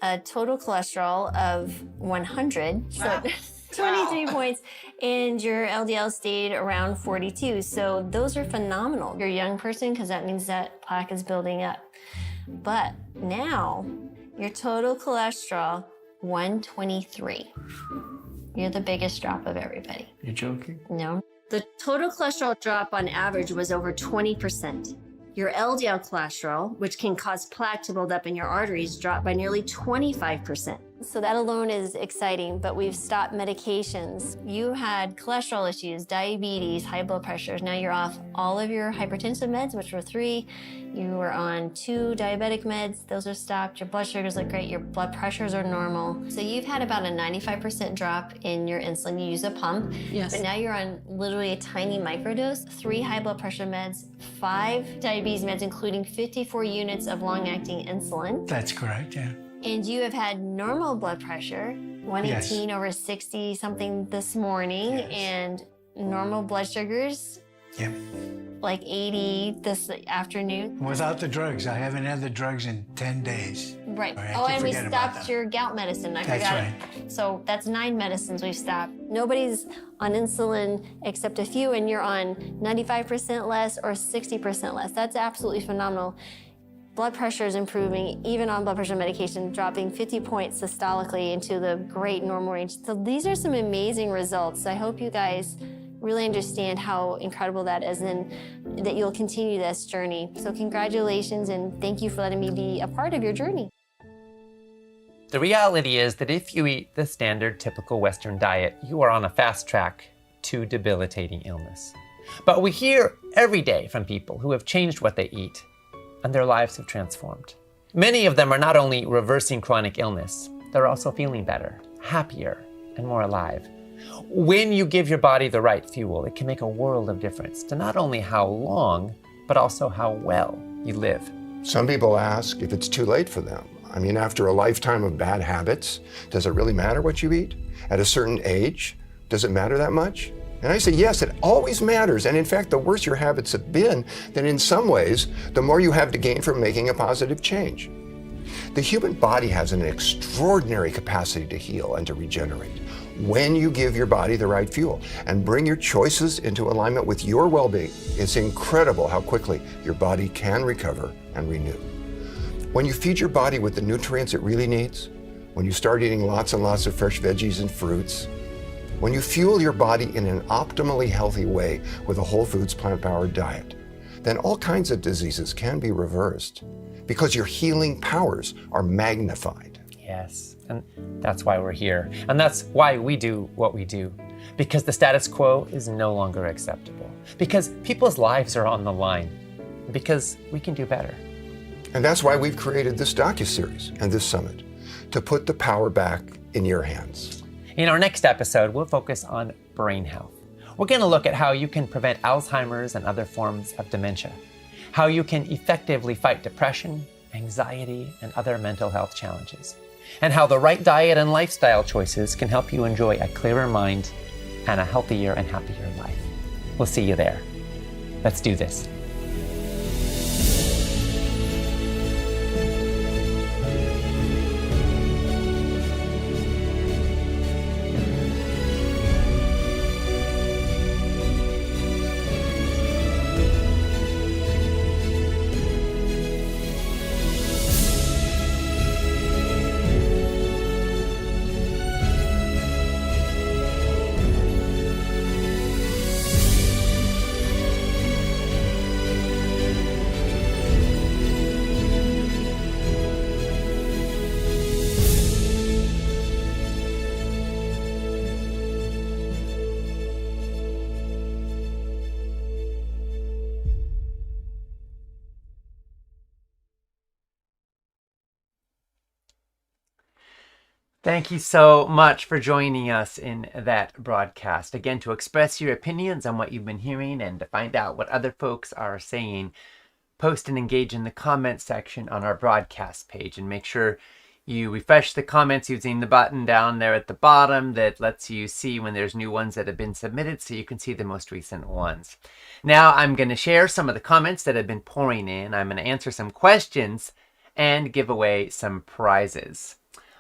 a total cholesterol of 100, so 23 points, and your LDL stayed around 42. So those are phenomenal. You're a young person because that means that plaque is building up. But now your total cholesterol 123. You're the biggest drop of everybody. You're joking? No. The total cholesterol drop on average was over 20%. Your LDL cholesterol, which can cause plaque to build up in your arteries, dropped by nearly 25%. So that alone is exciting, but we've stopped medications. You had cholesterol issues, diabetes, high blood pressures. Now you're off all of your hypertensive meds, which were 3. You were on 2 diabetic meds. Those are stopped. Your blood sugars look great. Your blood pressures are normal. So you've had about a 95% drop in your insulin. You use a pump. Yes. But now you're on literally a tiny microdose, 3 high blood pressure meds, 5 diabetes meds, including 54 units of long-acting insulin. That's correct, yeah. And you have had normal blood pressure, 118 over 60 something this morning, and normal blood sugars, Yep. like 80 this afternoon. Without the drugs. I haven't had the drugs in 10 days. Right. I Oh, keep and we forgetting about stopped that. your gout medicine. I That's forgot. right. So that's 9 medicines we've stopped. Nobody's on insulin except a few, and you're on 95% less or 60% less. That's absolutely phenomenal. Blood pressure is improving, even on blood pressure medication, dropping 50 points systolically into the great normal range. So these are some amazing results. I hope you guys really understand how incredible that is and that you'll continue this journey. So congratulations, and thank you for letting me be a part of your journey. The reality is that if you eat the standard typical Western diet, you are on a fast track to debilitating illness. But we hear every day from people who have changed what they eat, and their lives have transformed. Many of them are not only reversing chronic illness, they're also feeling better, happier, and more alive. When you give your body the right fuel, it can make a world of difference to not only how long, but also how well you live. Some people ask if it's too late for them. I mean, after a lifetime of bad habits, does it really matter what you eat? At a certain age, does it matter that much? And I say, yes, it always matters. And in fact, the worse your habits have been, then in some ways, the more you have to gain from making a positive change. The human body has an extraordinary capacity to heal and to regenerate when you give your body the right fuel and bring your choices into alignment with your well-being. It's incredible how quickly your body can recover and renew. When you feed your body with the nutrients it really needs, when you start eating lots and lots of fresh veggies and fruits, when you fuel your body in an optimally healthy way with a whole foods, plant-powered diet, then all kinds of diseases can be reversed because your healing powers are magnified. Yes, and that's why we're here. And that's why we do what we do. Because the status quo is no longer acceptable. Because people's lives are on the line. Because we can do better. And that's why we've created this docuseries and this summit, to put the power back in your hands. In our next episode, we'll focus on brain health. We're going to look at how you can prevent Alzheimer's and other forms of dementia, how you can effectively fight depression, anxiety, and other mental health challenges, and how the right diet and lifestyle choices can help you enjoy a clearer mind and a healthier and happier life. We'll see you there. Let's do this. Thank you so much for joining us in that broadcast. Again, to express your opinions on what you've been hearing and to find out what other folks are saying, post and engage in the comments section on our broadcast page, and make sure you refresh the comments using the button down there at the bottom that lets you see when there's new ones that have been submitted, so you can see the most recent ones. Now I'm going to share some of the comments that have been pouring in. I'm going to answer some questions and give away some prizes.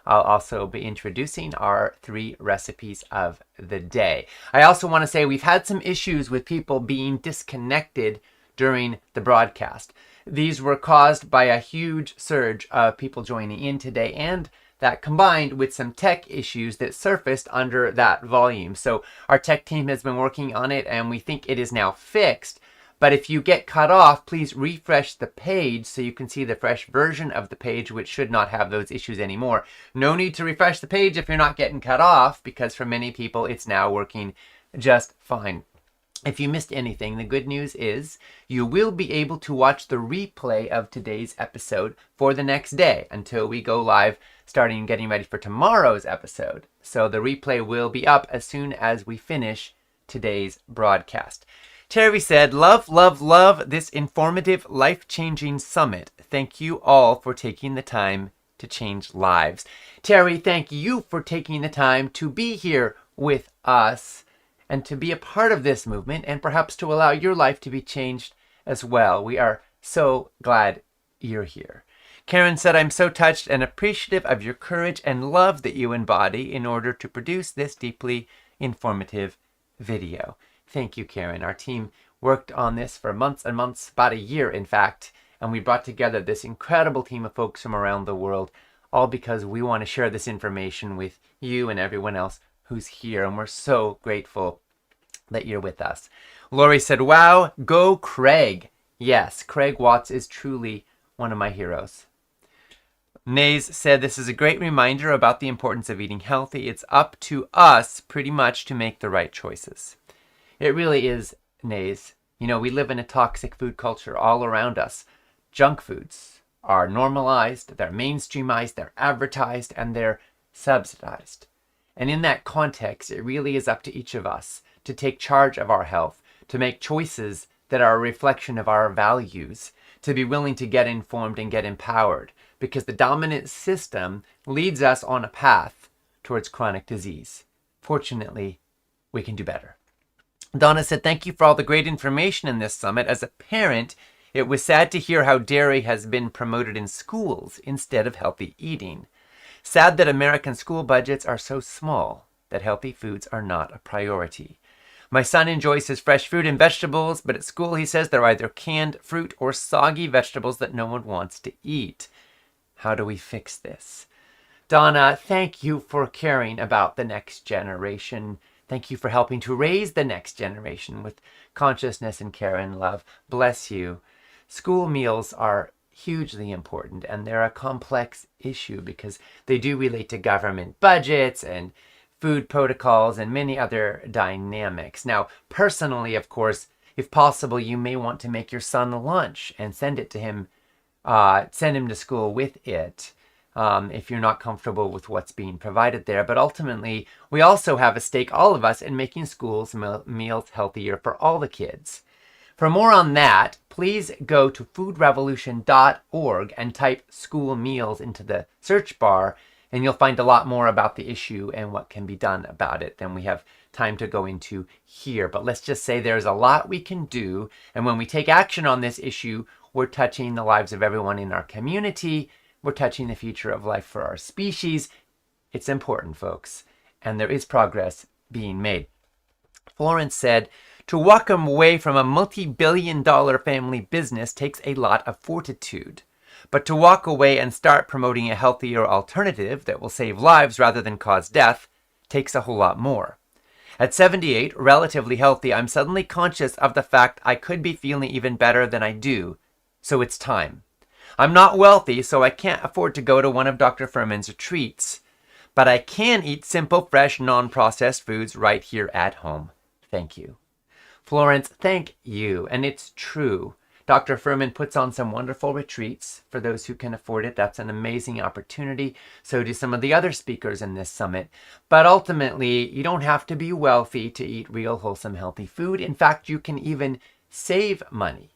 I'll also be introducing our 3 recipes of the day. I also want to say we've had some issues with people being disconnected during the broadcast. These were caused by a huge surge of people joining in today, and that combined with some tech issues that surfaced under that volume. So our tech team has been working on it, and we think it is now fixed. But if you get cut off, please refresh the page so you can see the fresh version of the page, which should not have those issues anymore. No need to refresh the page if you're not getting cut off, because for many people, it's now working just fine. If you missed anything, the good news is you will be able to watch the replay of today's episode for the next day until we go live, starting getting ready for tomorrow's episode. So the replay will be up as soon as we finish today's broadcast. Terry said, love, love, love this informative, life-changing summit. Thank you all for taking the time to change lives. Terry, thank you for taking the time to be here with us and to be a part of this movement and perhaps to allow your life to be changed as well. We are so glad you're here. Karen said, I'm so touched and appreciative of your courage and love that you embody in order to produce this deeply informative video. Thank you, Karen. Our team worked on this for months and months, about a year, in fact, and we brought together this incredible team of folks from around the world, all because we want to share this information with you and everyone else who's here, and we're so grateful that you're with us. Lori said, wow, go Craig. Yes, Craig Watts is truly one of my heroes. Nays said, this is a great reminder about the importance of eating healthy. It's up to us pretty much to make the right choices. It really is, Nays. You know, we live in a toxic food culture all around us. Junk foods are normalized, they're mainstreamized, they're advertised, and they're subsidized. And in that context, it really is up to each of us to take charge of our health, to make choices that are a reflection of our values, to be willing to get informed and get empowered, because the dominant system leads us on a path towards chronic disease. Fortunately, we can do better. Donna said, thank you for all the great information in this summit. As a parent, it was sad to hear how dairy has been promoted in schools instead of healthy eating. Sad that American school budgets are so small that healthy foods are not a priority. My son enjoys his fresh fruit and vegetables, but at school he says they're either canned fruit or soggy vegetables that no one wants to eat. How do we fix this? Donna, thank you for caring about the next generation. Thank you for helping to raise the next generation with consciousness and care and love. Bless you. School meals are hugely important, and they're a complex issue because they do relate to government budgets and food protocols and many other dynamics. Now, personally, of course, if possible, you may want to make your son a lunch and send it to him, send him to school with it. If you're not comfortable with what's being provided there. But ultimately, we also have a stake, all of us, in making schools meals healthier for all the kids. For more on that, please go to foodrevolution.org and type school meals into the search bar, and you'll find a lot more about the issue and what can be done about it than we have time to go into here. But let's just say there's a lot we can do, and when we take action on this issue, we're touching the lives of everyone in our community. We're touching the future of life for our species. It's important, folks, and there is progress being made. Florence said, to walk away from a multi-billion-dollar family business takes a lot of fortitude. But to walk away and start promoting a healthier alternative that will save lives rather than cause death takes a whole lot more. At 78, relatively healthy, I'm suddenly conscious of the fact I could be feeling even better than I do. So it's time. I'm not wealthy, so I can't afford to go to one of Dr. Furman's retreats. But I can eat simple, fresh, non-processed foods right here at home. Thank you. Florence, thank you. And it's true. Dr. Furman puts on some wonderful retreats for those who can afford it. That's an amazing opportunity. So do some of the other speakers in this summit. But ultimately, you don't have to be wealthy to eat real, wholesome, healthy food. In fact, you can even save money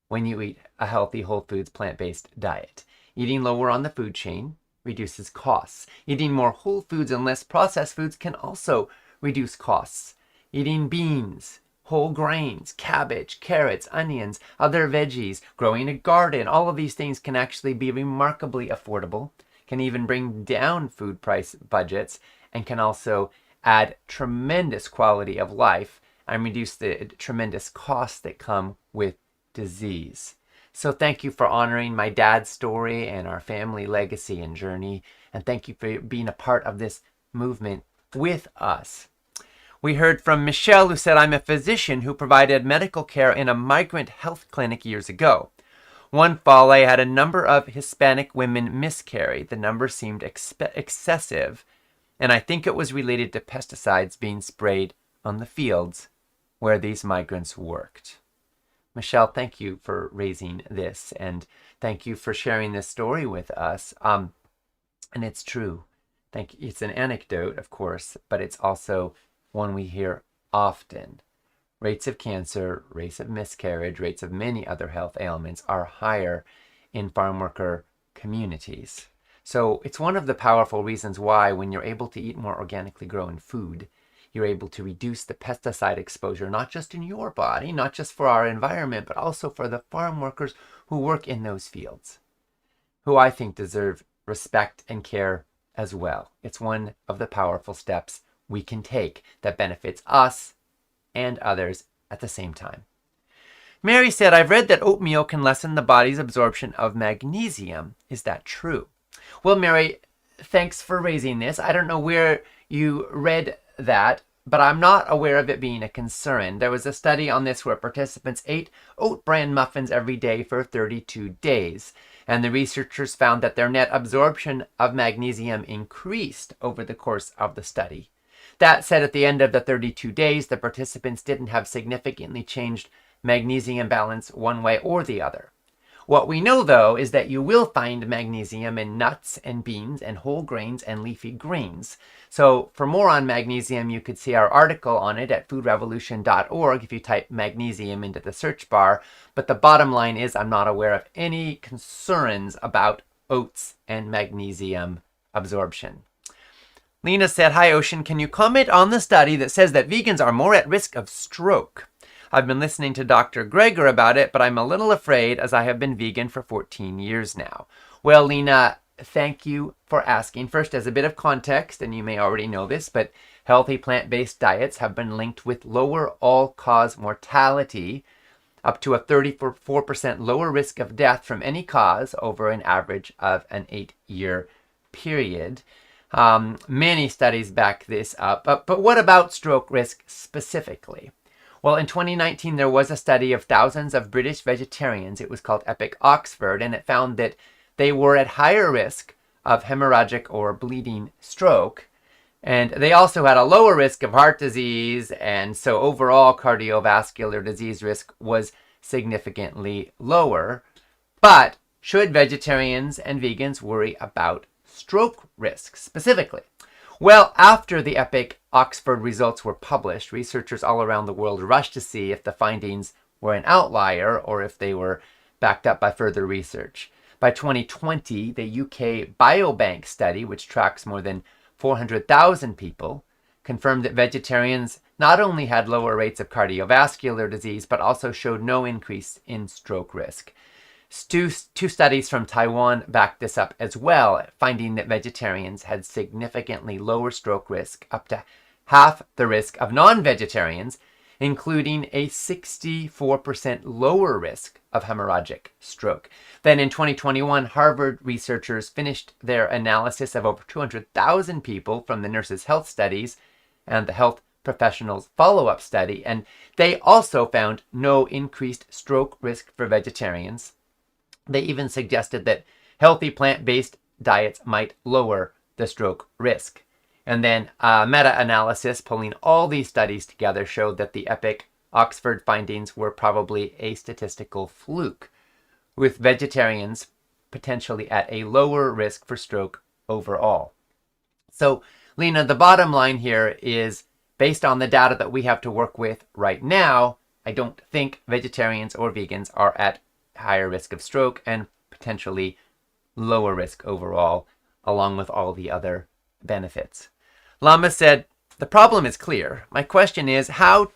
when you eat a healthy, whole foods, plant-based diet. Eating lower on the food chain reduces costs. Eating more whole foods and less processed foods can also reduce costs. Eating beans, whole grains, cabbage, carrots, onions, other veggies, growing a garden, all of these things can actually be remarkably affordable, can even bring down food price budgets, and can also add tremendous quality of life and reduce the tremendous costs that come with disease. So thank you for honoring my dad's story and our family legacy and journey. And thank you for being a part of this movement with us. We heard from Michelle, who said, I'm a physician who provided medical care in a migrant health clinic years ago. One fall, I had a number of Hispanic women miscarry. The number seemed excessive, and I think it was related to pesticides being sprayed on the fields where these migrants worked. Michelle, thank you for raising this, and thank you for sharing this story with us. And it's true. It's an anecdote, of course, but it's also one we hear often. Rates of cancer, rates of miscarriage, rates of many other health ailments are higher in farm worker communities. So it's one of the powerful reasons why, when you're able to eat more organically grown food, you're able to reduce the pesticide exposure, not just in your body, not just for our environment, but also for the farm workers who work in those fields, who I think deserve respect and care as well. It's one of the powerful steps we can take that benefits us and others at the same time. Mary said, I've read that oatmeal can lessen the body's absorption of magnesium. Is that true? Well, Mary, thanks for raising this. I don't know where you read that, but I'm not aware of it being a concern. There was a study on this where participants ate oat bran muffins every day for 32 days, and the researchers found that their net absorption of magnesium increased over the course of the study. That said, at the end of the 32 days, the participants didn't have significantly changed magnesium balance one way or the other. What we know, though, is that you will find magnesium in nuts and beans and whole grains and leafy greens. So for more on magnesium, you could see our article on it at foodrevolution.org if you type magnesium into the search bar. But the bottom line is I'm not aware of any concerns about oats and magnesium absorption. Lena said, hi, Ocean. Can you comment on the study that says that vegans are more at risk of stroke? I've been listening to Dr. Greger about it, but I'm a little afraid as I have been vegan for 14 years now. Well, Lena, thank you for asking. First, as a bit of context, and you may already know this, but healthy plant-based diets have been linked with lower all-cause mortality, up to a 34% lower risk of death from any cause over an average of an 8-year period. Many studies back this up, but what about stroke risk specifically? Well, in 2019, there was a study of thousands of British vegetarians. It was called Epic Oxford, and it found that they were at higher risk of hemorrhagic or bleeding stroke. And they also had a lower risk of heart disease, and so overall cardiovascular disease risk was significantly lower. But should vegetarians and vegans worry about stroke risk specifically? Well, after the Epic Oxford results were published, researchers all around the world rushed to see if the findings were an outlier or if they were backed up by further research. By 2020, the UK Biobank study, which tracks more than 400,000 people, confirmed that vegetarians not only had lower rates of cardiovascular disease, but also showed no increase in stroke risk. Two studies from Taiwan backed this up as well, finding that vegetarians had significantly lower stroke risk, up to half the risk of non-vegetarians, including a 64% lower risk of hemorrhagic stroke. Then in 2021, Harvard researchers finished their analysis of over 200,000 people from the Nurses' Health Studies and the Health Professionals Follow-Up Study, and they also found no increased stroke risk for vegetarians. They even suggested that healthy plant-based diets might lower the stroke risk. And then a meta-analysis pulling all these studies together showed that the Epic Oxford findings were probably a statistical fluke, with vegetarians potentially at a lower risk for stroke overall. So, Lena, the bottom line here is, based on the data that we have to work with right now, I don't think vegetarians or vegans are at higher risk of stroke and potentially lower risk overall, along with all the other benefits. Lama said, the problem is clear. My question is how,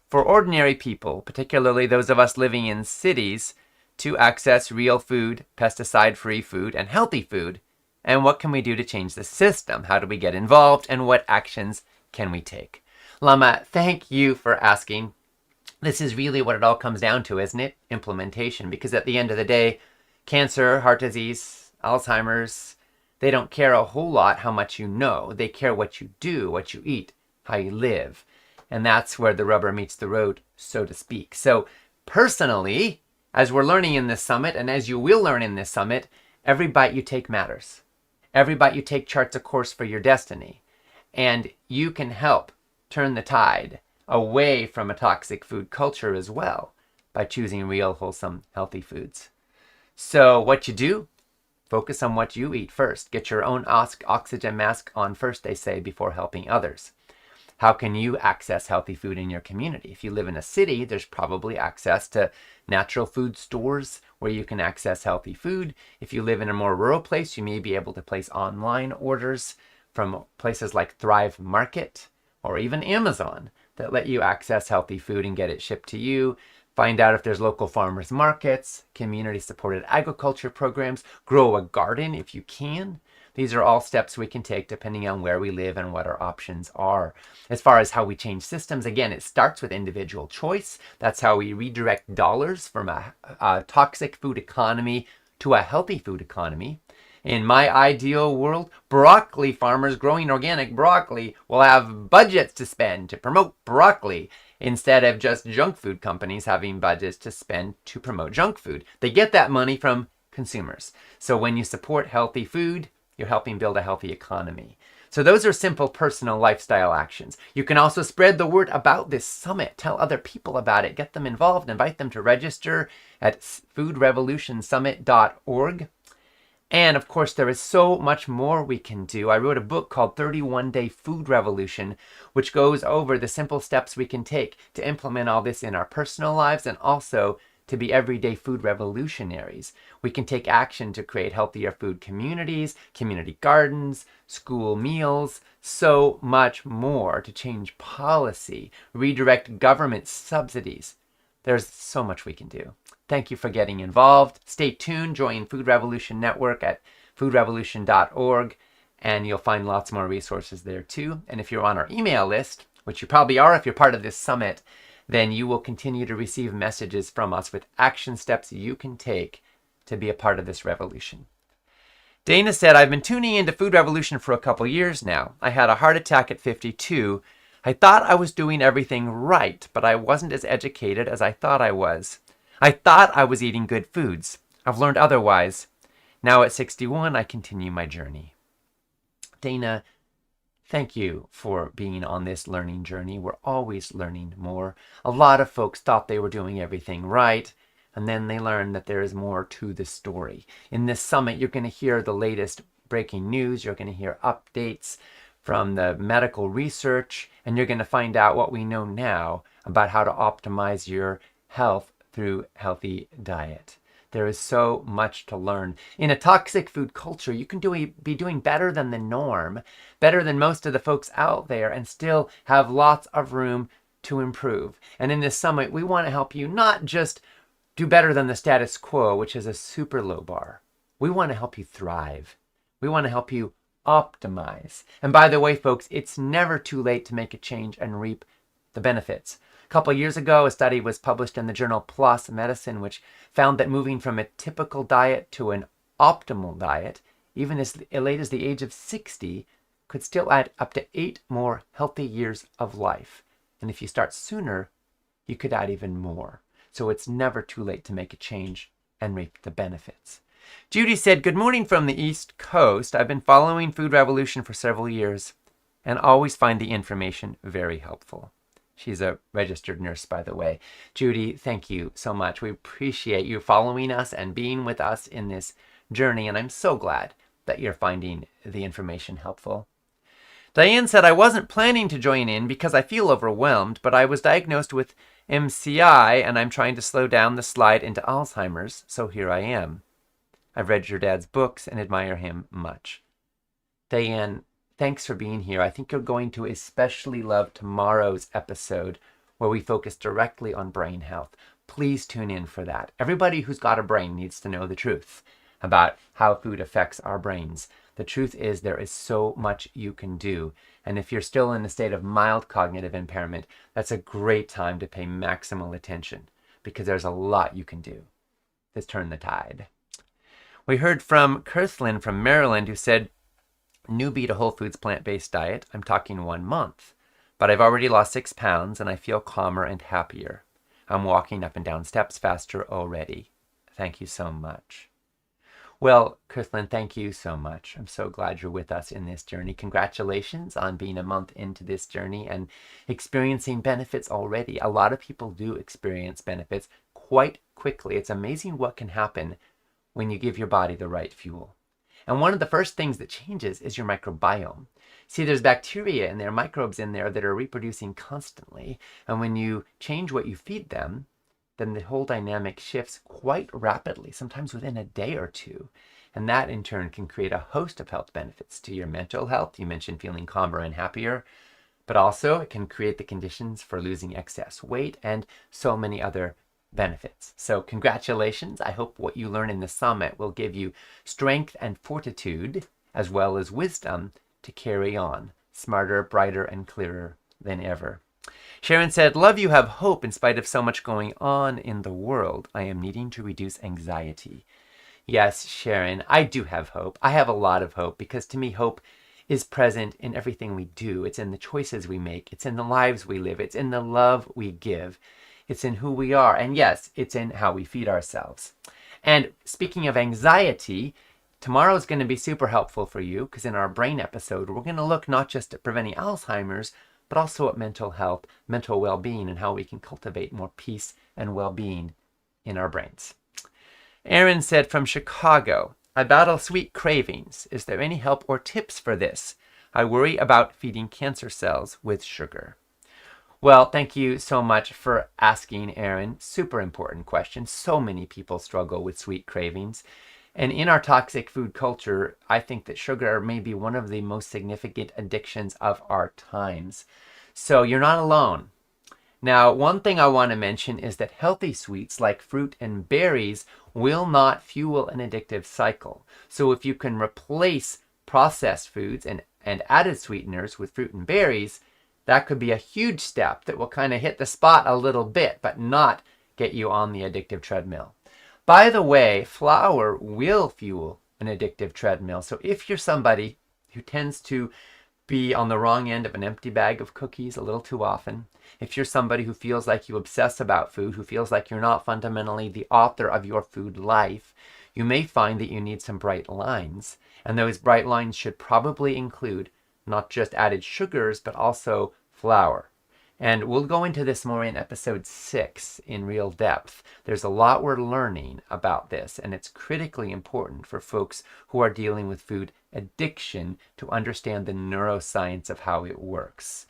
for ordinary people, particularly those of us living in cities, to access real food, pesticide-free food, and healthy food, and what can we do to change the system? How do we get involved, and what actions can we take? Lama, thank you for asking. This is really what it all comes down to, isn't it? Implementation. Because at the end of the day, cancer, heart disease, Alzheimer's, they don't care a whole lot how much you know. They care what you do, what you eat, how you live. And that's where the rubber meets the road, so to speak. So personally, as we're learning in this summit, and as you will learn in this summit, every bite you take matters. Every bite you take charts a course for your destiny. And you can help turn the tide away from a toxic food culture as well by choosing real, wholesome, healthy foods. So what you do, focus on what you eat first. Get your own oxygen mask on first, they say, before helping others. How can you access healthy food in your community? If you live in a city, there's probably access to natural food stores where you can access healthy food. If you live in a more rural place, you may be able to place online orders from places like Thrive Market or even Amazon that let you access healthy food and get it shipped to you. Find out if there's local farmers markets, community-supported agriculture programs. Grow a garden if you can. These are all steps we can take depending on where we live and what our options are. As far as how we change systems, again, it starts with individual choice. That's how we redirect dollars from a toxic food economy to a healthy food economy. In my ideal world, broccoli farmers growing organic broccoli will have budgets to spend to promote broccoli instead of just junk food companies having budgets to spend to promote junk food. They get that money from consumers. So when you support healthy food, you're helping build a healthy economy. So those are simple personal lifestyle actions. You can also spread the word about this summit. Tell other people about it. Get them involved. Invite them to register at foodrevolutionsummit.org. And of course, there is so much more we can do. I wrote a book called 31 Day Food Revolution, which goes over the simple steps we can take to implement all this in our personal lives and also to be everyday food revolutionaries. We can take action to create healthier food communities, community gardens, school meals, so much more to change policy, redirect government subsidies. There's so much we can do. Thank you for getting involved. Stay tuned. Join Food Revolution Network at foodrevolution.org, and you'll find lots more resources there too. And if you're on our email list, which you probably are if you're part of this summit, then you will continue to receive messages from us with action steps you can take to be a part of this revolution. Dana said, I've been tuning into Food Revolution for a couple years now. I had a heart attack at 52. I thought I was doing everything right, but I wasn't as educated as I thought I was. I thought I was eating good foods. I've learned otherwise. Now at 61, I continue my journey. Dana, thank you for being on this learning journey. We're always learning more. A lot of folks thought they were doing everything right, and then they learned that there is more to the story. In this summit, you're going to hear the latest breaking news. You're going to hear updates from the medical research, and you're going to find out what we know now about how to optimize your health through healthy diet. There is so much to learn. In a toxic food culture, you can be doing better than the norm, better than most of the folks out there, and still have lots of room to improve. And in this summit, we want to help you not just do better than the status quo, which is a super low bar. We want to help you thrive. We want to help you optimize. And by the way, folks, it's never too late to make a change and reap the benefits. A couple of years ago, a study was published in the journal PLOS Medicine, which found that moving from a typical diet to an optimal diet, even as late as the age of 60, could still add up to 8 more healthy years of life. And if you start sooner, you could add even more. So it's never too late to make a change and reap the benefits. Judy said, good morning from the East Coast. I've been following Food Revolution for several years and always find the information very helpful. She's a registered nurse, by the way. Judy, thank you so much. We appreciate you following us and being with us in this journey, and I'm so glad that you're finding the information helpful. Diane said, I wasn't planning to join in because I feel overwhelmed, but I was diagnosed with MCI, and I'm trying to slow down the slide into Alzheimer's, so here I am. I've read your dad's books and admire him much. Diane, thanks for being here. I think you're going to especially love tomorrow's episode where we focus directly on brain health. Please tune in for that. Everybody who's got a brain needs to know the truth about how food affects our brains. The truth is there is so much you can do. And if you're still in a state of mild cognitive impairment, that's a great time to pay maximal attention because there's a lot you can do to turn the tide. We heard from Kirthlyn from Maryland who said, newbie to whole foods plant-based diet. I'm talking 1 month. but I've already lost 6 pounds and I feel calmer and happier. I'm walking up and down steps faster already. Thank you so much. Well, Kirthlyn, thank you so much. I'm so glad you're with us in this journey. Congratulations on being a month into this journey and experiencing benefits already. A lot of people do experience benefits quite quickly. It's amazing what can happen when you give your body the right fuel. And one of the first things that changes is your microbiome. See, there's bacteria in there, microbes in there that are reproducing constantly. And when you change what you feed them, then the whole dynamic shifts quite rapidly, sometimes within a day or two. And that in turn can create a host of health benefits to your mental health. You mentioned feeling calmer and happier, but also it can create the conditions for losing excess weight and so many other benefits. So congratulations. I hope what you learn in the summit will give you strength and fortitude as well as wisdom to carry on, smarter, brighter, and clearer than ever. Sharon said, love you have hope in spite of so much going on in the world. I am needing to reduce anxiety. Yes, Sharon, I do have hope. I have a lot of hope because to me, hope is present in everything we do. It's in the choices we make. It's in the lives we live. It's in the love we give. It's in who we are. And yes, it's in how we feed ourselves. And speaking of anxiety, tomorrow is going to be super helpful for you because in our brain episode, we're going to look not just at preventing Alzheimer's, but also at mental health, mental well-being, and how we can cultivate more peace and well-being in our brains. Aaron said from Chicago, I battle sweet cravings. Is there any help or tips for this? I worry about feeding cancer cells with sugar. Well, thank you so much for asking, Aaron. Super important question. So many people struggle with sweet cravings. And in our toxic food culture, I think that sugar may be one of the most significant addictions of our times. So you're not alone. Now, one thing I want to mention is that healthy sweets like fruit and berries will not fuel an addictive cycle. So if you can replace processed foods and added sweeteners with fruit and berries, that could be a huge step that will kind of hit the spot a little bit, but not get you on the addictive treadmill. By the way, flour will fuel an addictive treadmill. So if you're somebody who tends to be on the wrong end of an empty bag of cookies a little too often, if you're somebody who feels like you obsess about food, who feels like you're not fundamentally the author of your food life, you may find that you need some bright lines. And those bright lines should probably include not just added sugars, but also flour. And we'll go into this more in episode 6 in real depth. There's a lot we're learning about this, and it's critically important for folks who are dealing with food addiction to understand the neuroscience of how it works.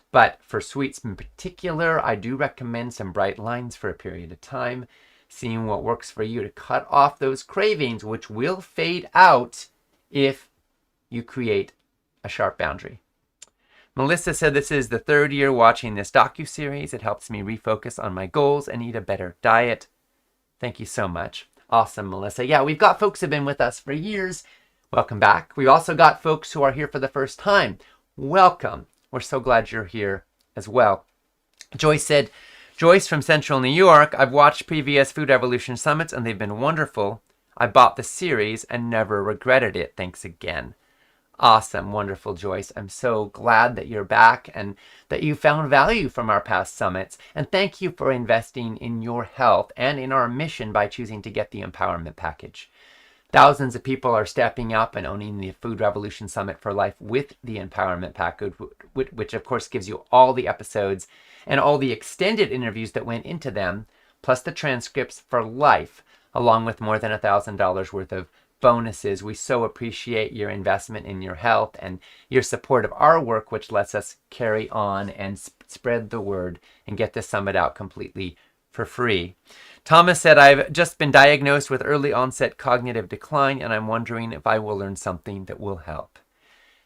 But for sweets in particular, I do recommend some bright lines for a period of time, seeing what works for you to cut off those cravings, which will fade out if you create a sharp boundary. Melissa said, this is the 3rd year watching this docuseries. It helps me refocus on my goals and eat a better diet. Thank you so much. Awesome, Melissa. Yeah, we've got folks who have been with us for years. Welcome back. We've also got folks who are here for the first time. Welcome. We're so glad you're here as well. Joyce said, Joyce from Central New York, I've watched previous Food Revolution summits and they've been wonderful. I bought the series and never regretted it. Thanks again. Awesome. Wonderful, Joyce. I'm so glad that you're back and that you found value from our past summits. And thank you for investing in your health and in our mission by choosing to get the empowerment package. Thousands of people are stepping up and owning the Food Revolution Summit for Life with the empowerment package, which of course gives you all the episodes and all the extended interviews that went into them, plus the transcripts for life, along with more than $1,000 worth of bonuses. We so appreciate your investment in your health and your support of our work, which lets us carry on and spread the word and get the summit out completely for free. Thomas said, I've just been diagnosed with early onset cognitive decline and I'm wondering if I will learn something that will help.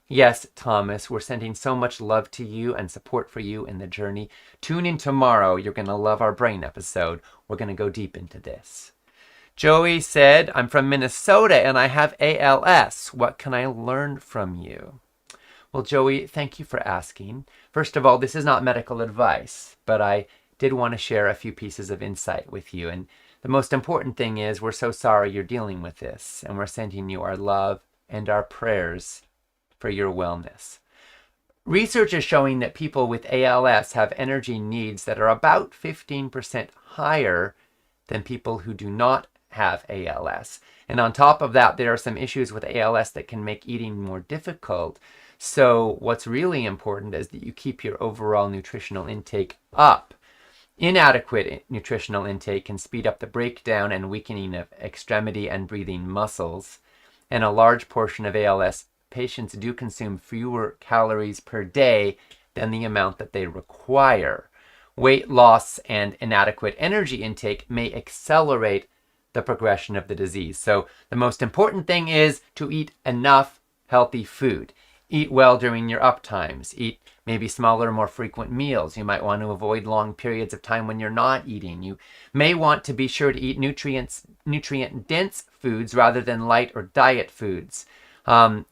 Yes, Thomas, we're sending so much love to you and support for you in the journey. Tune in tomorrow. You're going to love our brain episode. We're going to go deep into this. Joey said, I'm from Minnesota and I have ALS. What can I learn from you? Well, Joey, thank you for asking. First of all, this is not medical advice, but I did want to share a few pieces of insight with you. And the most important thing is we're so sorry you're dealing with this, and we're sending you our love and our prayers for your wellness. Research is showing that people with ALS have energy needs that are about 15% higher than people who do not have ALS. And on top of that, there are some issues with ALS that can make eating more difficult. So what's really important is that you keep your overall nutritional intake up. Inadequate nutritional intake can speed up the breakdown and weakening of extremity and breathing muscles. And a large portion of ALS patients do consume fewer calories per day than the amount that they require. Weight loss and inadequate energy intake may accelerate the progression of the disease. So the most important thing is to eat enough healthy food. Eat well during your up times. Eat maybe smaller, more frequent meals. You might want to avoid long periods of time when you're not eating. You may want to be sure to eat nutrient-dense foods rather than light or diet foods.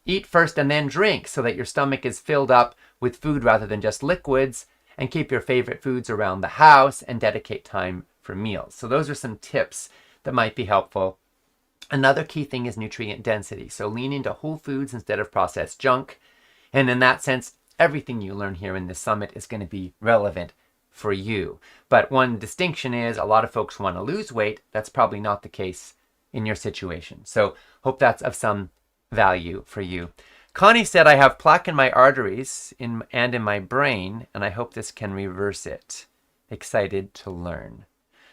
Eat first and then drink so that your stomach is filled up with food rather than just liquids, and keep your favorite foods around the house and dedicate time for meals. So those are some tips that might be helpful. Another key thing is nutrient density. So lean into whole foods instead of processed junk. And in that sense, everything you learn here in this summit is going to be relevant for you. But one distinction is a lot of folks want to lose weight. That's probably not the case in your situation. So hope that's of some value for you. Connie said, I have plaque in my arteries and in my brain, and I hope this can reverse it. Excited to learn.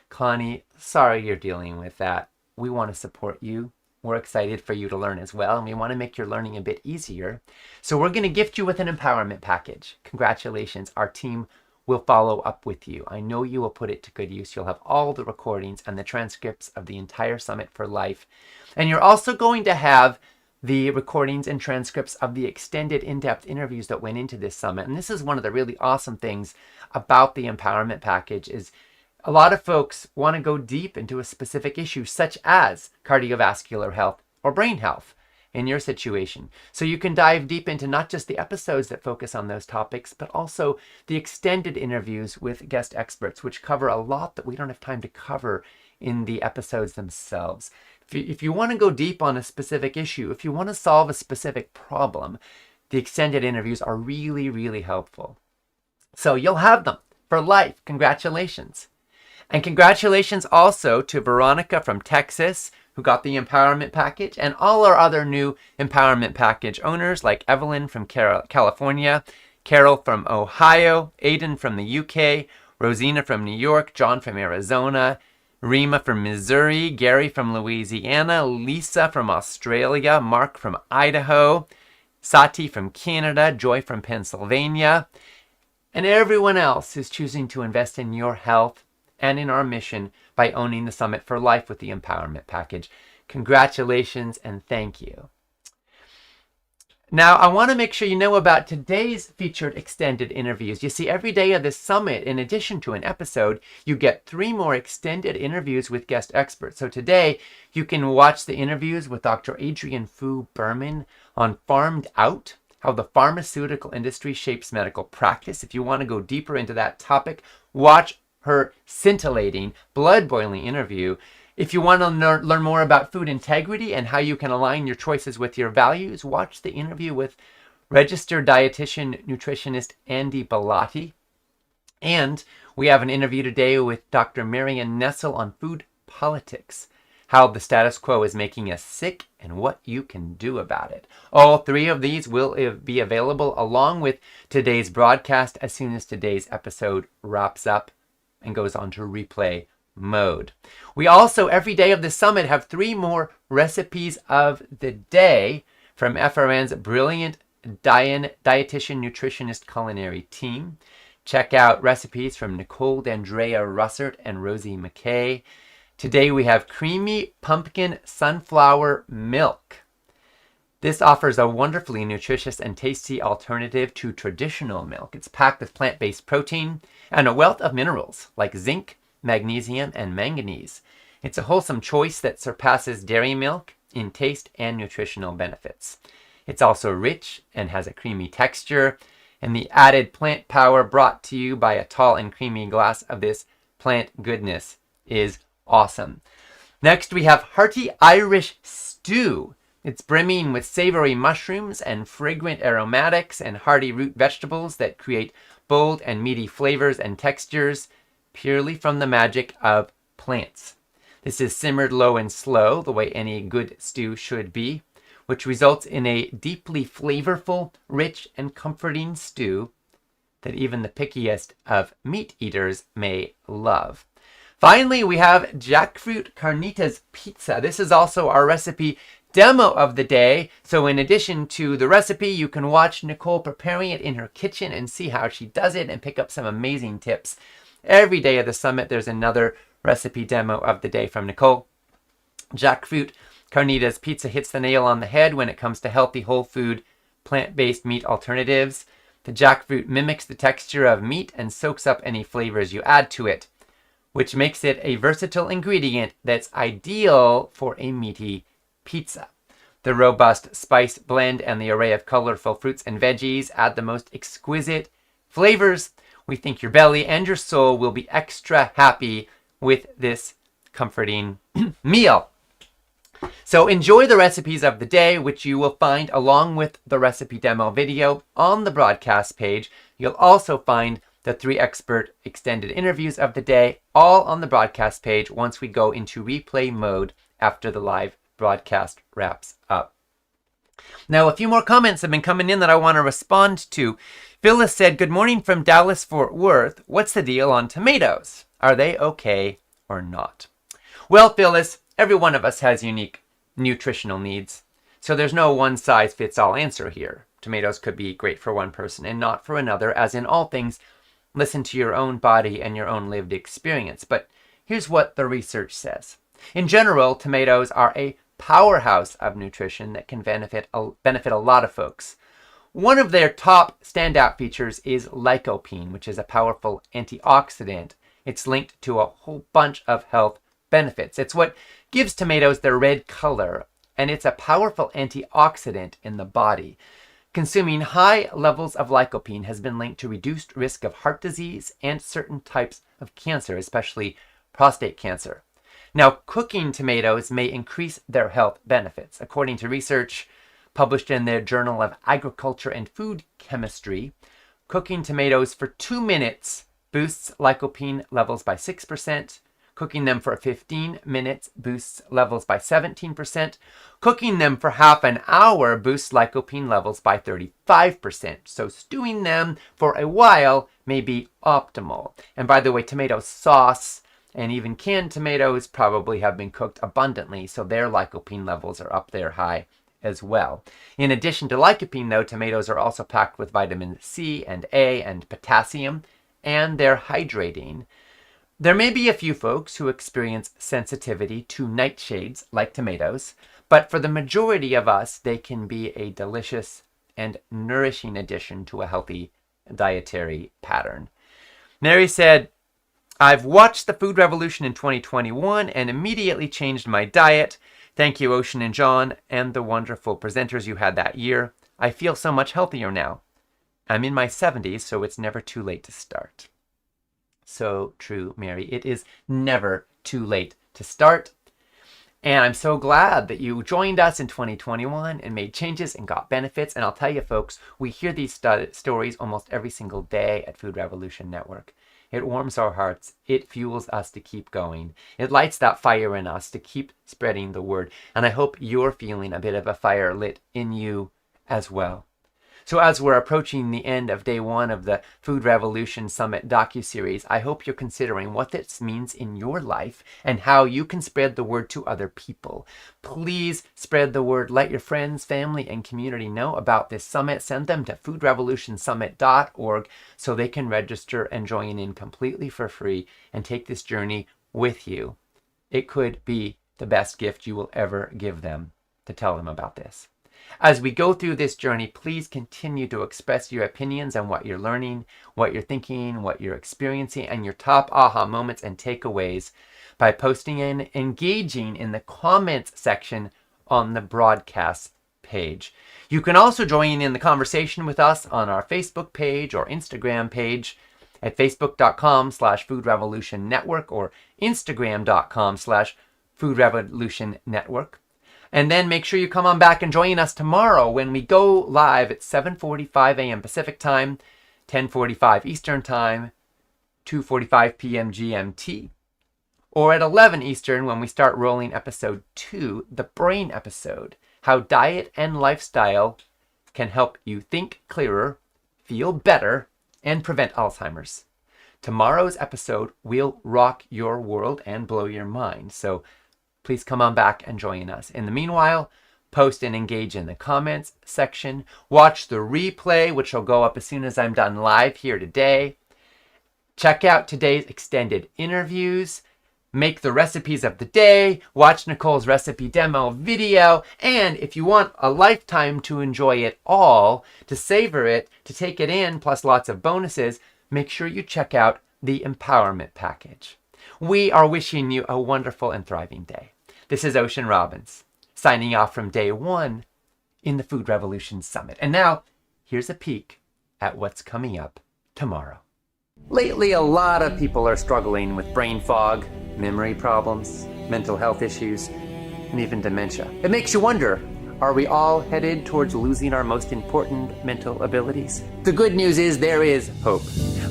Connie, sorry you're dealing with that. We want to support you. We're excited for you to learn as well, and we want to make your learning a bit easier. So we're going to gift you with an empowerment package. Congratulations. Our team will follow up with you. I know you will put it to good use. You'll have all the recordings and the transcripts of the entire Summit for Life. And you're also going to have the recordings and transcripts of the extended in-depth interviews that went into this summit. And this is one of the really awesome things about the empowerment package is a lot of folks want to go deep into a specific issue such as cardiovascular health or brain health in your situation. So you can dive deep into not just the episodes that focus on those topics, but also the extended interviews with guest experts, which cover a lot that we don't have time to cover in the episodes themselves. If you want to go deep on a specific issue, if you want to solve a specific problem, the extended interviews are really, really helpful. So you'll have them for life. Congratulations. And congratulations also to Veronica from Texas, who got the empowerment package, and all our other new empowerment package owners like Evelyn from California, Carol from Ohio, Aiden from the UK, Rosina from New York, John from Arizona, Rima from Missouri, Gary from Louisiana, Lisa from Australia, Mark from Idaho, Sati from Canada, Joy from Pennsylvania, and everyone else who's choosing to invest in your health and in our mission by owning the Summit for Life with the Empowerment Package. Congratulations and thank you. Now, I want to make sure you know about today's featured extended interviews. You see, every day of this summit, in addition to an episode, you get 3 more extended interviews with guest experts. So today, you can watch the interviews with Dr. Adrienne Fu Berman on Farmed Out, how the pharmaceutical industry shapes medical practice. If you want to go deeper into that topic, watch her scintillating, blood-boiling interview. If you want to learn more about food integrity and how you can align your choices with your values, watch the interview with registered dietitian nutritionist Andy Bellotti. And we have an interview today with Dr. Marian Nessel on food politics, how the status quo is making us sick and what you can do about it. All 3 of these will be available along with today's broadcast as soon as today's episode wraps up and goes on to replay mode. We also, every day of the summit, have 3 more recipes of the day from FRN's brilliant dietitian nutritionist culinary team. Check out recipes from Nicole D'Andrea Russert and Rosie McKay. Today we have creamy pumpkin sunflower milk. This offers a wonderfully nutritious and tasty alternative to traditional milk. It's packed with plant-based protein and a wealth of minerals like zinc, magnesium, and manganese. It's a wholesome choice that surpasses dairy milk in taste and nutritional benefits. It's also rich and has a creamy texture, and the added plant power brought to you by a tall and creamy glass of this plant goodness is awesome. Next, we have hearty Irish stew. It's brimming with savory mushrooms and fragrant aromatics and hearty root vegetables that create bold and meaty flavors and textures purely from the magic of plants. This is simmered low and slow, the way any good stew should be, which results in a deeply flavorful, rich, and comforting stew that even the pickiest of meat eaters may love. Finally, we have jackfruit carnitas pizza. This is also our recipe demo of the day. So in addition to the recipe, you can watch Nicole preparing it in her kitchen and see how she does it and pick up some amazing tips. Every day of the summit, there's another recipe demo of the day from Nicole. Jackfruit carnitas pizza hits the nail on the head when it comes to healthy, whole food, plant-based meat alternatives. The jackfruit mimics the texture of meat and soaks up any flavors you add to it, which makes it a versatile ingredient that's ideal for a meaty pizza. The robust spice blend and the array of colorful fruits and veggies add the most exquisite flavors. We think your belly and your soul will be extra happy with this comforting meal. So enjoy the recipes of the day, which you will find along with the recipe demo video on the broadcast page. You'll also find the 3 expert extended interviews of the day, all on the broadcast page once we go into replay mode after the live broadcast wraps up. Now, a few more comments have been coming in that I want to respond to. Phyllis said, "Good morning from Dallas, Fort Worth. What's the deal on tomatoes? Are they okay or not?" Well, Phyllis, every one of us has unique nutritional needs. So there's no one-size-fits-all answer here. Tomatoes could be great for one person and not for another. As in all things, listen to your own body and your own lived experience. But here's what the research says. In general, tomatoes are a powerhouse of nutrition that can benefit a lot of folks. One of their top standout features is lycopene, which is a powerful antioxidant. It's linked to a whole bunch of health benefits. It's what gives tomatoes their red color, and it's a powerful antioxidant in the body. Consuming high levels of lycopene has been linked to reduced risk of heart disease and certain types of cancer, especially prostate cancer. Now, cooking tomatoes may increase their health benefits. According to research published in the Journal of Agriculture and Food Chemistry, cooking tomatoes for 2 minutes boosts lycopene levels by 6%. Cooking them for 15 minutes boosts levels by 17%. Cooking them for half an hour boosts lycopene levels by 35%. So stewing them for a while may be optimal. And by the way, tomato sauce and even canned tomatoes probably have been cooked abundantly, so their lycopene levels are up there high as well. In addition to lycopene, though, tomatoes are also packed with vitamin C and A and potassium, and they're hydrating. There may be a few folks who experience sensitivity to nightshades like tomatoes, but for the majority of us, they can be a delicious and nourishing addition to a healthy dietary pattern. Mary said, "I've watched the Food Revolution in 2021 and immediately changed my diet. Thank you, Ocean and John, and the wonderful presenters you had that year. I feel so much healthier now. I'm in my 70s, so it's never too late to start." So true, Mary. It is never too late to start. And I'm so glad that you joined us in 2021 and made changes and got benefits. And I'll tell you, folks, we hear these stories almost every single day at Food Revolution Network. It warms our hearts. It fuels us to keep going. It lights that fire in us to keep spreading the word. And I hope you're feeling a bit of a fire lit in you as well. So as we're approaching the end of day 1 of the Food Revolution Summit docuseries, I hope you're considering what this means in your life and how you can spread the word to other people. Please spread the word. Let your friends, family, and community know about this summit. Send them to foodrevolutionsummit.org so they can register and join in completely for free and take this journey with you. It could be the best gift you will ever give them to tell them about this. As we go through this journey, please continue to express your opinions on what you're learning, what you're thinking, what you're experiencing, and your top aha moments and takeaways by posting and engaging in the comments section on the broadcast page. You can also join in the conversation with us on our Facebook page or Instagram page at facebook.com/foodrevolutionnetwork or instagram.com/foodrevolutionnetwork. And then make sure you come on back and join us tomorrow when we go live at 7:45 a.m. Pacific Time, 10:45 Eastern Time, 2:45 p.m. GMT, or at 11 Eastern when we start rolling episode 2, the brain episode, how diet and lifestyle can help you think clearer, feel better, and prevent Alzheimer's. Tomorrow's episode will rock your world and blow your mind. So please come on back and join us. In the meanwhile, post and engage in the comments section. Watch the replay, which will go up as soon as I'm done live here today. Check out today's extended interviews. Make the recipes of the day. Watch Nicole's recipe demo video. And if you want a lifetime to enjoy it all, to savor it, to take it in, plus lots of bonuses, make sure you check out the Empowerment Package. We are wishing you a wonderful and thriving day. This is Ocean Robbins, signing off from day 1 in the Food Revolution Summit. And now, here's a peek at what's coming up tomorrow. Lately, a lot of people are struggling with brain fog, memory problems, mental health issues, and even dementia. It makes you wonder, are we all headed towards losing our most important mental abilities? The good news is there is hope.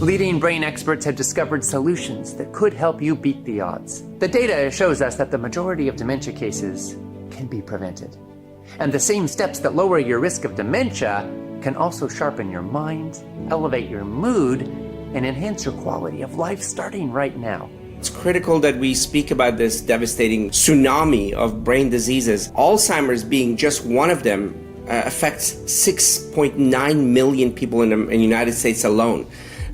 Leading brain experts have discovered solutions that could help you beat the odds. The data shows us that the majority of dementia cases can be prevented. And the same steps that lower your risk of dementia can also sharpen your mind, elevate your mood, and enhance your quality of life starting right now. It's critical that we speak about this devastating tsunami of brain diseases. Alzheimer's being just one of them affects 6.9 million people in the United States alone.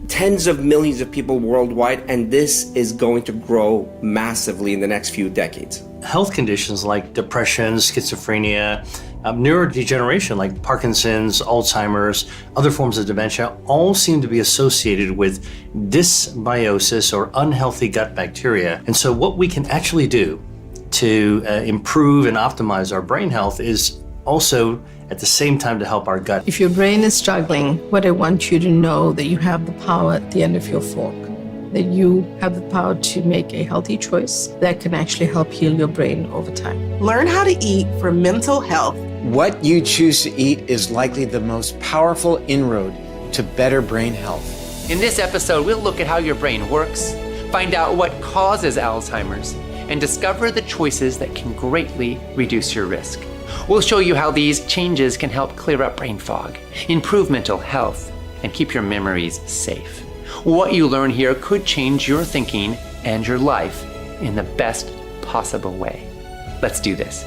Tens of millions of people worldwide, and this is going to grow massively in the next few decades. Health conditions like depression, schizophrenia, neurodegeneration like Parkinson's, Alzheimer's, other forms of dementia all seem to be associated with dysbiosis or unhealthy gut bacteria. And so what we can actually do to improve and optimize our brain health is also at the same time to help our gut. If your brain is struggling, what I want you to know that you have the power at the end of your fork, that you have the power to make a healthy choice that can actually help heal your brain over time. Learn how to eat for mental health. What you choose to eat is likely the most powerful inroad to better brain health. In this episode, we'll look at how your brain works, find out what causes Alzheimer's, and discover the choices that can greatly reduce your risk. We'll show you how these changes can help clear up brain fog, improve mental health, and keep your memories safe. What you learn here could change your thinking and your life in the best possible way. Let's do this.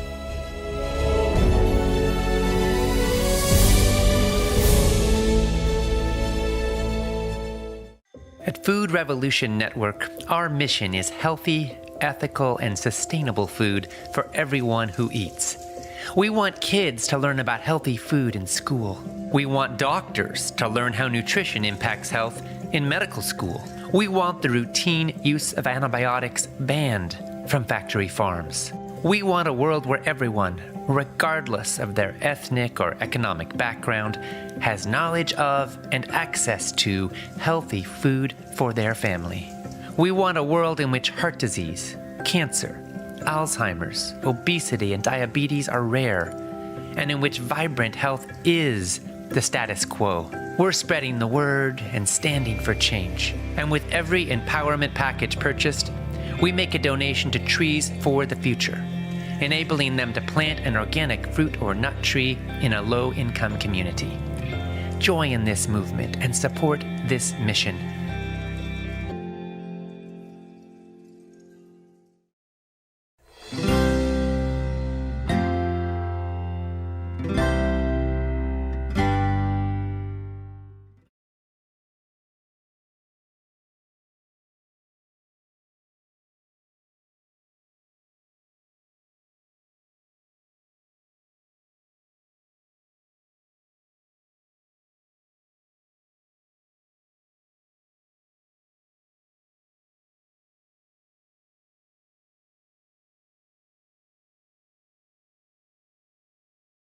At Food Revolution Network, our mission is healthy, ethical, and sustainable food for everyone who eats. We want kids to learn about healthy food in school. We want doctors to learn how nutrition impacts health in medical school. We want the routine use of antibiotics banned from factory farms. We want a world where everyone, regardless of their ethnic or economic background, has knowledge of and access to healthy food for their family. We want a world in which heart disease, cancer, Alzheimer's, obesity, and diabetes are rare, and in which vibrant health is the status quo. We're spreading the word and standing for change. And with every empowerment package purchased, we make a donation to Trees for the Future, enabling them to plant an organic fruit or nut tree in a low-income community. Join this movement and support this mission